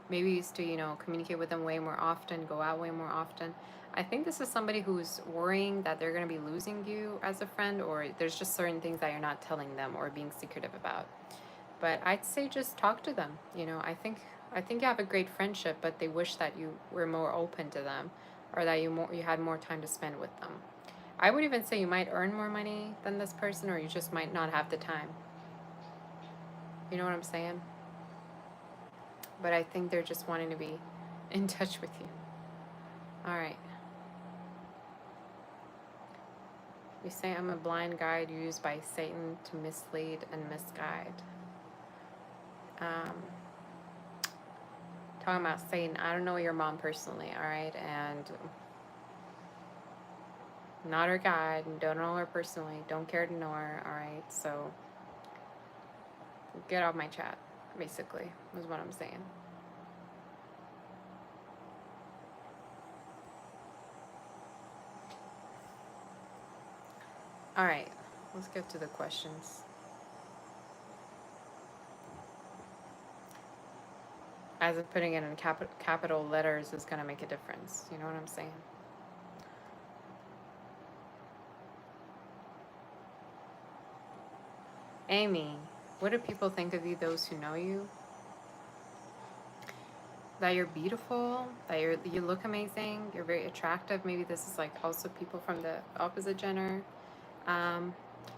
Maybe you used to, communicate with them way more often, go out way more often. I think this is somebody who's worrying that they're going to be losing you as a friend, or there's just certain things that you're not telling them or being secretive about. But I'd say just talk to them. I think you have a great friendship, but they wish that you were more open to them, or that you had more time to spend with them. I would even say you might earn more money than this person, or you just might not have the time. You know what I'm saying? But I think they're just wanting to be in touch with you. All right. You say I'm a blind guide used by Satan to mislead and misguide. Talking about Satan, I don't know your mom personally, all right? And not her guide, don't know her personally, don't care to know her, all right? So get off my chat, basically, is what I'm saying. All right, let's get to the questions. As if putting it in capital letters is going to make a difference. You know what I'm saying? Amy, what do people think of you, those who know you? That you're beautiful, that you look amazing, you're very attractive. Maybe this is like also people from the opposite gender.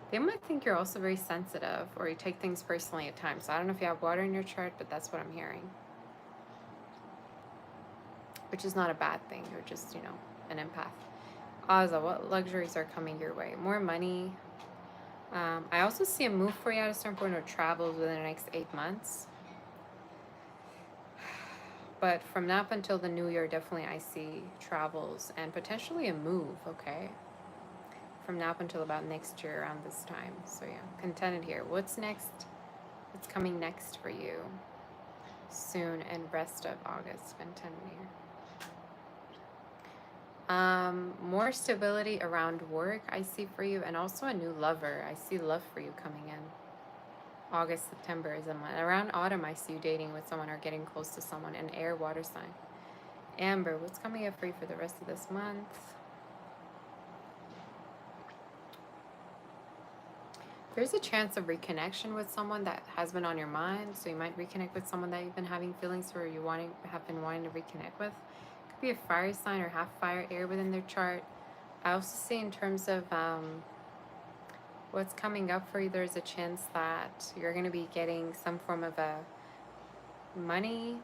They might think you're also very sensitive, or you take things personally at times. So I don't know if you have water in your chart, but that's what I'm hearing. Which is not a bad thing. You're just, an empath. Azza, what luxuries are coming your way? More money. I also see a move for you at a certain point, or travels within the next 8 months. But from now up until the new year, definitely I see travels and potentially a move, okay? From now up until about next year around this time. So yeah, contented here. What's next? What's coming next for you soon and rest of August? Contented here. More stability around work I see for you, and also a new lover. I see love for you coming in. August, September is a month. Around autumn, I see you dating with someone or getting close to someone. An air, water sign. Amber, what's coming up for you for the rest of this month? There's a chance of reconnection with someone that has been on your mind. So you might reconnect with someone that you've been having feelings for, or have been wanting to reconnect with. Could be a fire sign or half fire, air within their chart. I also see in terms of what's coming up for you, there's a chance that you're going to be getting some form of a money,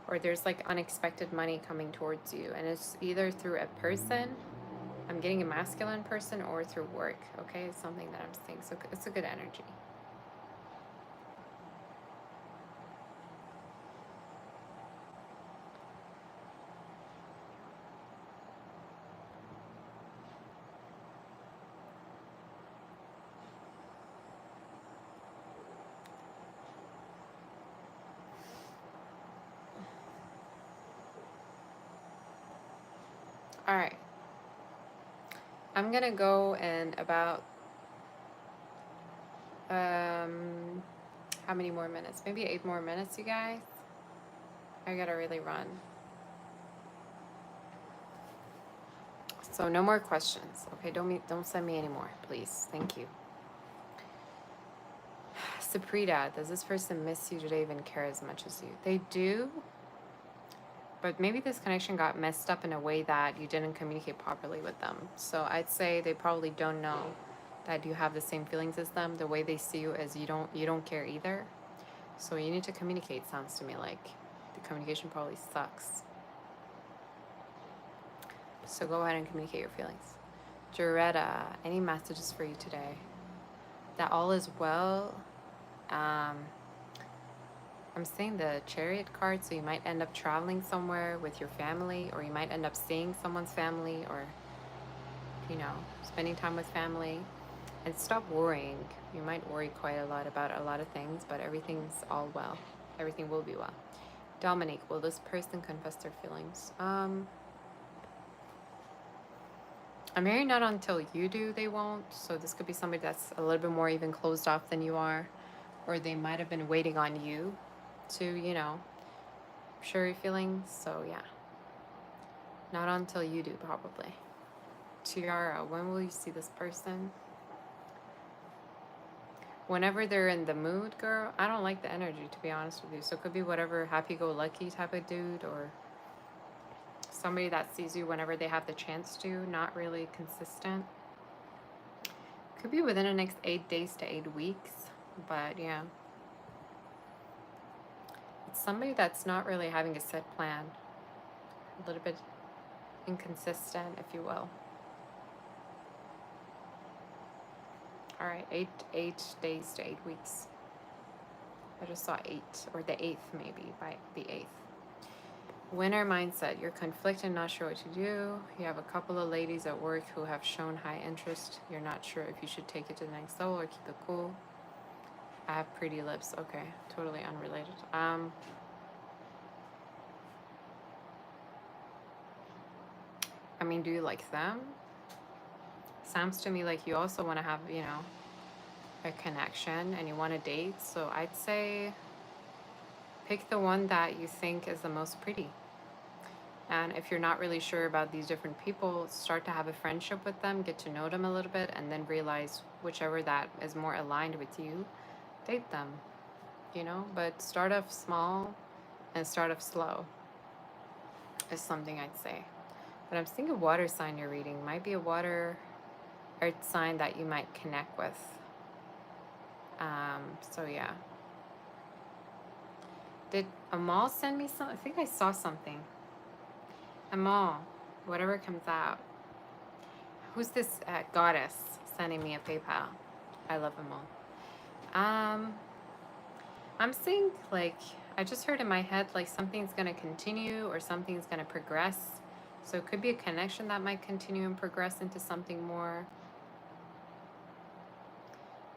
or there's like unexpected money coming towards you, and it's either through a person, I'm getting a masculine person, or through work, okay? It's something that I'm seeing, so it's a good energy. All right. I'm going to go in about How many more minutes? Maybe 8 more minutes, you guys. I gotta really run. So no more questions. Okay, don't send me anymore, please. Thank you. Saprita, does this person miss you? Do they even care as much as you? They do, but maybe this connection got messed up in a way that you didn't communicate properly with them. So I'd say they probably don't know that you have the same feelings as them. The way they see you is you don't care either. So you need to communicate, sounds to me like. The communication probably sucks. So go ahead and communicate your feelings. Joretta, any messages for you today? That all is well. Um, I'm seeing the Chariot card, so you might end up traveling somewhere with your family, or you might end up seeing someone's family, or, you know, spending time with family. And stop worrying. You might worry quite a lot about a lot of things, but everything's all well. Everything will be well. Dominic, will this person confess their feelings? I'm hearing not until you do, they won't. So this could be somebody that's a little bit more even closed off than you are, or they might have been waiting on you to, you know, share your feelings. So yeah, not until you do, probably. Tiara, when will you see this person? Whenever they're in the mood, girl. I don't like the energy, to be honest with you. So it could be whatever happy-go-lucky type of dude, or somebody that sees you whenever they have the chance to, not really consistent. Could be within the next 8 days to 8 weeks, but yeah. It's somebody that's not really having a set plan. A little bit inconsistent, if you will. All right, 8 days to 8 weeks. I just saw 8, or the 8th maybe, by the 8th. Winner mindset. You're conflicted, not sure what to do. You have a couple of ladies at work who have shown high interest. You're not sure if you should take it to the next level or keep it cool. I have pretty lips. Okay, totally unrelated. I mean, do you like them? Sounds to me like you also want to have, you know, a connection and you want to date. So I'd say pick the one that you think is the most pretty. And if you're not really sure about these different people, start to have a friendship with them, get to know them a little bit, and then realize whichever that is more aligned with you, date them, you know? But start off small and start off slow is something I'd say. But I'm seeing a water sign you're reading. Might be a water earth sign that you might connect with. So yeah. Did Amal send me something? I think I saw something. Amal, whatever comes out. Who's this goddess sending me a PayPal? I love Amal. I'm seeing, like, I just heard in my head, like, something's going to continue or something's going to progress. So it could be a connection that might continue and progress into something more.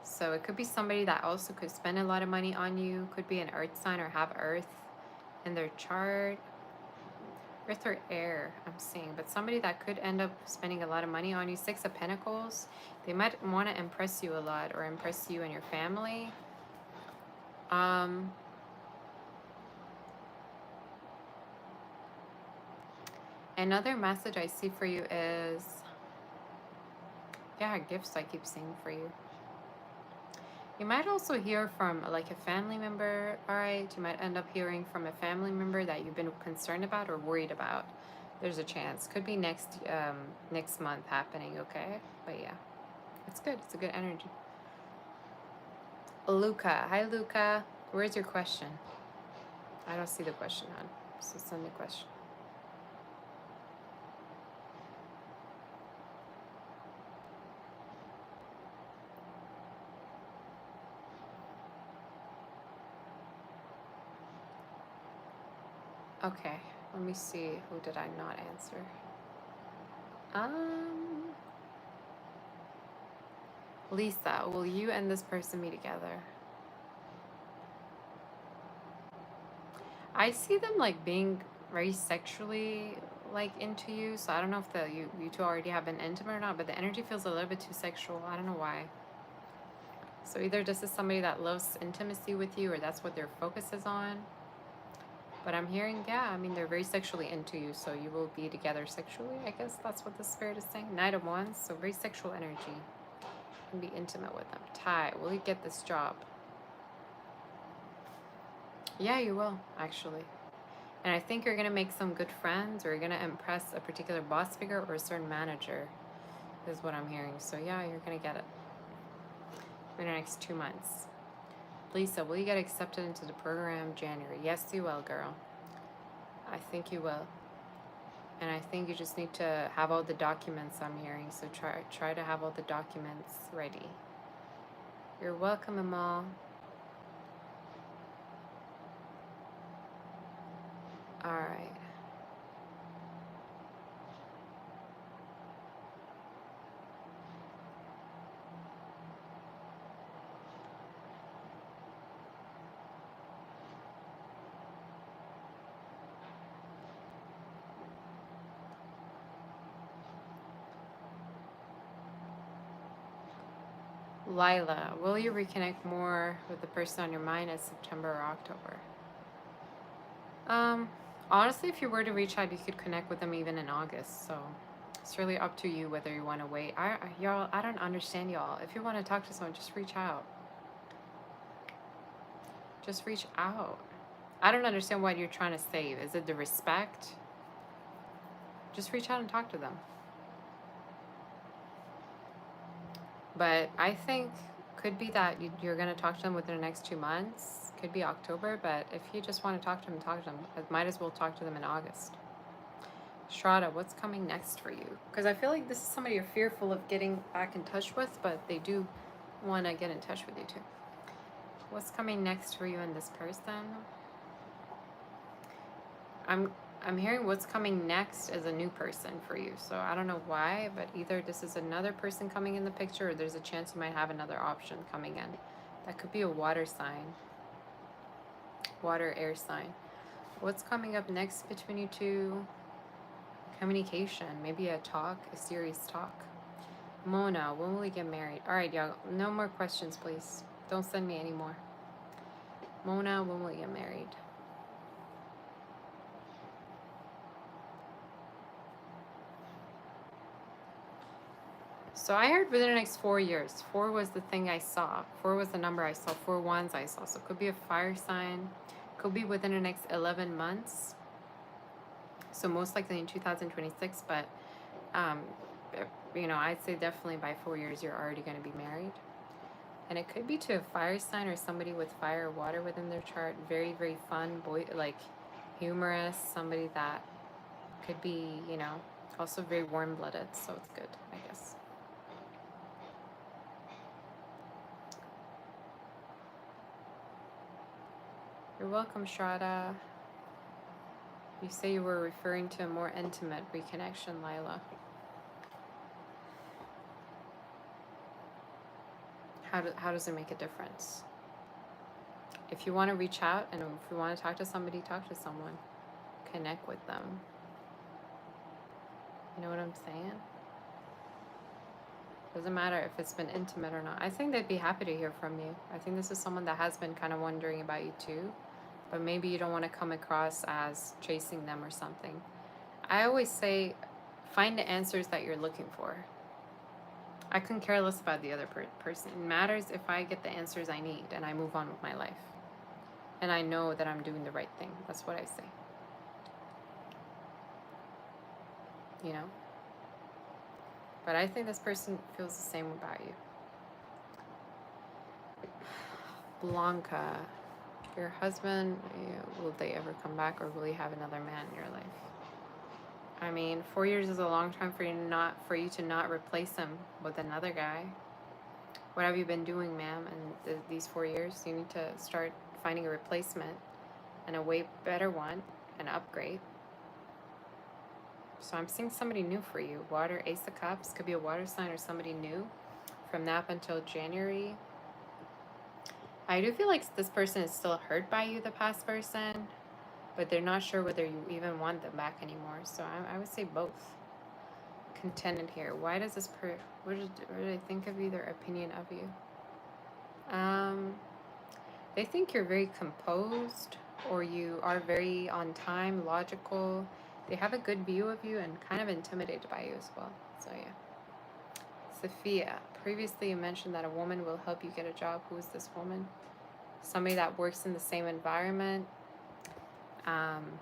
So it could be somebody that also could spend a lot of money on you. Could be an earth sign or have earth in their chart. Earth or air, I'm seeing. But somebody that could end up spending a lot of money on you. 6 of Pentacles. They might want to impress you a lot or impress you and your family. Another message I see for you is, yeah, gifts I keep seeing for you. You might also hear from like a family member, all right? You might end up hearing from a family member that you've been concerned about or worried about. There's a chance. Could be next month happening, okay? But yeah, it's good. It's a good energy. Luca. Hi, Luca. Where's your question? I don't see the question, hon. So send the question. Okay, let me see. Who did I not answer? Lisa, will you and this person be together? I see them like being very sexually like into you, so I don't know if you two already have been intimate or not, but the energy feels a little bit too sexual. I don't know why. So either this is somebody that loves intimacy with you, or that's what their focus is on. But I'm hearing, yeah, I mean, they're very sexually into you, so you will be together sexually. I guess that's what the spirit is saying. Knight of Wands, so very sexual energy. And be intimate with them. Ty, will you get this job? Yeah, you will, actually. And I think you're going to make some good friends, or you're going to impress a particular boss figure or a certain manager, is what I'm hearing. So yeah, you're going to get it in the next 2 months. Lisa, will you get accepted into the program January? Yes, you will, girl. I think you will. And I think you just need to have all the documents, I'm hearing. So try to have all the documents ready. You're welcome, Amal. All right. Lila, will you reconnect more with the person on your mind in September or October? Um, Honestly, if you were to reach out, you could connect with them even in August. So it's really up to you whether you want to wait. Y'all, I don't understand y'all. If you want to talk to someone, just reach out. Just reach out. I don't understand what you're trying to save. Is it the respect? Just reach out and talk to them. But I think could be that you're going to talk to them within the next 2 months. Could be October, but if you just want to talk to them, talk to them. I might as well talk to them in August. Strata, what's coming next for you? Because I feel like this is somebody you're fearful of getting back in touch with, but they do want to get in touch with you too. What's coming next for you and this person? I'm hearing what's coming next is a new person for you. So I don't know why, but either this is another person coming in the picture, or there's a chance you might have another option coming in. That could be a water sign. Water, air sign. What's coming up next between you two? Communication. Maybe a talk, a serious talk. Mona, when will we get married? All right, y'all. No more questions, please. Don't send me any more. Mona, when will we get married? So I heard within the next 4 years. 4 was the thing I saw. 4 was the number I saw. 4 wands I saw. So it could be a fire sign. Could be within the next 11 months. So most likely in 2026. But, you know, I'd say definitely by 4 years you're already going to be married. And it could be to a fire sign or somebody with fire or water within their chart. Very, very fun, like humorous. Somebody that could be, you know, also very warm-blooded. So it's good, I guess. You're welcome, Shraddha. You say you were referring to a more intimate reconnection, Lila. How does it make a difference? If you want to reach out and if you want to talk to somebody, talk to someone. Connect with them. You know what I'm saying? Doesn't matter if it's been intimate or not. I think they'd be happy to hear from you. I think this is someone that has been kind of wondering about you too. But maybe you don't want to come across as chasing them or something. I always say, find the answers that you're looking for. I couldn't care less about the other person. It matters if I get the answers I need and I move on with my life. And I know that I'm doing the right thing. That's what I say. You know? But I think this person feels the same about you. Blanca, your husband, will they ever come back, or will you have another man in your life? I mean, 4 years is a long time for you to not replace him with another guy. What have you been doing, ma'am, in these 4 years? You need to start finding a replacement, and a way better one, an upgrade. So I'm seeing somebody new for you. Water, Ace of Cups, could be a water sign or somebody new from now up until January. I do feel like this person is still hurt by you, the past person, but they're not sure whether you even want them back anymore. So I would say both. Contented here. Why does this what did they think of you, their opinion of you? Um, they think you're very composed, or you are very on time, logical. They have a good view of you and kind of intimidated by you as well. So yeah. Sophia, previously you mentioned that a woman will help you get a job. Who is this woman? Somebody that works in the same environment. Um,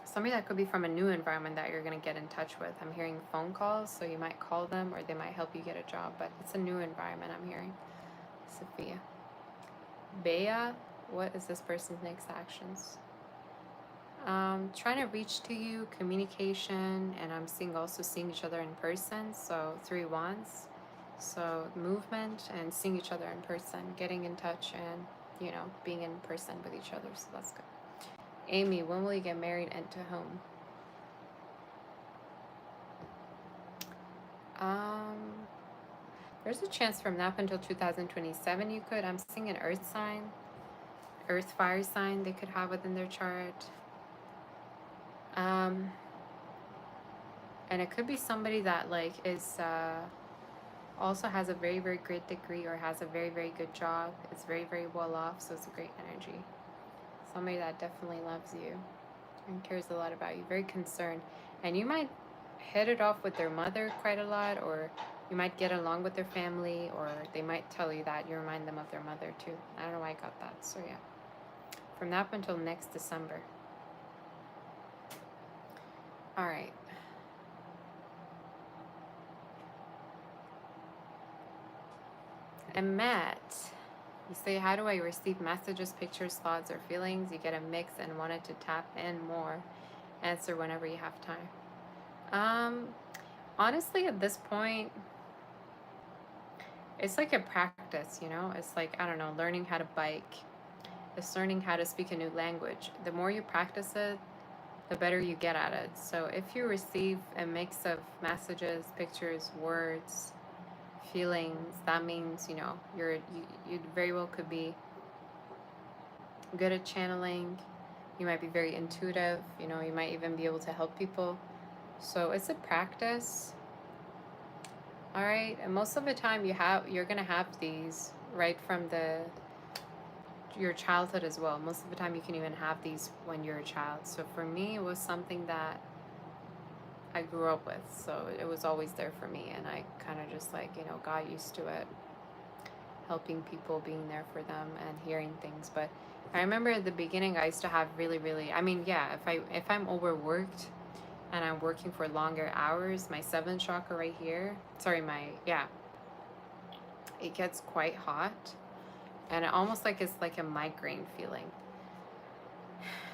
Somebody that could be from a new environment that you're going to get in touch with. I'm hearing phone calls, so you might call them or they might help you get a job, but it's a new environment I'm hearing. Sophia. Bea, what is this person's next actions? Trying to reach to you, communication, and I'm seeing each other in person, so 3 wands. So movement and seeing each other in person, getting in touch and, being in person with each other, so that's good. Amy, when will you get married and to whom? There's a chance from now until 2027 you could. I'm seeing an earth sign, earth fire sign they could have within their chart. And it could be somebody that like is also has a very, very great degree or has a very, very good job. It's very, very well off, so it's a great energy. Somebody that definitely loves you and cares a lot about you, very concerned. And you might hit it off with their mother quite a lot, or you might get along with their family, or they might tell you that you remind them of their mother too. I don't know why I got that, so yeah. From now up until next December. All right. And Matt, you say, how do I receive messages, pictures, thoughts, or feelings? You get a mix and wanted to tap in more. Answer whenever you have time. Honestly, at this point, it's like a practice, It's like, I don't know, learning how to bike. It's learning how to speak a new language. The more you practice it, the better you get at it. So if you receive a mix of messages, pictures, words, feelings, that means, you very well could be good at channeling. You might be very intuitive, you might even be able to help people. So it's a practice. All right, and most of the time you're gonna have these right from your childhood as well. Most of the time you can even have these when you're a child. So for me, it was something that I grew up with, so it was always there for me, and I kind of just like got used to it, helping people, being there for them, and hearing things. But I remember at the beginning I used to have really, really, I mean, yeah, if I'm overworked and I'm working for longer hours, my seventh chakra right here, it gets quite hot, and it almost like it's like a migraine feeling.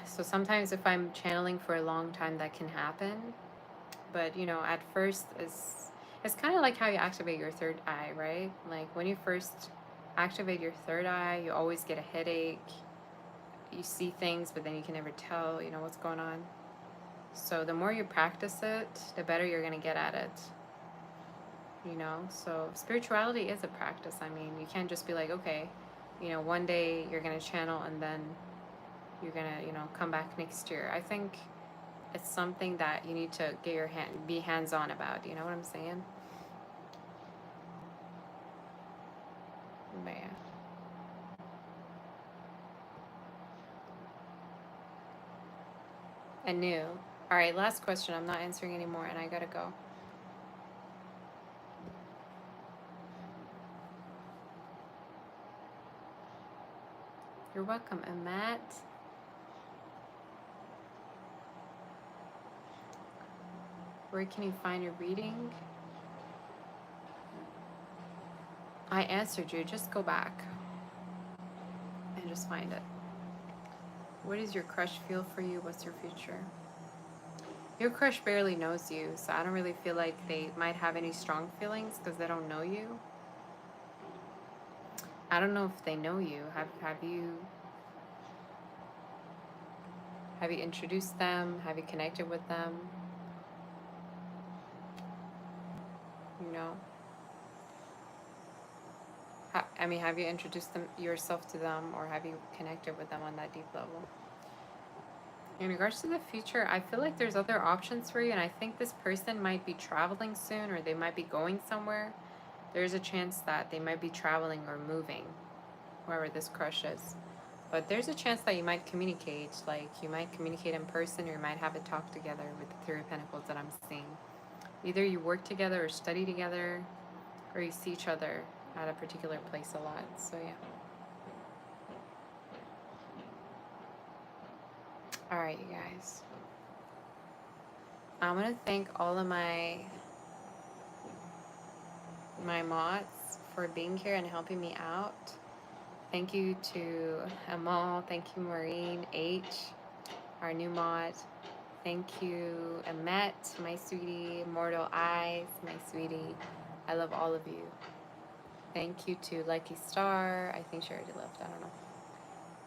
So sometimes if I'm channeling for a long time, that can happen. But at first it's kind of like how you activate your third eye, right? Like when you first activate your third eye, you always get a headache. You see things, but then you can never tell, what's going on. So the more you practice it, the better you're going to get at it. So spirituality is a practice. I mean, you can't just be like, okay, one day you're going to channel and then you're going to, come back next year. I think it's something that you need to be hands-on about. You know what I'm saying? But yeah. And new. All right, last question. I'm not answering anymore, and I gotta go. You're welcome. And Matt, where can you find a reading? I answered you. Just go back and just find it. What does your crush feel for you? What's your future? Your crush barely knows you, so I don't really feel like they might have any strong feelings because they don't know you. I don't know if they know you. Have you introduced them? Have you connected with them? Have you introduced yourself to them, or have you connected with them on that deep level? In regards to the future, I feel like there's other options for you, and I think this person might be traveling soon, or they might be going somewhere. There's a chance that they might be traveling or moving, whoever this crush is. But there's a chance that you might communicate. Like, you might communicate in person, or you might have a talk together with the Three of Pentacles that I'm seeing. Either you work together or study together, or you see each other at a particular place a lot. So, yeah. All right, you guys. I'm going to thank all of my mods for being here and helping me out. Thank you to Amal. Thank you, Maureen H, our new mod. Thank you, Amet, my sweetie. Mortal Eyes, my sweetie. I love all of you. Thank you to Lucky Star. I think she already left. I don't know.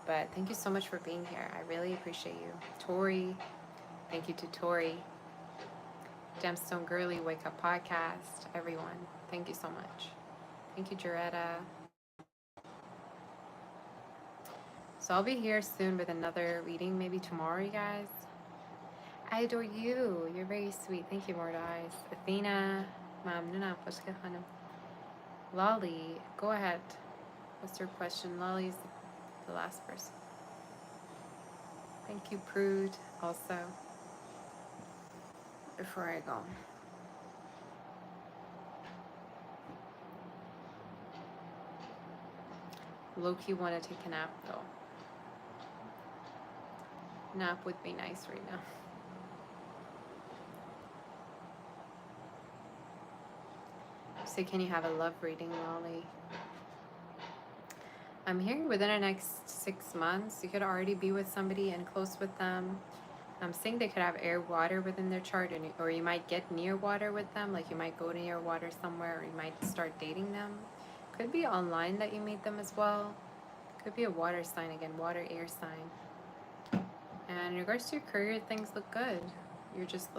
But thank you so much for being here. I really appreciate you. Tori. Thank you to Tori. Gemstone Girly, Wake Up Podcast. Everyone. Thank you so much. Thank you, Jaretta. So I'll be here soon with another reading, maybe tomorrow, you guys. I adore you. You're very sweet. Thank you, Mortal Eyes. Athena. Mamnuna, Pushka Hanum. Lolly, go ahead. What's your question? Lolly's the last person. Thank you, Prude, also. Before I go. Loki want to take a nap, though. Nap would be nice right now. So can you have a love reading, Lolly? I'm hearing within the next 6 months, you could already be with somebody and close with them. I'm saying they could have air, water within their chart, or you might get near water with them, like you might go near water somewhere, or you might start dating them. Could be online that you meet them as well. Could be a water sign again, water, air sign. And in regards to your career, things look good. You're just,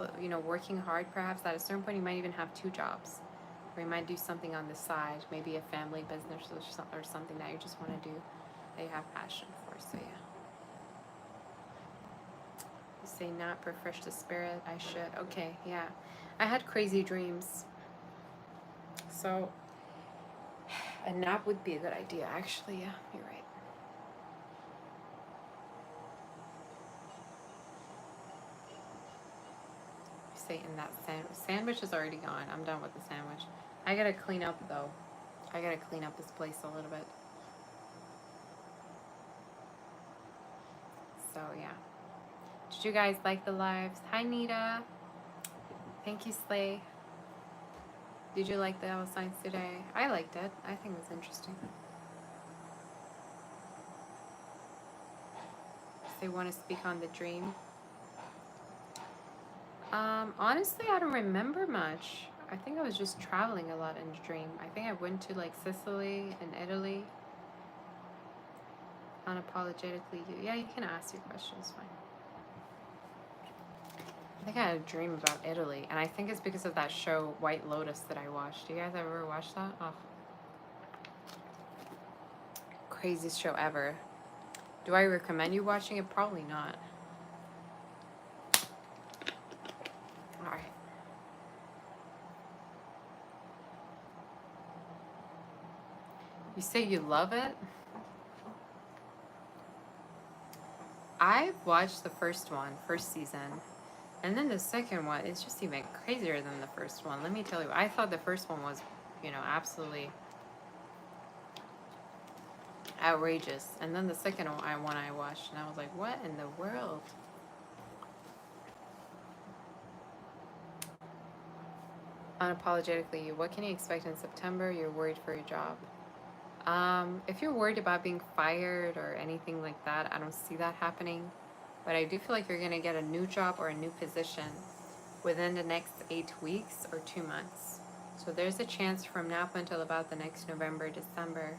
working hard perhaps. At a certain point, you might even have 2 jobs. Or you might do something on the side, maybe a family business or something that you just want to do, that you have passion for. So, yeah. You say not refresh the spirit. I should. Okay, yeah. I had crazy dreams. So, a nap would be a good idea, actually. Yeah, you're right. You say in that sandwich is already gone. I'm done with the sandwich. I gotta clean up, though. I gotta clean up this place a little bit. So, yeah. Did you guys like the lives? Hi, Nita. Thank you, Slay. Did you like the L signs today? I liked it. I think it was interesting. They want to speak on the dream. Honestly, I don't remember much. I think I was just traveling a lot in the dream. I think I went to like Sicily and Italy. Unapologetically you. Yeah, you can ask your questions, fine. I think I had a dream about Italy, and I think it's because of that show White Lotus that I watched. Do you guys ever watch that? Oh, craziest show ever. Do I recommend you watching it? Probably not. All right. You say you love it? I've watched the first season. And then the second one is just even crazier than the first one. Let me tell you, I thought the first one was, absolutely outrageous. And then the second one I watched, and I was like, what in the world? Unapologetically you. What can you expect in September? You're worried for your job. If you're worried about being fired or anything like that, I don't see that happening. But I do feel like you're going to get a new job or a new position within the next 8 weeks or 2 months. So there's a chance from now up until about the next November, December,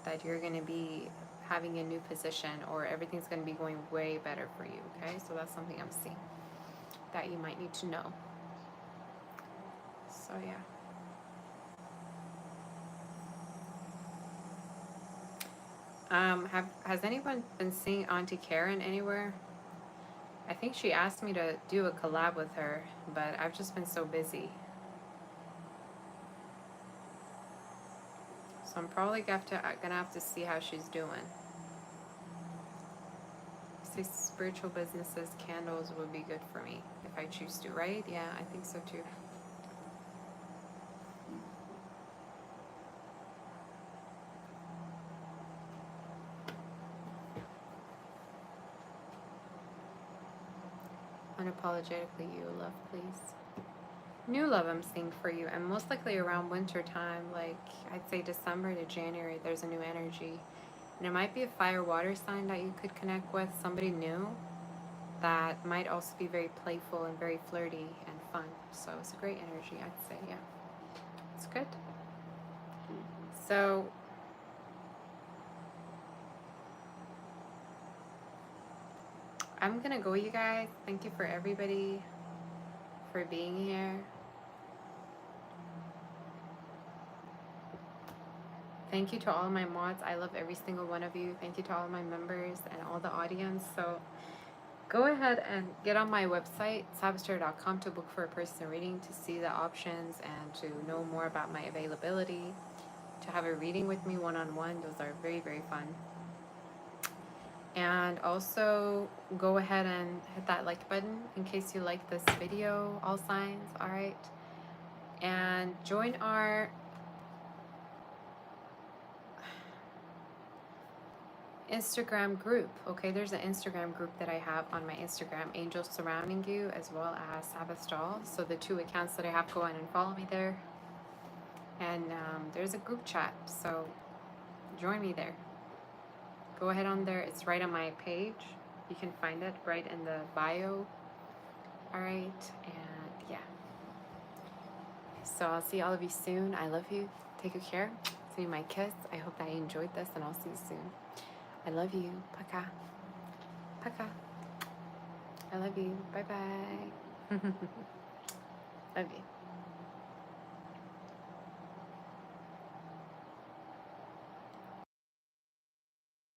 that you're going to be having a new position, or everything's going to be going way better for you, okay? So that's something I'm seeing that you might need to know. So, yeah. Has anyone been seeing Auntie Karen anywhere? I think she asked me to do a collab with her, but I've just been so busy. So I'm probably gonna have to see how she's doing. Say spiritual businesses, candles would be good for me if I choose to, right? Yeah, I think so too. Unapologetically you, love, please. New love I'm seeing for you, and most likely around winter time, like I'd say December to January, there's a new energy. And it might be a fire water sign that you could connect with, somebody new that might also be very playful and very flirty and fun. So it's a great energy, I'd say, yeah. It's good. So I'm gonna go, you guys. Thank you for everybody for being here. Thank you to all my mods. I love every single one of you. Thank you to all my members and all the audience. So go ahead and get on my website, savastar.com, to book for a personal reading, to see the options and to know more about my availability, to have a reading with me one-on-one. Those are very, very fun. And also go ahead and hit that like button in case you like this video, all signs, all right? And join our Instagram group. Okay, there's an Instagram group that I have on my Instagram, Angels Surrounding You, as well as Sabbath Doll. So the two accounts that I have, go on and follow me there. And there's a group chat, so join me there. Go ahead on there. It's right on my page. You can find it right in the bio. All right, and yeah. So I'll see all of you soon. I love you. Take good care. Send you my kiss. I hope that you enjoyed this, and I'll see you soon. I love you. Paka. Paka. I love you. Bye-bye. Love you.